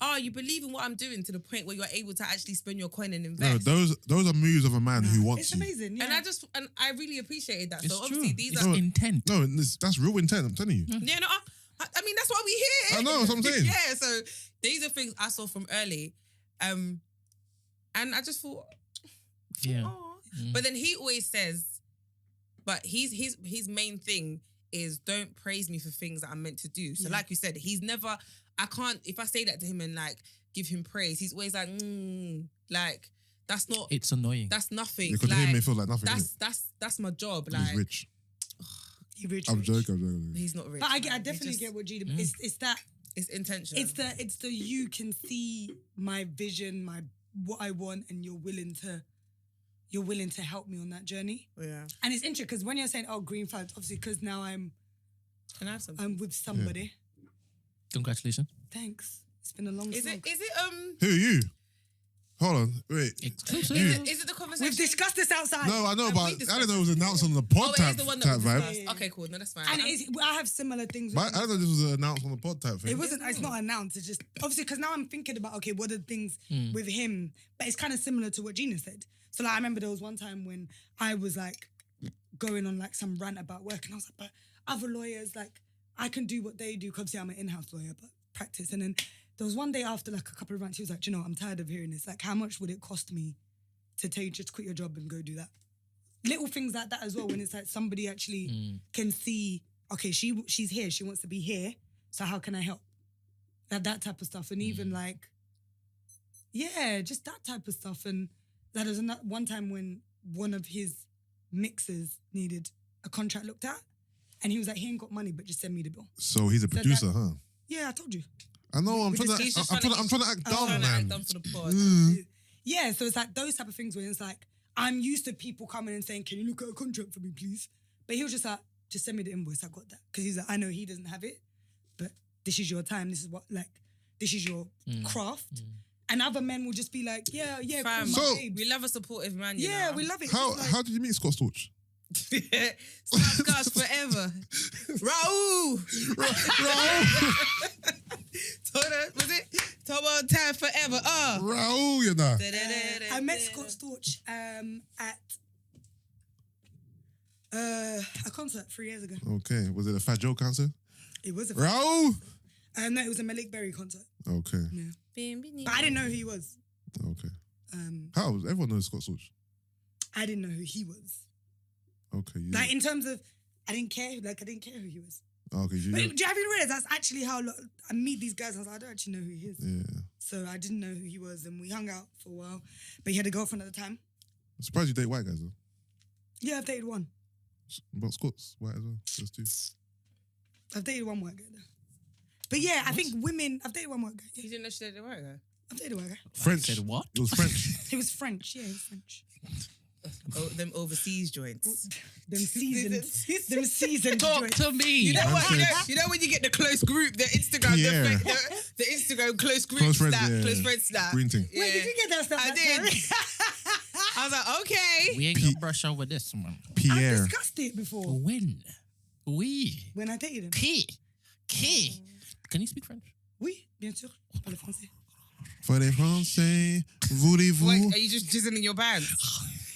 oh, you believe in what I'm doing to the point where you're able to actually spend your coin and No, invest. those are moves of a man who wants It's you. amazing. Yeah. And I really appreciated that. It's so true. obviously these It's are intent. No, that's real intent. I'm telling you. yeah, no, I mean that's why we here. I know, that's what I'm saying. Yeah, so these are things I saw from early, and I just thought, Yeah. oh. But then he always says, but his main thing is don't praise me for things that I'm meant to do. So like you said, he's never. I can't if I say that to him and like give him praise. He's always like, like that's not. It's annoying. That's nothing. Because like, him it feels like nothing. that's my job. He's Like rich. You're rich. I'm rich. joking. he's not rich. But I man. He definitely just- get what Gina. It's that. It's intentional. It's the you can see my vision, what I want, and you're willing to help me on that journey. yeah. And it's interesting because when you're saying, "Oh, green flags," obviously because now I'm Can I have something? with somebody. Congratulations. Thanks. It's been a long Is slog. it Who are you? Hold on, wait. Exclusive. is it the conversation? We've discussed this outside. No, I know, Have but we I discussed didn't know it was announced on the pod Oh, it type, is the one type that was vibe. discussed. Okay, cool. No, that's fine. And I have similar things. But I don't know this was announced on the pod type thing. It wasn't. It's not announced. It's just obviously because now I'm thinking about what are the things with him, but it's kind of similar to what Gina said. So like I remember there was one time when I was like going on like some rant about work, and I was like, but other lawyers like I can do what they do. 'Cause obviously I'm an in-house lawyer, but practice. And then there was one day after like a couple of rants, he was like, "Do you know, I'm tired of hearing this. Like, how much would it cost me to tell you just quit your job and go do that?" Little things like that as well. When it's like somebody actually can see, okay, she's here. She wants to be here. So how can I help? That type of stuff. And even like, yeah, just that type of stuff. And that was one time when one of his mixers needed a contract looked at. And he was like, he ain't got money, but just send me the bill. So he's a producer, huh? Yeah, I told you. I know. I'm He's trying just to act trying dumb, to man. act dumb for the pod. Yeah, so it's like those type of things where it's like, I'm used to people coming and saying, can you look at a contract for me, please? But he was just like, just send me the invoice, I got that. Because he's like, I know he doesn't have it, but this is your time, this is your craft. And other men will just be like, yeah, Fam, cool, So- my babe. we love a supportive man. Yeah, we love it. How It's just like- how did you meet Scott Storch? Scars forever. Raul. Was it? Talk about time forever. Raul, you know. I met Scott Storch at a concert 3 years ago. Okay, was it a Fat Joe concert? It was a Raul. no, it was a Malik Berry concert. Okay, But I didn't know who he was. okay. How? Everyone knows Scott Storch. I didn't know who he was. Okay, yeah. Like in terms of, I didn't care who he was. Okay, you But know. do you have to realize that's actually how I meet these guys? And I was like, I don't actually know who he is. Yeah. So I didn't know who he was, and we hung out for a while. But he had a girlfriend at the time. I'm surprised you date white guys though. Yeah, I've dated one. But Scott's white as well. Those two. I've dated one white guy though. But yeah, I think women. I've dated one white guy. Yeah, You didn't know she did the right guy? I've dated a white guy. French. Said what? It was French. He was French. Yeah, he was French. Oh, them overseas joints. Them seasoned Talk joints. To me. You know I'm what? saying- You know when you get the close group, the Instagram, Yeah. the Instagram close group Close friends, snap, yeah. close friends snap. Green thing. Yeah. Wait, did you get that stuff? I that did. time? I was like, okay. We ain't gonna brush over this one. I've Pierre. discussed it before. When? When I dated him. Qui? Can you speak French? Oui, bien sûr. Je parle français. For les Français, voulez-vous? Wait, are you just jizzing in your pants?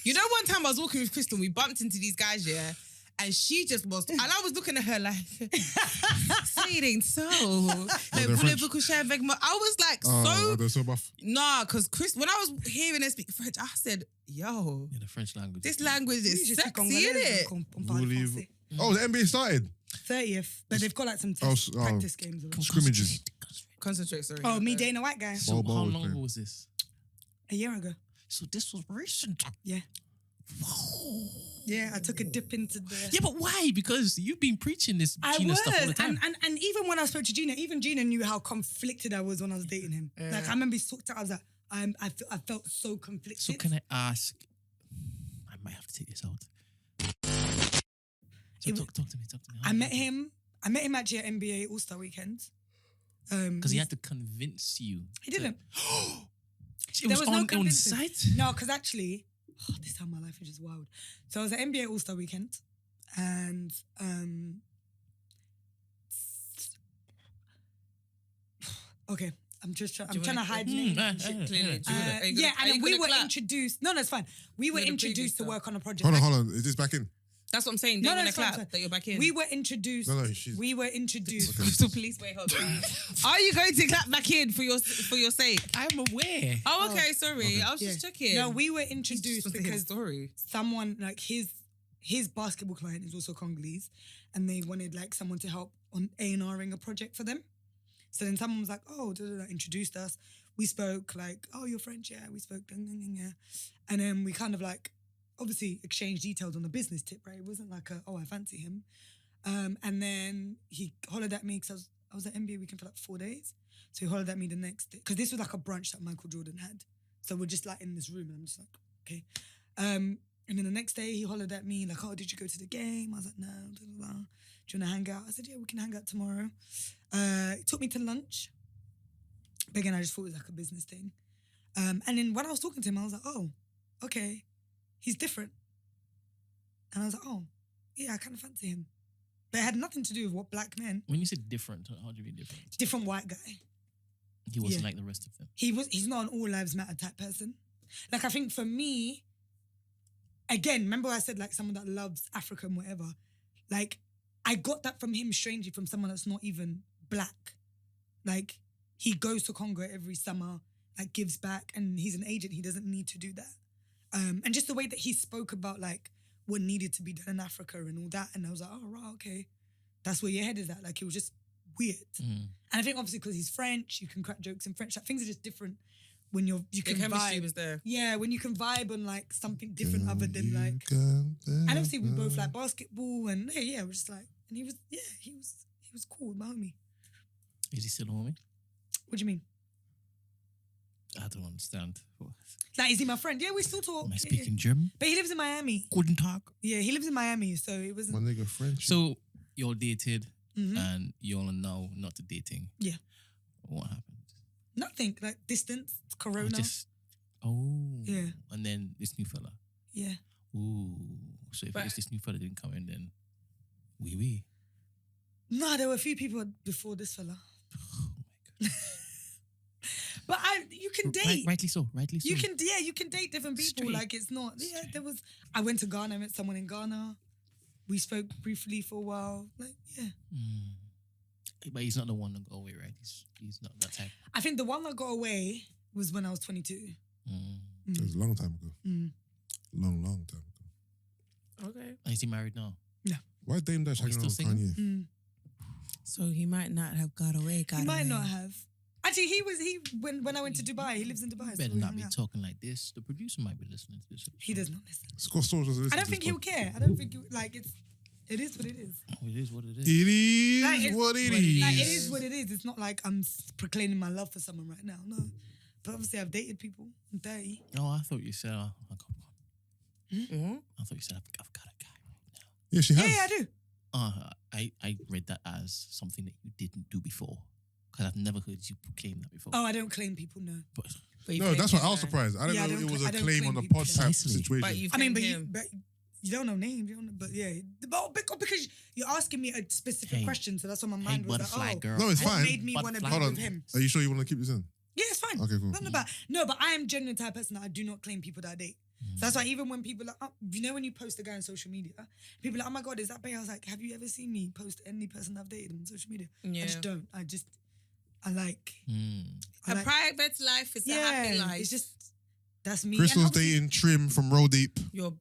You know, one time I was walking with Christel, we bumped into these guys, yeah, and she just was, and I was looking at her like, say it ain't so. Like, they're voulez-vous French. coucher avec moi? I was like, They're so buff. nah, because when I was hearing her speak French, I said, yo, Yeah, the French language. this language Oui, is je suis sexy, congolaise, innit? donc on parle Voulez-vous? français. Oh, the NBA started. 30th, but they've got like some practice games. Or whatever. Scrimmages. Concentrate, sorry. Oh, me dating a white guy. So Ball how was long playing. ago was this? A year ago. So this was recent. Yeah. Yeah, I took a dip into the... Yeah, but why? Because you've been preaching this I Gina was, stuff all the time. and even when I spoke to Gina, even Gina knew how conflicted I was when I was dating him. Like I remember he talked to, I was like, I felt so conflicted. So can I ask? I might have to take this out. So talk to me. I met him actually at NBA All-Star Weekend. Because he had to convince you. He didn't. It was on convincing. site? No, because actually, this time my life is just wild. So I was at NBA All-Star Weekend, and okay, I'm trying to hide names. Clearly. Yeah, and then we were introduced. No, that's fine. We were introduced to work on a project. Hold on. Is this back in? That's what I'm saying. No, They're no, gonna it's fine, clap it's fine. that you're back in. We were introduced. No, she's... We were introduced. So please wait, hold on. Are you going to clap back in for your sake? I'm aware. Oh, okay. Sorry, Okay. I was just checking. No, we were introduced because story. someone like his basketball client is also Congolese, and they wanted like someone to help on A&Ring a project for them. So then someone was like, "Oh," introduced us. We spoke like, "Oh, you're French, yeah." We spoke, yeah, and then we kind of like obviously exchanged details on the business tip, right? It wasn't like I fancy him. And then he hollered at me because I was at NBA Weekend for like 4 days. So he hollered at me the next day because this was like a brunch that Michael Jordan had. So we're just like in this room, and I'm just like, okay. And then the next day he hollered at me like, "Oh, did you go to the game?" I was like, "No." Blah, blah, blah. Do you want to hang out? I said, "Yeah, we can hang out tomorrow." He took me to lunch. But again, I just thought it was like a business thing. And then when I was talking to him, I was like, "Oh, okay, he's different." And I was like, "Oh, yeah, I kind of fancy him." But it had nothing to do with what black men. When you say different, how do you mean different? Different white guy. He wasn't like the rest of them. He's not an all lives matter type person. Like I think for me, again, remember I said like someone that loves Africa and whatever. Like I got that from him strangely from someone that's not even black. Like he goes to Congo every summer, like gives back, and he's an agent. He doesn't need to do that. And just the way that he spoke about like what needed to be done in Africa and all that. And I was like, "Oh, right, okay. That's where your head is at." Like it was just weird. And I think obviously because he's French, you can crack jokes in French. Like things are just different when you The can chemistry vibe. was there. Yeah, when you can vibe on like something different other than like, and obviously we both like basketball, and yeah, we're just like, and he was cool, my homie. Is he still a homie? What do you mean? I don't understand. Like, is he my friend? Yeah, we still talk. Am I Yeah, speaking yeah. German? But he lives in Miami. Guten Tag. Yeah, he lives in Miami, so it wasn't. My nigga French. So you're dated Mhm. and you're now not dating. Yeah. What happened? Nothing like distance, Corona. Yeah. And then this new fella. Yeah. Ooh. So if But- this new fella didn't come in, then we. No, there were a few people before this fella. Oh my god. But you can date. Rightly so. You can date different people. Straight. Like it's not. Yeah, there was. I went to Ghana. I met someone in Ghana. We spoke briefly for a while. Like yeah. But he's not the one to go away, right? He's not that type. I think the one that got away was when I was 22. It was a long time ago. Long time ago. Okay. And is he married now? Why Dame Dash Oh, he's hanging still around with single? Kanye? So he might not have got away. He might not have. Actually, when I went to Dubai, he lives in Dubai. You so better we not hung be out. talking like this. The producer might be listening to this. He does not listen. Scott Storch doesn't listen I don't to think this he'll pod. care. I don't think like it is what it is. Oh, it is what it is. It is Like, it's- what it what it is. Like it is what it is. It's not like I'm proclaiming my love for someone right now. No, but obviously I've dated people. I'm 30. Oh, I thought you said I got one. Mm-hmm. I thought you said I've got a guy right now. Yeah, she has. Yeah, I do. I read that as something that you didn't do before. Because I've never heard you claim that before. Oh, I don't claim people, no. But No, that's why I was surprised. I Yeah, didn't know it was I a don't claim claim on the people. pod type Precisely. situation. But you've I mean, claimed but him. you don't know names, you don't, but yeah. But because you're asking me a specific Hey. question, so that's what my hey, mind was butterfly like, girl. No, it's what fine. made me want to be Hold Hold with on. him? Are you sure you want to keep this in? Yeah, it's fine. Okay, cool. But I am genuinely the type of person that I do not claim people that I date. So that's why even when people are, you know, when you post a guy on social media, people are like, oh my God, is that Bey? I was like, have you ever seen me post any person I've dated on social media? Yeah. I just don't. I like. A private life is a happy life. It's just, that's me. Christel's And obviously- dating Trim from Roll Deep. Your,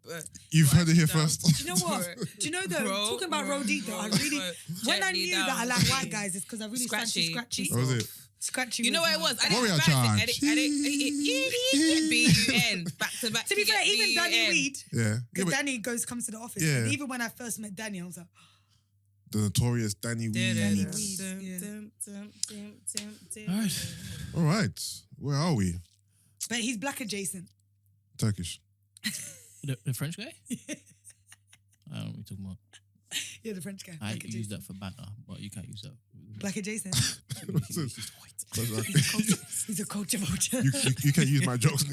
You've heard it here down. first. Do you know what? Do you know though? Talking about road deep though, I really when I knew that I like white guys, it's because I really scratchy. What was it? Scratchy. You know what it was? I didn't Warrior advise it. charge. I didn't B-U-N. Back to back. To be fair, even Danny Weed, Yeah. because but Danny comes to the office. Yeah. And even when I first met Danny, I was like, the notorious Danny Weed. Danny Weed. All right. All right. Where are we? but he's black adjacent. Turkish. The French guy? I don't know what you're talking about. Yeah, the French guy. I Black use adjacent. that for banter, but you can't use that. Black adjacent. What's this? He's white. That's right. He's a culture vulture. you can't use my jokes.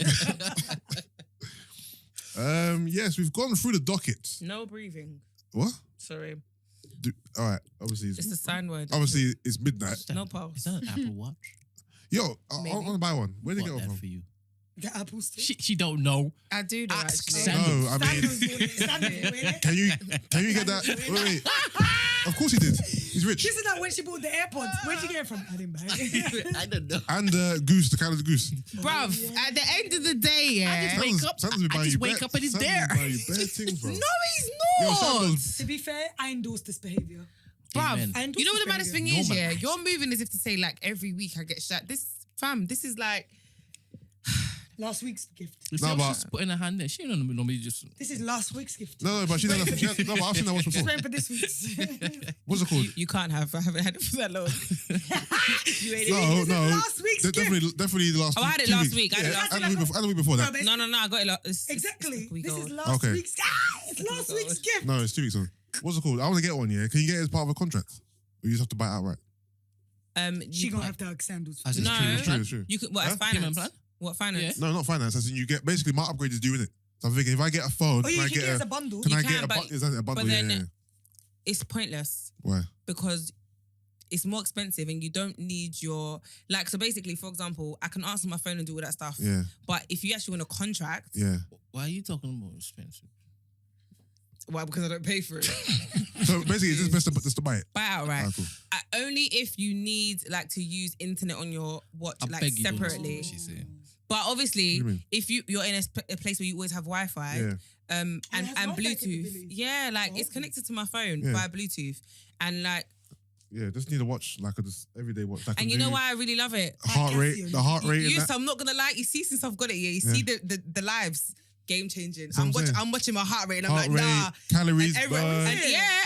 Yes, we've gone through the docket. No breathing. What? Sorry. All right. Obviously, It's a sign word. obviously it's midnight. No pulse. Is that an Apple Watch? Yo, I Maybe. want to buy one. Where did you Bought get that one for from? you. The apple stick. She don't know. I do know, Ask actually. Sam. No, I mean, Sandals doing it. Sandals doing it. can you get that? Wait. Of course he did. He's rich. This is like when she bought the AirPods. Where'd you get it from? I didn't buy it. I don't know. And Goose, the kind of the goose. Bruv, at the end of the day, yeah. wake up. Santa's been I buying just you wake bare- up and it's Santa's there. been buying you bare things, bro. No, he's Yo, not. Santa's- To be fair, I endorse this behavior. Bruv, Amen. I endorse you know what this the maddest thing behavior. is, yeah? Normalised. You're moving as if to say, like, every week I get shot. This is like, Last week's gift. You No, see how but- she's putting her hand there. She don't normally just. This is last week's gift. No, but she doesn't. No, but I've seen that once Just before. waiting for this week's. What's it called? you can't have. I haven't had it for that long. You ain't No, This is no. last week's gift. Definitely the last. Oh, I had it 2 last weeks. week. I had it Yeah, last and the week before that. No, No, I got it. Exactly. We This go. is last Okay. week's. It's last week's gift. No, it's 2 weeks on. What's it called? I want to get one. Yeah, can you get it as part of a contract? Or you just have to buy it outright? She gonna have to have sandals. As it's No. true. It's true. It's true. You could. What? As Huh? finance? Payment plan? What finance? No, not finance. As in you get basically my upgrade is due in it. So I'm thinking if I get a phone, Oh, you can I can get it get as a a bundle. can You I can, get a but- bundle? Is that a bundle? but Yeah, then- yeah, yeah. It's pointless Why? because it's more expensive and you don't need your like. So basically, for example, I can answer my phone and do all that stuff. Yeah, But if you actually want a contract, yeah. Why are you talking about expensive? why? Because I don't pay for it. So basically, it's just best just to buy it. Buy it outright. Ah, cool. Only if you need like to use internet on your watch, I like beg you don't listen to separately. what she's saying. But What obviously, do you mean? if you're in a place where you always have Wi-Fi, Yeah. and has Wi-Fi Bluetooth, capability? yeah, like Oh, it's okay. connected to my phone Yeah. via Bluetooth, and like, Yeah, just need a watch like a just everyday watch. Like and you know why I really love it. Heart rate, Casio. the heart rate. and Yes, that. I'm not gonna lie. You see, since I've got it, yeah, you Yeah. see the lives game changing. That's what I'm saying. I'm watching my heart rate, and I'm Heart like, rate, nah. calories, And burn.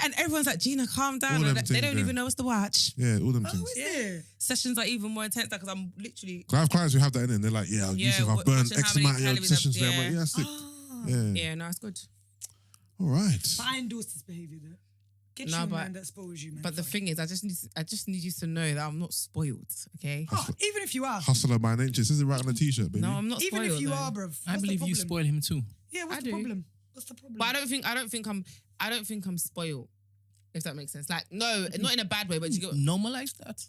and everyone's like, Gina, calm down. All them They things, don't yeah. even know it's the watch. Yeah, all them Oh, things. is it? Sessions are even more intense because I'm literally. 'Cause I have clients who have that in it and they're like, yeah, Yeah, Yusuf, I've burned watching X how many amount of calories sessions I've- there. I'm like, yeah. yeah, sick. Ah. Yeah. Yeah, no, it's good. All right. But I endorse this behavior though. Get No, you a but- man that spoils you, man. But the thing is, I just need you to know that I'm not spoiled. Okay. Oh, even if you are. Hustler by nature. It says it right on the t-shirt, baby. No, I'm not Even spoiled. if you though. are, bruv. I what's the believe you problem? spoil him too. Yeah, what's I the do. problem? What's the problem? But I don't think I'm spoiled. If that makes sense. Like, no, not in a bad way, but you go. Normalize that.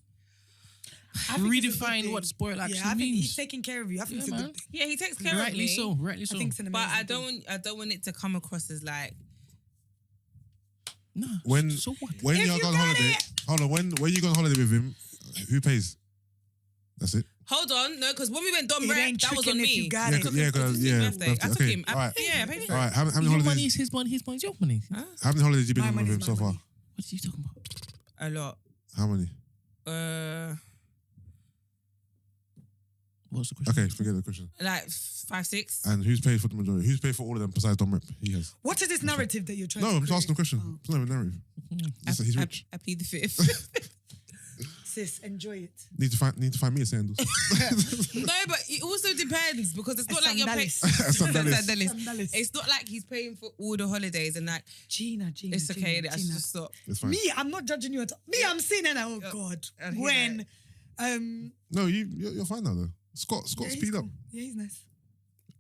I think it's a good Redefine thing. what spoil actually Yeah, I think means. he's taking care of you. I think Yeah, it's a man. good thing. Yeah, he takes care of Rightly me. so. Rightly so. I think it's an amazing But I thing. don't want it to come across as like. Nah. When so what? when If you're you on got holiday, it. hold on. When you go on holiday with him, who pays? That's it. Hold on, no, because when we went Dom It Rep, ain't that was tricking on if me. you got Yeah, it. Took yeah, his- because took his yeah. birthday. I took okay. him. All right. Yeah, I paid for All it. right. How many Your money holidays? is his money. His money is your money. How many holidays you been My on with money's him my so far? money. What are you talking about? A lot. How many? What's the question? Okay, forget the question. Like 5, 6. And who's paid for the majority? Who's paid for all of them besides Dom Rep? He has. What is this narrative that you're trying No, to I'm just asking a create? question. Oh. It's not a narrative. He's rich. I plead the fifth. Sis, enjoy it. Need to find me a sandals. No, but it also depends because it's not like you're paying. Sandalis. Sandalis. Sandalis. It's not like he's paying for all the holidays and like Gina. it's okay. Gina, I should Gina. just stop. It's fine. Me, I'm not judging you at all. Me, I'm seeing it. Oh God, I hear when No, you're fine now though. Scott, yeah, speed up. cool. Yeah, he's nice.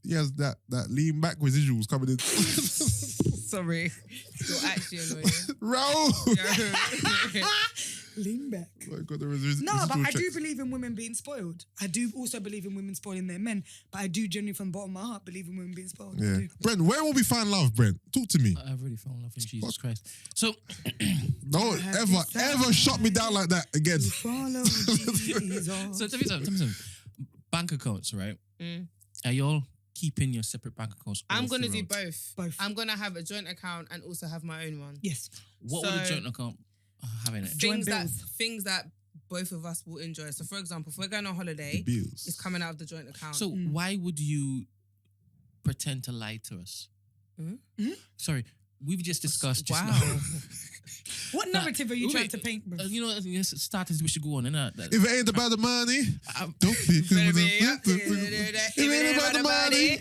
He has that lean back residuals coming in. Sorry. You're actually annoying. Raoul! Lean back. I got the No, but I do checks. believe in women being spoiled. I do also believe in women spoiling their men, but I do genuinely from the bottom of my heart believe in women being spoiled. I Yeah. do. Brent, where will we find love, Brent? Talk to me. I've really found love in Jesus Christ. So, Don't ever shut me down like that again. Follow Jesus. so tell me something. Bank accounts, right? Are y'all keeping your separate bank accounts? I'm all going to do throughout? both. I'm going to have a joint account and also have my own one. Yes. What would a joint account have in it? Joint Things that both of us will enjoy. So, for example, if we're going on holiday, Bills. it's coming out of the joint account. So why would you pretend to lie to us? Sorry, we've just discussed just wow. now. What narrative are you trying to paint, bro? You know, starters we should go on, innit? If it ain't about the money, don't be. If it ain't about the money.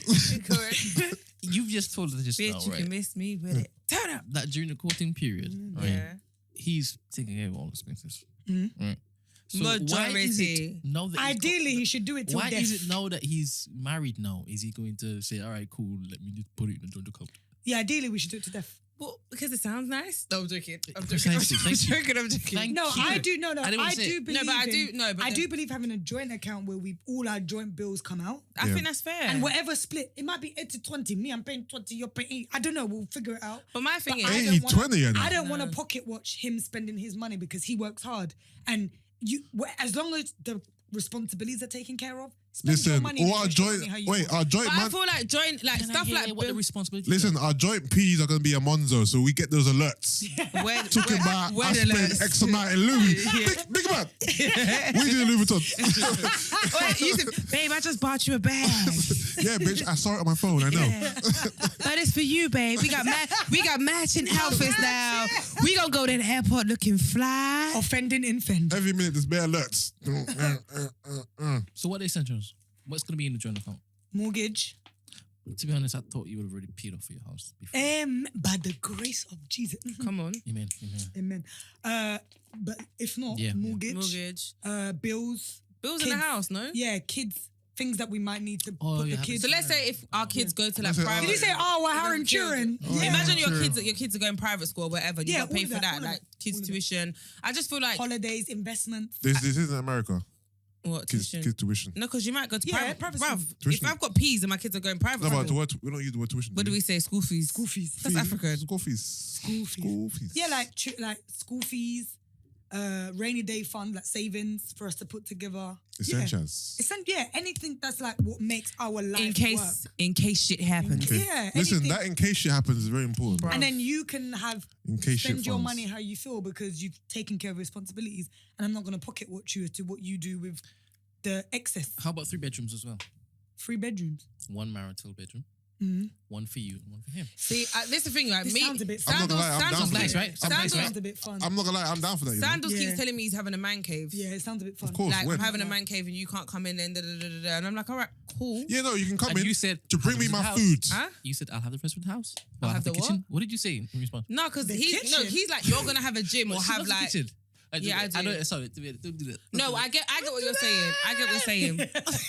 You've just told us just Bitch, now, you right? can miss me with it. Turn up. That during the courting period, right? Yeah. He's taking care of all expenses. Right. So why is Majority. it now that he's Ideally, he should do it till why death. is it now that he's married now? Is he going to say, all right, cool, let me just put it in the joint account? Yeah, ideally, we should do it to death. Well, because it sounds nice. No, I'm joking. Precisely. Thank you. I'm joking. Thank No, you. I do. No, I didn't wanna I say do it. believe. No, but I do- no, but I the- do believe having a joint account where we all our joint bills come out, I think that's fair. and whatever split, it might be 80-20. Me, I'm paying 20. You're paying 80. I don't know. We'll figure it out. But my thing But is, I don't wanna- 80-20, I don't want to pocket watch him spending his money because he works hard, and as long as the responsibilities are taken care of, spend your Listen, money. all and our invest your joint, money how you wait, want. our joint but I man. feel like joint, like Can I stuff hear like what the responsibility Listen, our joint P's are going to be a Monzo, so we get those alerts. Talking about I spent X amount in Louis. Big man. We do Louis Vuitton. Wait, you said, babe, I just bought you a bag. Yeah, bitch, I saw it on my phone, I know. But it's for you, babe. We got matching outfits now. We gonna go to the airport looking fly. Offending infant. Every minute there's bare alerts. So what are the essentials? What's going to be in the joint account? Mortgage. To be honest, I thought you would have already paid off for your house before. By the grace of Jesus. Come on. Amen. Amen. But if not, Yeah. mortgage. Bills. Bills in the Kids. house, no? Yeah, kids. Things that we might need to Oh, put you the have kids. So let's say if our kids go to like That's it. private. Did you say, we're hiring children? Oh, yeah. Imagine True. your kids are going private school or whatever. You Yeah, got to pay all for of that, that, all of like it, kids all of it. tuition. I just feel like Holidays, investments. This isn't America. what Kids tuition? tuition. No, because you might go to Yeah, private. private Bruv, school. Tuition. if I've got peas and my kids are going private, No, but school, we don't use the word tuition. what do we say? School fees. School fees. That's African. School fees. School fees. Yeah, like school fees, rainy day fund, like savings for us to put together. Essentials. Yeah, anything that's like what makes our life work. in case shit happens. Okay. Yeah, Listen, anything. that in case shit happens is very important. Bruv. And then you can In case shit spend your funds. money how you feel because you've taken care of responsibilities. And I'm not going to pocket watch you as to what you do with the excess. How about 3 bedrooms as well? 3 bedrooms. 1 marital bedroom, Mm-hmm. 1 for you and 1 for him. See, this is the thing, like This me. sounds a bit I'm not gonna lie, I'm down Sandals for nice, that. right? Sounds nice, Sounds a bit fun. I'm not gonna lie, I'm down for that. You know? Sandals Yeah. keeps telling me he's having a man cave. Yeah, it sounds a bit fun. Of course, Like, when? I'm having a man cave and you can't come in and da-da-da-da-da. And I'm like, all right, cool. Yeah, no, you can come And in you said, to bring "I'll me have my the house." food. Huh? You said, I'll have the rest of the house. I'll Or have the kitchen. What did you say in response? No, because The he's kitchen? like, you're gonna have a gym or She have loves the like. kitchen. Yeah, I I do. know. Sorry, don't do that. No, I get what you're saying. I get what you're saying.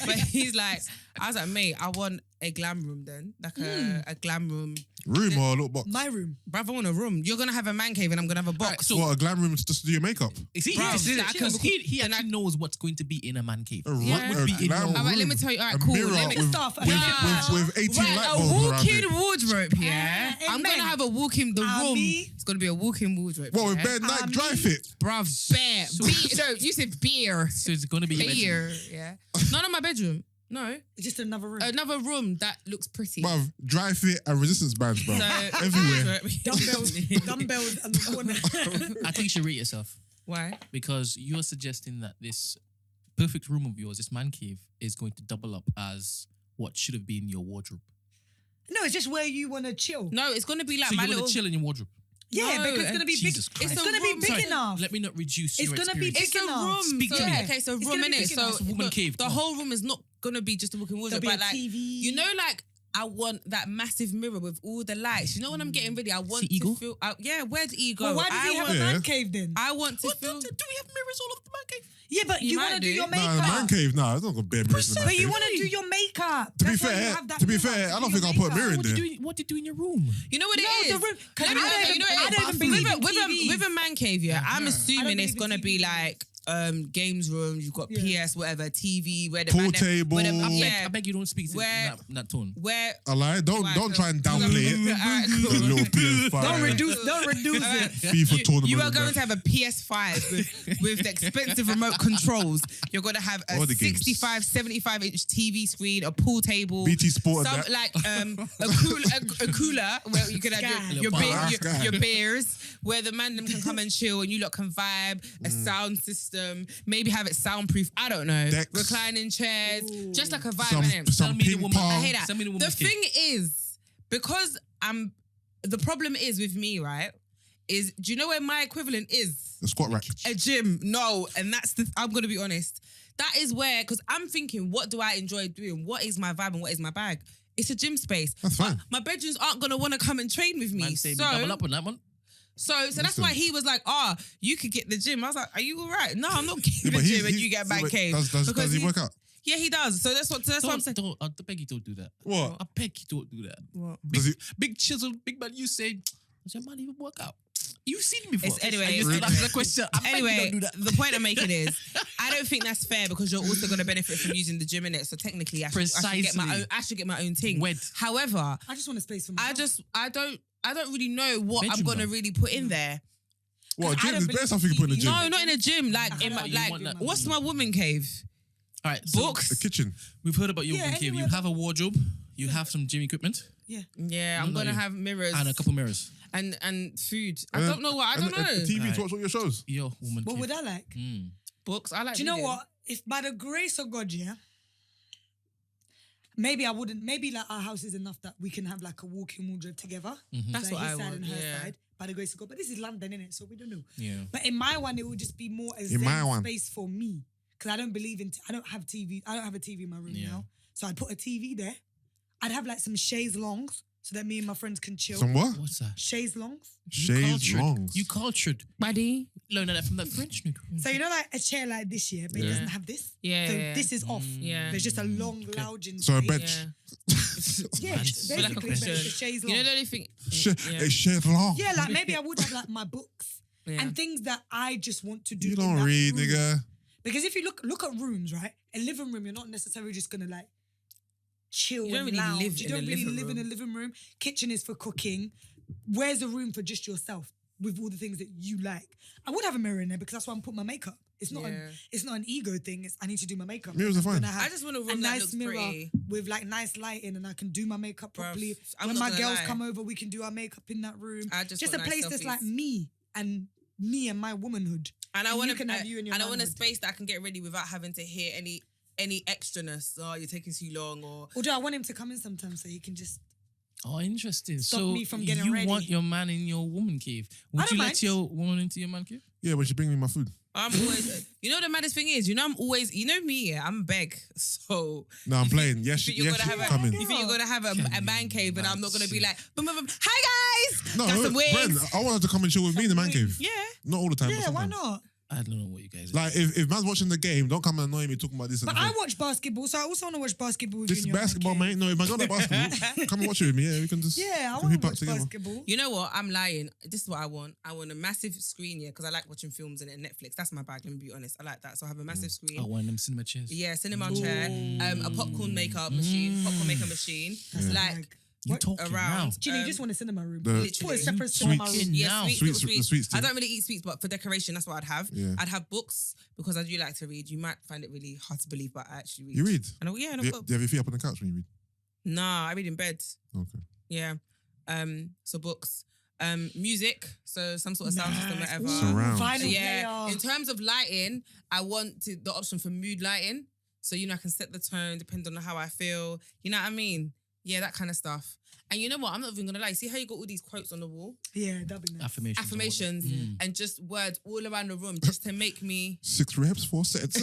But he's like, I was like, mate, I want a glam room then, like a glam room. Room or a little box? My room. Bruv, I want a room. You're gonna have a man cave and I'm gonna have a box. so- What, a glam room just to do your makeup? Is he? Bruv, Yes, because he actually knows what's going to be in a man cave. A, Yeah. a Be in glam your- All right, let me room. tell you. All right, A cool. mirror Let me with, Stuff. with, Yeah. with 18 Right, light a bulbs around walk-in it. wardrobe, yeah. I'm amen. gonna have a walk-in the room. Ami. It's gonna be a walk-in wardrobe. What, with yeah? bare night dry fit? Bruv, bear. No, you said beer. So it's going to be your bedroom. Beer, yeah. Not my bedroom. No, It's just another room. another room that looks pretty. Bruv, dry fit and resistance bands, bro. Everywhere. Dumbbells on the corner. I think you should rate yourself Why? because you're suggesting that this perfect room of yours, this man cave, is going to double up as what should have been your wardrobe. No, it's just where you want to chill. No, it's gonna be like So my you want little. to chill in your wardrobe. Yeah, No, because it's gonna be big. Jesus It's Christ. gonna be room. big Sorry, enough. let me not reduce It's your gonna be experience. big It's a enough. room. Speak so, to me. Okay, so It's room gonna in be it. big So enough. Woman cave, the come on. whole room is not gonna be just a walk-in wardrobe. There'll be But a like, TV. you know, like I want that massive mirror with all the lights. You know when I'm getting ready, I want See to Ego? feel. Yeah, where's Ego? Well, why does he have a man cave then? I want to What, feel. do we have mirrors all over the man cave? Yeah, but You you might want to do do. your Nah, makeup. the man cave, nah, it's not got bare mirrors in the man But you cave. want to do your makeup. To be That's why you fair, have that to be mirror fair, I do don't your think I'll put a makeup. mirror in What do there. you do? What do you do in your room? You know what No, it is? the room- 'cause Let me I tell don't you, you know even- what I it don't is? even believe in With TVs. a man cave, yeah, I'm assuming believe it's in gonna be TVs. like games rooms. You've got Yeah. PS, whatever, TV, where the Pool man table. where the, I yeah, beg you don't speak Where- in that tone. where. I lie. Don't Right, try and cool. downplay it. Alright, The cool. little PS5. Don't reduce Alright. it. FIFA tournament. You are and going that. to have a PS5 with the expensive remote controls. You're going to have a All the games. 65, 75-inch TV screen, a pool table. BT Sport and Some, that. like a cooler where you can have Sky. your, Sky. your beers, where the man them can come and chill and you lot can vibe, a sound system, maybe have it soundproof, I don't know. Decks. Reclining chairs, just like a vibe, Some, innit? some Tell me the ping woman- I pong. hate that. Send me the The woman's cave. thing is, because the problem is with me, right? Is do you know where my equivalent is? The squat rack. A gym. No, and that's I'm gonna be honest. That is where, because I'm thinking, what do I enjoy doing? What is my vibe and what is my bag? It's a gym space. That's fine. My bedrooms aren't gonna want to come and train with me. Man, say me double up on that one. So that's why he was like, you could get the gym. I was like, are you all right? No, I'm not Yeah, getting but the he's- gym and he's- you get a yeah, man but cave. Does Because he work out? Yeah, he does. So that's what I'm saying. Don't, I beg you don't do that. What? I beg you don't do that. What? Does he? Big chisel, big man, you say, does your man even work out? You've seen him before. It's- anyway, And you still ask the question. I beg you Anyway, don't do that. the point I'm making is, I don't think that's fair because you're also going to benefit from using the gym in it. So technically, I should get my Precisely. own. I should get my own thing. Wed. However, I just want a space for myself. I don't really know what I'm Bedroom going to though. really put in there. What? I Gym don't is believe best something you put in the gym. No, not in a gym. Like I in my, don't like, want that. what's my woman cave? All right, so Books. The kitchen. we've heard about your Yeah, woman cave. You anywhere. have a wardrobe. You have some gym equipment Yeah. Yeah, No, I'm not gonna you. have mirrors and a couple mirrors. and food. I don't know what. I don't And know. TV Right. to watch all your shows. Your woman What cave. would I like? Books. I like. Do you know reading. what? If by the grace of God, yeah, maybe I wouldn't. Maybe like our house is enough that we can have like a walk-in wardrobe together. That's like what his I side want. and her Yeah. side. By the grace of God, but this is London, innit? So we don't know. Yeah. But in my one, it would just be more a In my zen one. space for me because I don't believe in. I don't have TV. I don't have a TV in my room Yeah. now. So I'd put a TV there. I'd have like some chaise longs so that me and my friends can chill. Some what? What's that? Chaise longs. Shades longs. You cultured. buddy. Learn that from that French nigga. So you know, like a chair like this, yeah, but it Yeah. doesn't have this. Yeah, So yeah. this is off. Yeah. There's just a long lounging. So a space. bench. Yeah. Yeah, Feel like a basically, but it's a cushion. chaise You long. know the only thing. It's shades long. Yeah, like maybe I would have like my books Yeah. and things that I just want to do. You in don't that read, room. nigga. Because if you look at rooms, right? A living room, you're not necessarily just gonna like chill You don't and really lounge. live You in don't a really living live in a room. living room. Kitchen is for cooking. Where's a room for just yourself with all the things that you like? I would have a mirror in there because that's why I'm putting my makeup. It's not Yeah. it's not an ego thing. It's I need to do my makeup. Mirrors are I'm fine. gonna have I just want a a room that nice looks mirror pretty. with like nice lighting, and I can do my makeup Bruv, properly. I'm when not my gonna girls lie. come over, we can do our makeup in that room. I just a want nice place that's like selfies. me and my womanhood. And I And want you can have you and your and I want a manhood. space that I can get ready without having to hear any extraness. Oh, you're taking too long, or Although I want him to come in sometimes so he can just. Oh, interesting. Stop so me from getting you ready. want your man in your woman cave? Would don't you mind. let your woman into your man cave? Yeah, but she bring me my food. I'm always. You know the maddest thing is, I'm always. You know me, yeah, I'm beg. So No, I'm playing. Yes, you think you're yes, gonna have come in. you think you're gonna have a man cave, and I'm not gonna be like, boom, boom, boom. Hi guys, No, got some wigs. Brent, I want her to come and chill with me in the man cave. Yeah. Not all the time. but Yeah, why sometimes. not? I don't know what you guys. Like if man's watching the game, don't come and annoy me talking about this. And But that. I watch basketball, so I also want to watch basketball with This you. is in your basketball, man mate. No, if man got that basketball, come and watch it with me. Yeah, we can just cave. Yeah, I can want hoop to up watch together. basketball. You know what? I'm lying. This is what I want. I want a massive screen, yeah, because I like watching films and Netflix. That's my bag. Let me be honest. I like that. So I have a massive screen. one of them cinema chairs. Yeah, cinema chair, a popcorn maker machine, popcorn maker machine. Like You talking around. now? Gina, you just want a cinema room. The- Put a separate Sweets. cinema room. Yeah, Now. sweets, Sweets- little the sweets I thing. don't really eat sweets, but for decoration, that's what I'd have. Yeah. I'd have books because I do like to read. You might find it really hard to believe, but I actually read. You read? And yeah, and Do I've you, got. do you have your feet up on the couch when you read? Nah, I read in bed. Okay. Yeah. So books. Music. So some sort of sound system, Nice. whatever. Ooh, Surround. vinyl Yeah. player. In terms of lighting, I want the option for mood lighting. So I can set the tone depending on how I feel. You know what I mean? Yeah, that kind of stuff. And you know what? I'm not even gonna lie. See how you got all these quotes on the wall? Yeah, that'd be nice. Affirmations and just words all around the room just to make me 6 reps, 4 sets.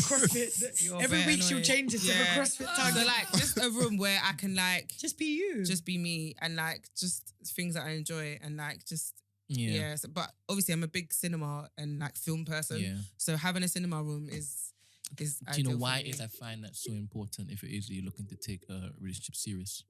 CrossFit. Every week she'll change it to a CrossFit target. So like just a room where I can like just be you. just be me and like just things that I enjoy and like just so, but obviously I'm a big cinema and like film person. Yeah. So having a cinema room is Do you ideal know for why me. is I find that so important if it is you're looking to take a relationship serious?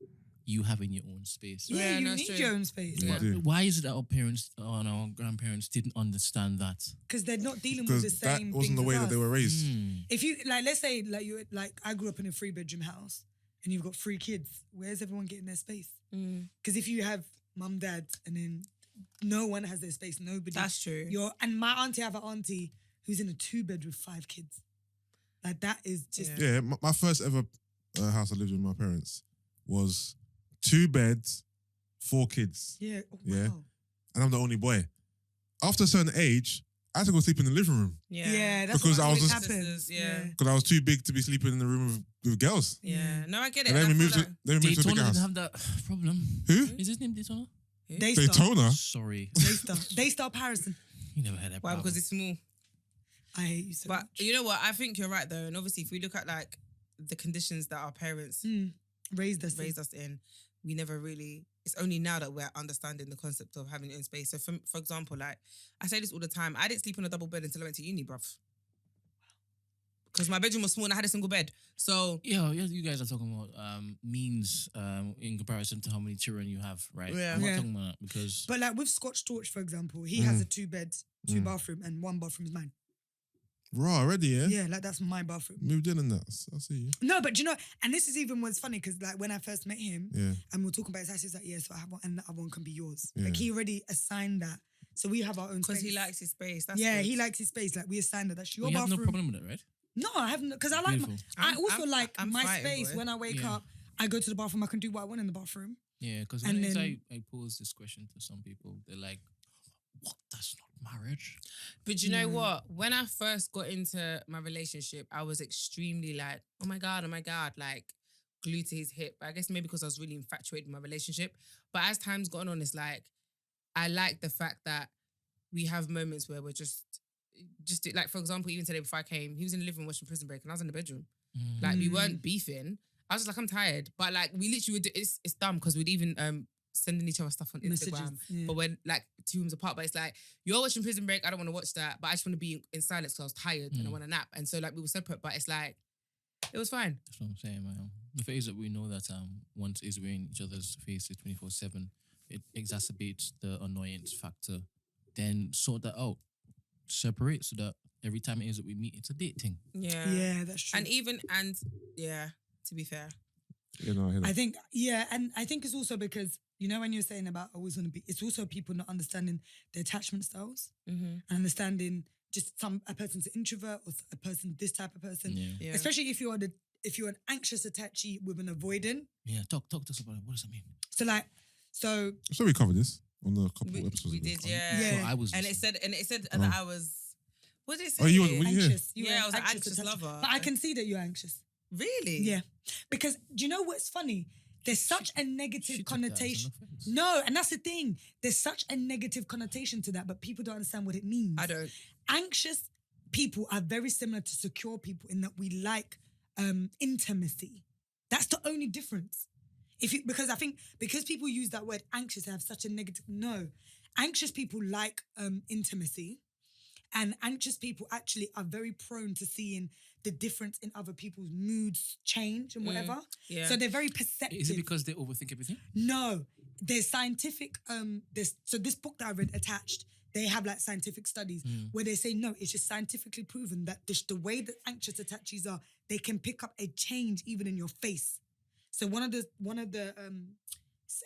You having your own space. Yeah, Yeah, you no, it's need true. your own space. Yeah. do. Why is it that our parents and our grandparents didn't understand that? Because they're not dealing with the Because that same wasn't the things way as that they us. were raised. If you like, let's say like you like I grew up in a 3-bedroom house and you've got 3 kids. Where's everyone getting their space? Because if you have mum, dad, and then no one has their space, nobody. That's true. And my auntie, I have an auntie who's in a 2-bedroom, 5 kids. Like that is just Yeah, my first ever house I lived with my parents was 2 beds, 4 kids. yeah. Oh, Yeah. wow. And I'm the only boy. After a certain age, I had to go sleep in the living room Yeah, that's Because what I was always just- happens. Yeah. because I was too big to be sleeping in the room with girls. Yeah. No, I get it. And then I we feel moved to like- then we moved to a bigger Daytona didn't house. have that problem. Who? Is his name Daytona? Daystar. Daytona. Sorry. Daystar Harrison. You never had that Why? problem. Because it's small. I hate you so But much. you know what? I think you're right though. And obviously, if we look at like the conditions that our parents Raised us. raised us in, we never really. It's only now that we're understanding the concept of having your own space. So, for example, like I say this all the time, I didn't sleep on a double bed until I went to uni, bruv. Because my bedroom was small and I had a single bed. So Yeah, you guys are talking about means in comparison to how many children you have, right? Yeah. I'm not Yeah. talking about that because But like with Scotch Torch, for example, he has a 2-bed, 2 bathroom, and 1 bathroom is mine. Raw already, yeah? Yeah, like that's my bathroom. Moved in and that. I see you. No, but you know, and this is even what's funny because like when I first met him Yeah. and we were talking about his house, he's like, yeah, so I have one and the other one can be yours. Yeah. Like he already assigned that. So we have our own because space. he likes his space. That's yeah, good. he likes his space. Like we assigned that. That's your you have bathroom. no problem with it, right? No, I haven't because I like. Beautiful. I also like I'm my fighting, space. boy. When I wake Yeah. up, I go to the bathroom. I can do what I want in the bathroom. Yeah, because And when then- I pose this question to some people, they're like, "What? That's not marriage." But you know what? When I first got into my relationship, I was extremely like, oh my God, like glued to his hip. I guess maybe because I was really infatuated with my relationship. But as time's gone on, it's like, I like the fact that we have moments where we're just like, for example, even today before I came, he was in the living room watching Prison Break and I was in the bedroom. Like we weren't beefing. I was just like, I'm tired. But like we literally would it's dumb because we'd even sending each other stuff on Messages, Instagram. yeah. But when like 2 rooms apart, but it's like, you're watching Prison Break, I don't want to watch that, but I just want to be in silence because I was tired and I want a nap. And so like we were separate, but it's like, it was fine. That's what I'm saying, man. The fact is that we know that once is we're in each other's faces 24/7, it exacerbates the annoyance factor. Then sort that out, separate so that every time it is that we meet, it's a date thing. Yeah. Yeah, that's true. And yeah, to be fair. You know, I hear that. I think, yeah, and I think it's also because, you know, when you're saying about always want to be, it's also people not understanding their attachment styles and understanding just a person's an introvert or a person, this type of person. Yeah. Especially if you're an anxious attachee with an avoidant. Yeah, talk to us about it. What does that mean? So So we covered this on a couple episodes We ago. did, yeah. Yeah. So I was And it said that I was, what did it say? Oh, you was- were you here? anxious. You Yeah, were I was an anxious anxious attachment. lover. But I can see that you're anxious. Really? Yeah. Because do you know what's funny? There's such a she negative took that as an connotation. offense. No, and that's the thing. There's such a negative connotation to that, but people don't understand what it means. I don't. Anxious people are very similar to secure people in that we like intimacy. That's the only difference. Because I think because people use that word anxious, they have such a negative. No, anxious people like intimacy, and anxious people actually are very prone to seeing the difference in other people's moods change and whatever. Yeah. So they're very perceptive. Is it because they overthink everything? No, there's scientific. This book that I read attached, they have like scientific studies where they say no, it's just scientifically proven that the way that anxious attachees are, they can pick up a change even in your face. So one of the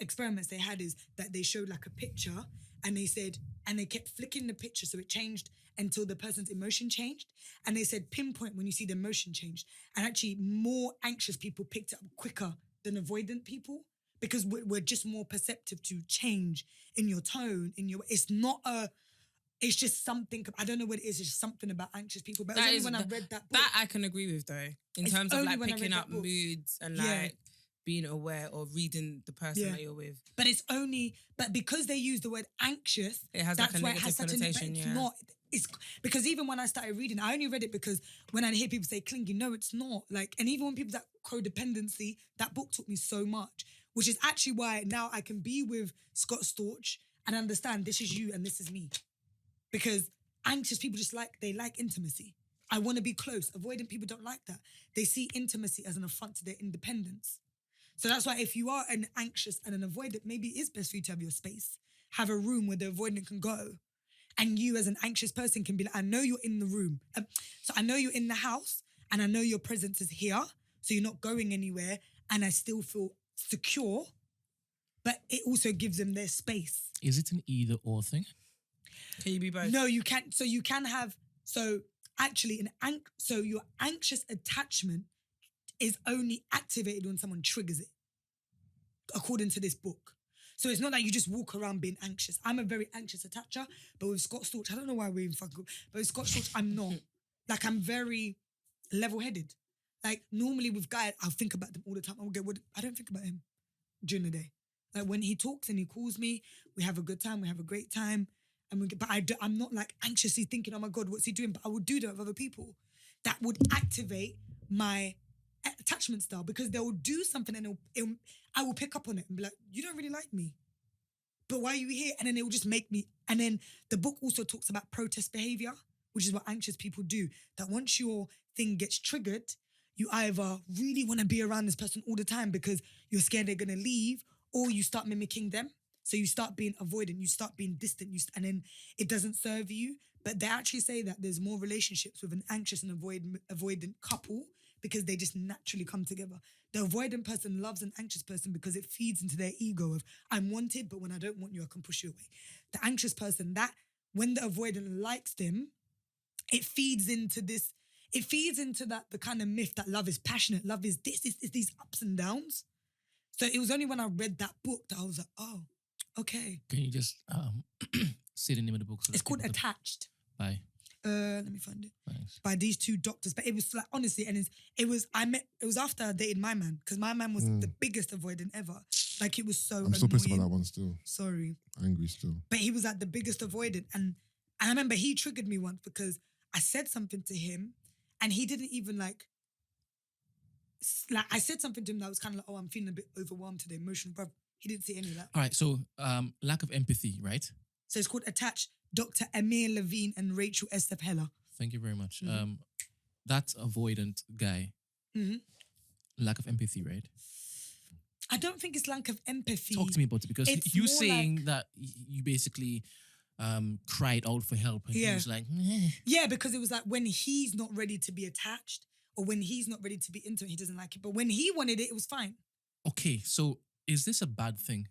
experiments they had is that they showed like a picture and they kept flicking the picture so it changed until the person's emotion changed. And they said pinpoint when you see the emotion change. And actually more anxious people picked it up quicker than avoidant people because we're just more perceptive to change in your tone, it's not It's just something, I don't know what it is, it's just something about anxious people. But it was That only is when I the- read that book. That I can agree with though, in It's terms of only like when I picking read up that book. moods and Yeah. like being aware or reading the person Yeah. that you're with. But it's only, but because they use the word anxious, It has that's like a why it negative has such a connotation. it's Yeah. not. It's because even when I started reading, I only read it because when I hear people say clingy, no, it's not. Like, and even when people that codependency, that book taught me so much, which is actually why now I can be with Scott Storch and understand this is you and this is me. Because anxious people just they like intimacy. I want to be close. Avoidant people don't like that. They see intimacy as an affront to their independence. So that's why if you are an anxious and an avoidant, maybe it is best for you to have your space. Have a room where the avoidant can go. And you as an anxious person can be like, I know you're in the room. So I know you're in the house and I know your presence is here. So you're not going anywhere and I still feel secure. But it also gives them their space. Is it an either or thing? Can you be both? No, you can't. So you can have, so actually so your anxious attachment is only activated when someone triggers it, according to this book. So it's not that you just walk around being anxious. I'm a very anxious attacher, but with Scott Storch, I don't know why we're even fucking good, but with Scott Storch, I'm not. Like, I'm very level-headed. Like, normally with guys, I'll think about them all the time. I don't think about him during the day. Like, when he talks and he calls me, we have a good time, we have a great time. I'm not like anxiously thinking, oh my God, what's he doing? But I would do that with other people. That would activate my attachment style because they'll do something and I will pick up on it and be like, you don't really like me. But why are you here? And then it will just make me. And then the book also talks about protest behavior, which is what anxious people do. That once your thing gets triggered, you either really want to be around this person all the time because you're scared they're going to leave, or you start mimicking them. So you start being avoidant, you start being distant, and then it doesn't serve you. But they actually say that there's more relationships with an anxious and avoidant couple because they just naturally come together. The avoidant person loves an anxious person because it feeds into their ego of, I'm wanted, but when I don't want you, I can push you away. The anxious person, that when the avoidant likes them, it feeds into that, the kind of myth that love is passionate, love is this, it's these ups and downs. So it was only when I read that book that I was like, oh, okay. Can you just say the name of the book? So It's called people can- Attached. Bye. Let me find it. Thanks. By these two doctors. But it was like, honestly, and it was after I dated my man, because my man was the biggest avoidant ever. Like, it was so I'm still pissed annoying. about that one still. Sorry. Angry still. But he was like the biggest avoidant. And I remember he triggered me once because I said something to him and he didn't even like I said something to him that was kind of like, oh, I'm feeling a bit overwhelmed today, emotional, bruv. He didn't see any of that. All right, so lack of empathy, right? So it's called Attached, Dr. Amir Levine and Rachel Estef Heller. Thank you very much. That avoidant guy, lack of empathy, right? I don't think it's lack of empathy. Talk to me about it, because It's you more saying that you basically cried out for help and he Yeah. was like, meh. Yeah, because it was like when he's not ready to be attached or when he's not ready to be intimate, he doesn't like it. But when he wanted it, it was fine. Okay, so is this a bad thing?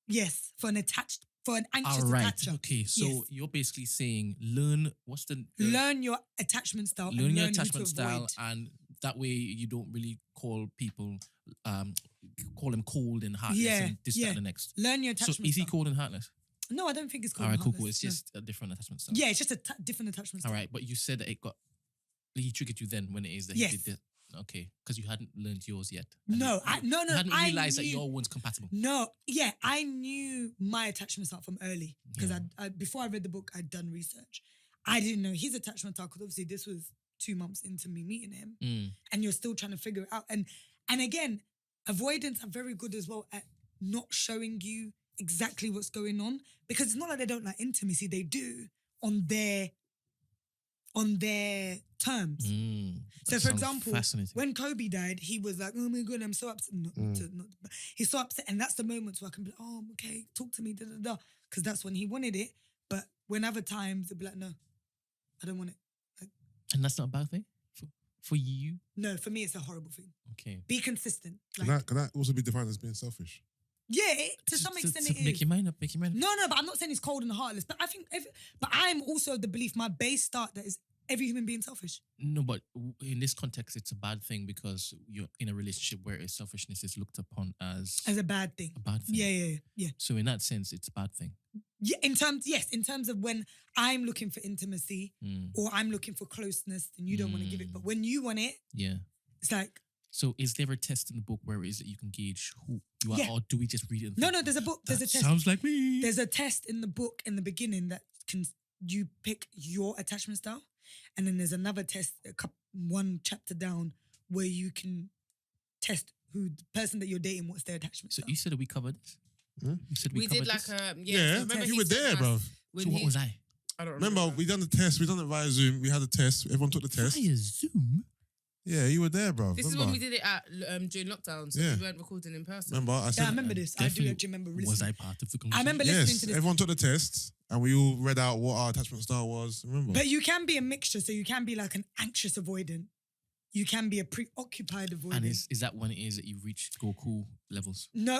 Yes, for an anxious All right. attacher. Okay, so Yes. you're basically saying learn Learn your attachment style. learn and your learn who to attachment style, avoid. and that way you don't really call people call them cold and heartless Yeah, and this, that, yeah. and the next. Learn your So attachment is he style. cold and heartless? No, I don't think it's called All right, cool. heartless, It's no. just a different attachment style. Yeah, it's just a different attachment style. All right, but you said that he triggered you then when it is that Yes. he did this. Okay, because you hadn't learned yours yet. No, You hadn't I realized that knew- your one's compatible. No, yeah, I knew my attachment style from early because Yeah. I before I read the book, I'd done research. I didn't know his attachment style because obviously this was 2 months into me meeting him, and you're still trying to figure it out. And again, avoidants are very good as well at not showing you exactly what's going on, because it's not like they don't like intimacy; they do on their terms. So, That for sounds example, fascinating. when Kobe died, he was like, "Oh my God, I'm so upset." He's so upset, and that's the moments where I can be like, "Oh, okay, talk to me," because that's when he wanted it. But when other times they'll be like, "No, I don't want it." Like, And that's not a bad thing for you. no, for me, it's a horrible thing. Okay. Be consistent. Can Like, that also be defined as being selfish? yeah, to some extent it is. Make your mind up. Make your mind up. No, but I'm not saying it's cold and heartless. But I think, but I'm also of the belief, my base start that is every human being selfish. No, but in this context, it's a bad thing because you're in a relationship where selfishness is looked upon as As a bad thing. a bad thing. Yeah. So in that sense, it's a bad thing. Yeah, in terms of when I'm looking for intimacy or I'm looking for closeness and you don't want to give it. But when you want it, Yeah. it's like, So is there a test in the book where is it you can gauge who you are, Yeah. or do we just read it? And no, think, there's a book, there's a "That test. sounds like me. There's a test in the book in the beginning that you pick your attachment style. And then there's another test, one chapter down, where you can test who the person that you're dating, what's their attachment So style. you said that we covered this? Hmm? You said We did covered like this? a Yeah, remember you he were sent there, us bro. when So what he- was I? I don't Remember, we done the test. We done it via Zoom. We had the test. Everyone took the test. Via Zoom? Yeah, you were there, bro. This is when we did it at during lockdown, so Yeah. we weren't recording in person. Remember, I said. Yeah, I remember this. I do Definitely actually remember listening. Was I part of the conversation? I remember listening Yes, to this. everyone took the test, and we all read out what our attachment style was. Remember? But you can be a mixture, so you can be like an anxious avoidant. You can be a preoccupied avoidant. And is that when it is that you reach Goku levels? No,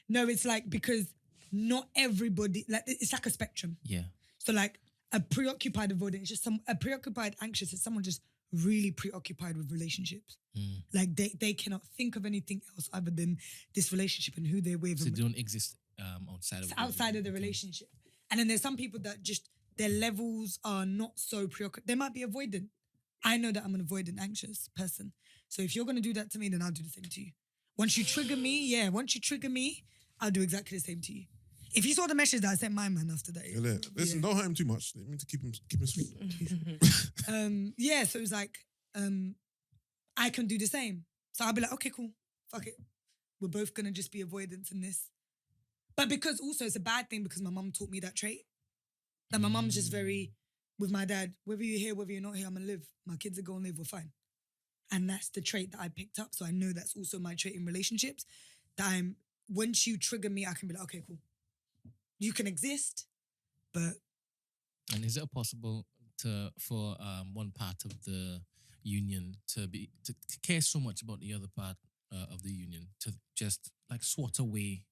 no, it's like because not everybody, like it's like a spectrum. Yeah. So like a preoccupied avoidant is just a preoccupied anxious is someone just really preoccupied with relationships. Like they cannot think of anything else other than this relationship and who they're with. So and they don't exist outside of it's outside of the Okay. relationship. And then there's some people that just their levels are not so preoccupied. They might be avoidant. I know that I'm an avoidant anxious person. So if you're gonna do that to me, then I'll do the same to you. Once you trigger me, I'll do exactly the same to you. If you saw the message that I sent my man after that, Yeah, listen, don't hurt him too much. Let me to keep him sweet. so it was like, I can do the same. So I'll be like, okay, cool, fuck it. We're both gonna just be avoidance in this. But because also it's a bad thing because my mum taught me that trait. Like my mum's just very, with my dad, whether you're here, whether you're not here, I'm gonna live. My kids are gonna live, we're fine. And that's the trait that I picked up. So I know that's also my trait in relationships. That once you trigger me, I can be like, okay, cool. You can exist, but And is it possible for one part of the union to care so much about the other part of the union to just like swat away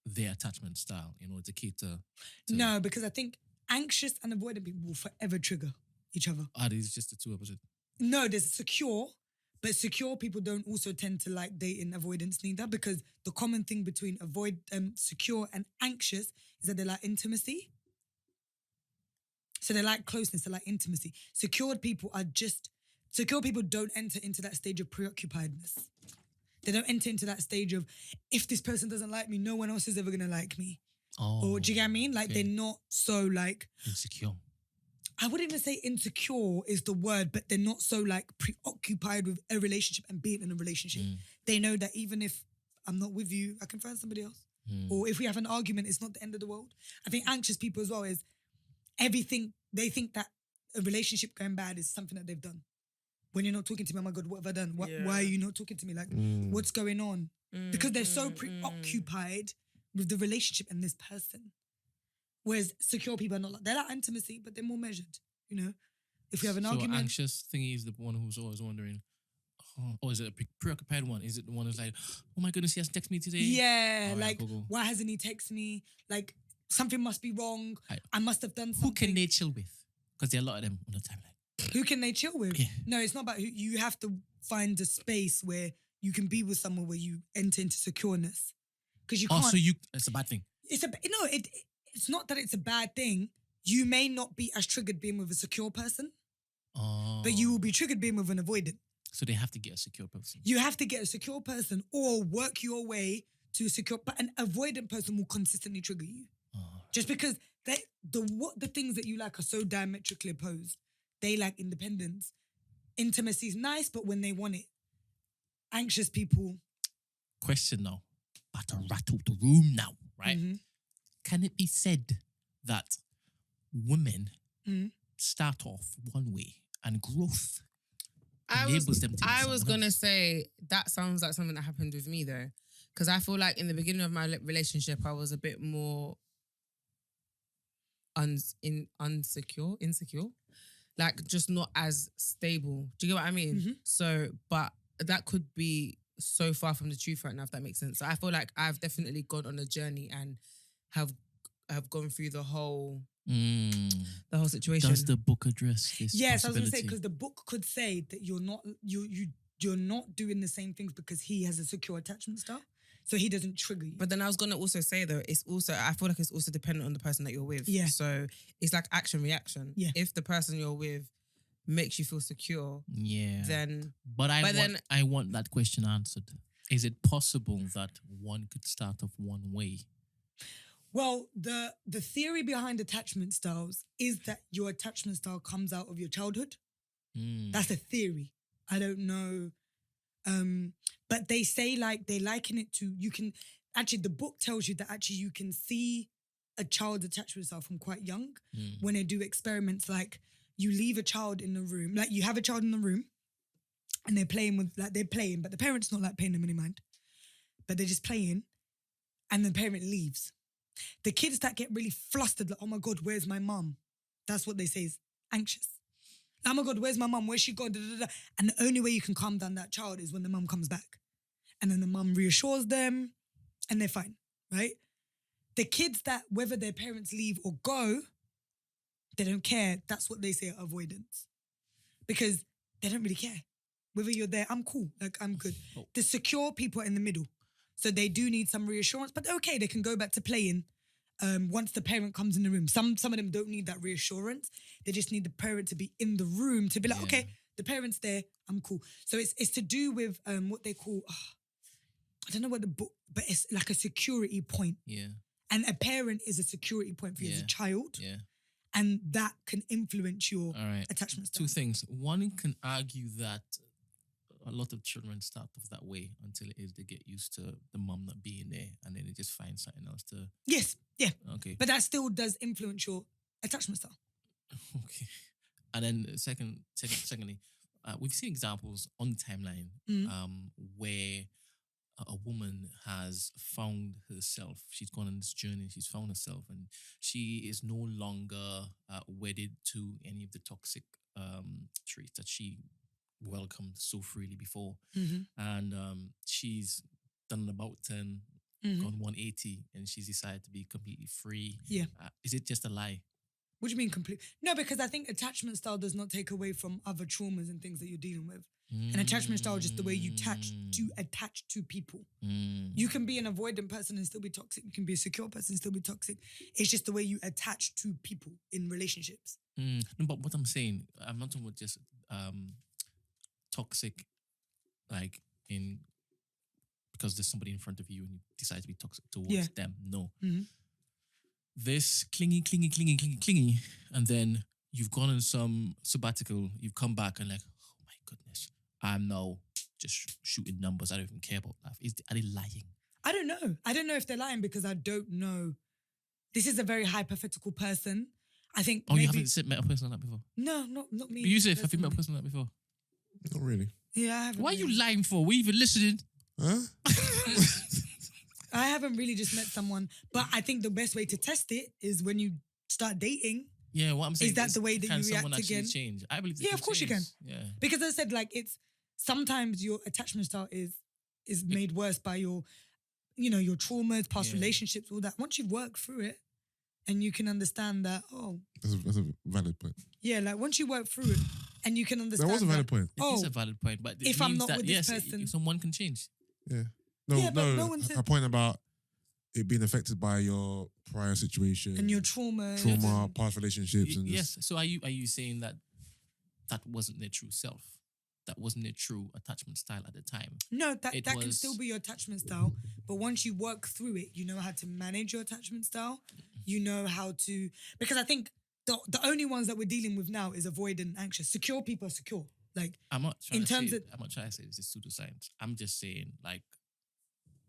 their attachment style in order to cater to... No, because I think anxious and avoidant people will forever trigger each other. Are these just the two opposites? No, there's secure, but secure people don't also tend to like dating avoidance neither because the common thing between secure and anxious is that they like intimacy. So they like closeness, they like intimacy. Secure people don't enter into that stage of preoccupiedness. They don't enter into that stage of, if this person doesn't like me, no one else is ever going to like me. Oh, Or do you get what I mean? Like okay. they're not so like, Insecure. I wouldn't even say insecure is the word, but they're not so like preoccupied with a relationship and being in a relationship. They know that even if I'm not with you, I can find somebody else. Or if we have an argument, it's not the end of the world. I think anxious people as well is everything, they think that a relationship going bad is something that they've done. When you're not talking to me, oh my God, what have I done? Why are you not talking to me? Like, what's going on? Because they're so preoccupied with the relationship and this person. Whereas secure people are not like, they're like intimacy, but they're more measured, you know? If we have an argument. So anxious thingy is the one who's always wondering, or is it a preoccupied one? Is it the one who's like, oh my goodness, he hasn't texted me today? Yeah, All right, like, cool. why hasn't he texted me? Like, something must be wrong. Right. I must have done something. Who can they chill with? Because there are a lot of them on the timeline. Who can they chill with? Yeah. No, it's not about who. You have to find a space where you can be with someone where you enter into secureness. Because you can't. So it's a bad thing. It's not that it's a bad thing. You may not be as triggered being with a secure person, but you will be triggered being with an avoidant. So they have to get a secure person. You have to get a secure person or work your way to a secure. But an avoidant person will consistently trigger you, just because the things that you like are so diametrically opposed. They like independence. Intimacy is nice, but when they want it, anxious people. Question now, but to rattle the room now, right? Mm-hmm. Can it be said that women start off one way and growth enables them to be I was someone gonna else? say that sounds like something that happened with me though, because I feel like in the beginning of my relationship I was a bit more insecure, like just not as stable. Do you get what I mean? Mm-hmm. So, but that could be so far from the truth right now, if that makes sense. So I feel like I've definitely gone on a journey and have gone through the whole whole situation. Does the book address this? Yes, I was going to say possibility? because the book could say that you're not doing the same things because he has a secure attachment style, so he doesn't trigger you. But then I was gonna also say though, it's also I feel like it's also dependent on the person that you're with. Yeah. So it's like action reaction. Yeah. If the person you're with makes you feel secure, Yeah. then But I want that question answered. Is it possible that one could start off one way? Well, the theory behind attachment styles is that your attachment style comes out of your childhood. That's a theory. I don't know. But they say they liken it to, you can, actually the book tells you that actually you can see a child's attachment style from quite young when they do experiments like you leave a child in the room, like you have a child in the room and they're playing, but the parent's not like paying them any mind, but they're just playing and the parent leaves. The kids that get really flustered, like, oh my God, where's my mum? That's what they say is anxious. Oh my God, where's my mum? Where's she gone? Da, da, da. And the only way you can calm down that child is when the mum comes back. And then the mum reassures them and they're fine, right? The kids that, whether their parents leave or go, they don't care. That's what they say are avoidance. Because they don't really care. Whether you're there, I'm cool. Like, I'm good. The secure people are in the middle. So they do need some reassurance, but okay, they can go back to playing once the parent comes in the room. Some of them don't need that reassurance. They just need the parent to be in the room to be like, okay, the parent's there, I'm cool. So it's to do with what they call, I don't know what the book, but it's like a security point. Yeah. And a parent is a security point for you as a child. Yeah. And that can influence your attachment style. Two things. One can argue that a lot of children start off that way until it is they get used to the mum not being there and then they just find something else to... Yes, yeah. Okay. But that still does influence your attachment style. Okay. And then secondly, we've seen examples on the timeline where a woman has found herself. She's gone on this journey. She's found herself and she is no longer wedded to any of the toxic traits that she welcomed so freely before. And she's done an about 10, gone 180 and she's decided to be completely free. Yeah. Is it just a lie? What do you mean complete? No, because I think attachment style does not take away from other traumas and things that you're dealing with. An attachment style is just the way you attach to people. You can be an avoidant person and still be toxic. You can be a secure person and still be toxic. It's just the way you attach to people in relationships. No, but what I'm saying, I'm not talking about just toxic, like in because there's somebody in front of you and you decide to be toxic towards them. No. This clingy, and then you've gone on some sabbatical, you've come back and like, oh my goodness, I'm now just shooting numbers. I don't even care about that. Are they lying? I don't know. I don't know if they're lying because I don't know. This is a very hypothetical person. I think you haven't met a person like that before? No, not me. Yusuff, have you met a person like that before? Not really. Yeah, I haven't. Why are you lying for? Were you even listening? Huh? I haven't really just met someone, but I think the best way to test it is when you start dating. Yeah, what I'm saying is that the way that you react again? Change? I believe. Yeah, of course change. you can. Yeah, because as I said, like it's sometimes your attachment style is made worse by your traumas, past relationships, all that. Once you've worked through it, and you can understand that, that's a valid point. Yeah, like once you work through it, and you can understand that was a valid point. It is a valid point, but if I'm not with this person, someone can change. Yeah. No one said a point about it being affected by your prior situation and your trauma, past relationships, and yes. So are you saying that wasn't their true self? That wasn't their true attachment style at the time? No, that can still be your attachment style. But once you work through it, you know how to manage your attachment style. You know how to, because I think the only ones that we're dealing with now is avoidant and anxious. Secure people are secure. Like I'm not trying to say this is pseudoscience. I'm just saying like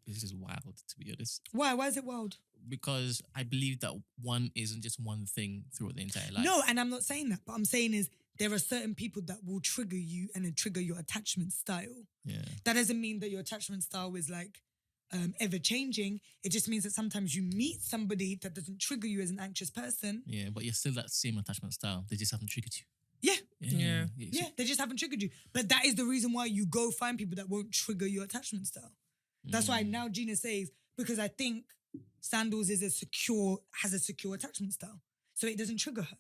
this is wild, to be honest. Why? Why is it wild? Because I believe that one isn't just one thing throughout the entire life. No, and I'm not saying that. But I'm saying is there are certain people that will trigger you and then trigger your attachment style. Yeah. That doesn't mean that your attachment style is like ever changing. It just means that sometimes you meet somebody that doesn't trigger you as an anxious person. Yeah, but you're still that same attachment style. They just haven't triggered you. Yeah, they just haven't triggered you. But that is the reason why you go find people that won't trigger your attachment style. That's why now Gina says, because I think Sandals has a secure attachment style. So it doesn't trigger her.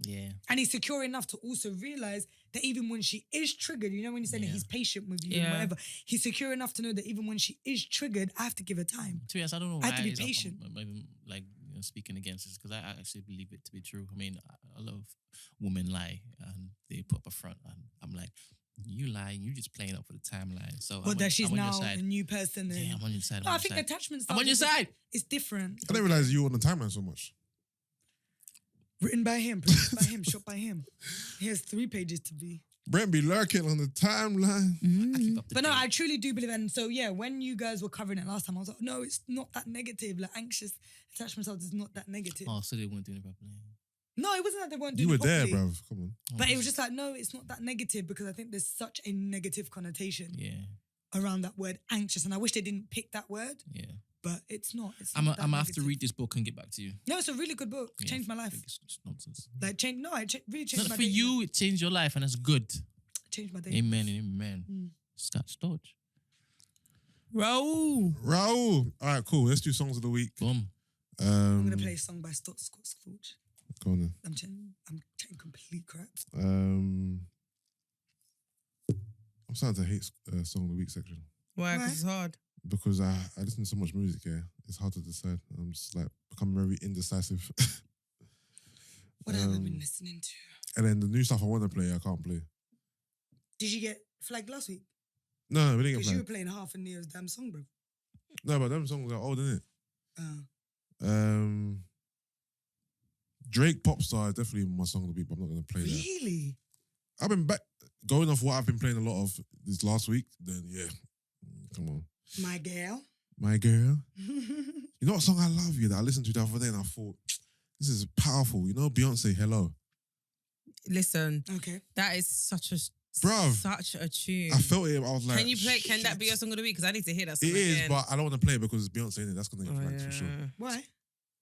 Yeah. And he's secure enough to also realize that even when she is triggered, you know, when you're saying that he's patient with you and whatever, he's secure enough to know that even when she is triggered, I have to give her time. To be honest, I don't know. I have to be patient. I'm even like speaking against this because I actually believe it to be true. I mean, a lot of women lie and they put up a front, and I'm like, you lying, you just playing up for the timeline. So, But that she's I'm on your now side. a new person. And Yeah, I'm on your side. no, I think attachment I'm on your side. It's different. I didn't realize you were on the timeline so much. Written by him, produced by him, shot by him. He has 3 pages to be. Brent be lurking on the timeline. I keep up to But no, date. I truly do believe. And so, yeah, when you guys were covering it last time, I was like, no, it's not that negative. Like, anxious attachment styles is not that negative. Oh, so they weren't doing it properly. No, it wasn't that they weren't You doing were it there, properly. bruv. Come on. But it was just like, no, it's not that negative because I think there's such a negative connotation Yeah, around that word anxious. And I wish they didn't pick that word, yeah. but it's not. It's I'm not gonna that have to negative. read this book and get back to you. No, it's a really good book. Yeah, Changed my I life. think it's nonsense. Like, really changed No, my for day. you, it changed your life, and that's good. Changed my day. Amen and amen. Mm. Scott Storch. Raoul. Raoul. All right, cool. Let's do songs of the week. Boom. I'm going to play a song by Scott Storch. Go on then. I'm chatting complete crap. I'm starting to hate song of the week section Why? Why? Because it's hard. because I listen to so much music here. It's hard to decide. I'm just like becoming very indecisive. What have I been listening to? And then the new stuff I want to play, I can't play. Did you get flagged last week? No, we didn't get Because you were played. playing half of Neo's damn song, bro. No, but them songs are old, isn't it? Uh, Drake Popstar is definitely my song of the week, but I'm not going to play that. really? I've been back going off what I've been playing a lot of this last week. Then yeah, come on, My girl. my girl. You know what song I love you that I listened to the other day and I thought this is powerful. You know Beyonce, Hello. Listen, Okay. that is such a Bruv. such a tune. I felt it. I was like, Can you play? Can that be your song of the week? Because I need to hear that song It is, again. but I don't want to play it because it's Beyonce in it. That's gonna get Oh, flagged for sure. yeah. Why?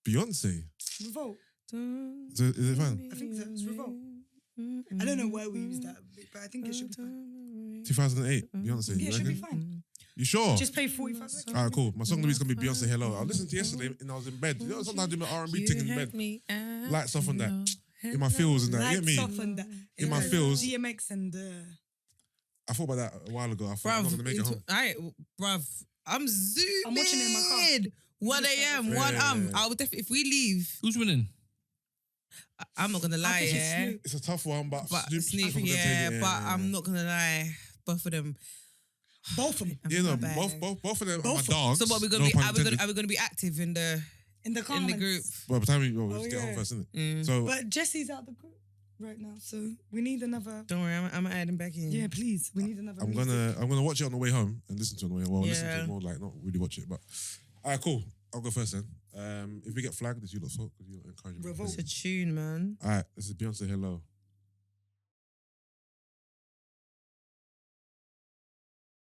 Beyonce. Revolt. Is it fine? I think so. It's Revolt. I don't know why we use that, but I think it should be fine. 2008, Beyonce. Yeah, You it should be reckon? fine. You sure? Just play 45 seconds. All right, cool. My song of the week's gonna be Beyonce, Hello. I listened to it yesterday and I was in bed. You know, sometimes I do my R&B thing in bed. Lights off on that. In my feels and that. You get me? Lights off on that. In my feels. DMX and I thought about that a while ago. I thought I'm not gonna make it home. Bruv, I'm zooming. I'm watching it in my car. 1 a.m. Yeah, 1 yeah, yeah. I would definitely if we leave. Who's winning? I'm not gonna lie, think it's yeah. Snoop. It's a tough one, but Snoop, Snoop's gonna yeah, take it. but I'm not gonna lie. Both of them. both of them. Yeah, no, My bag. both of them are my Both. dogs. So what we gonna no be? pun Are we intended. gonna be active in the In the in comments. the group? Well, by the time we Oh, just get yeah. home first, isn't it? Mm. So But Jesse's out the group right now, so we need another. Don't worry, I'm adding back in. Yeah, please. We need another. I'm gonna watch it on the way home and listen to it on the way. Well, listen to Yeah. it more like not really watch it, but alright, cool. I'll go first then. If we get flagged, it's you lot's fault because you encourage me. Revolt. It's a tune, man. Alright, this is Beyonce Hello.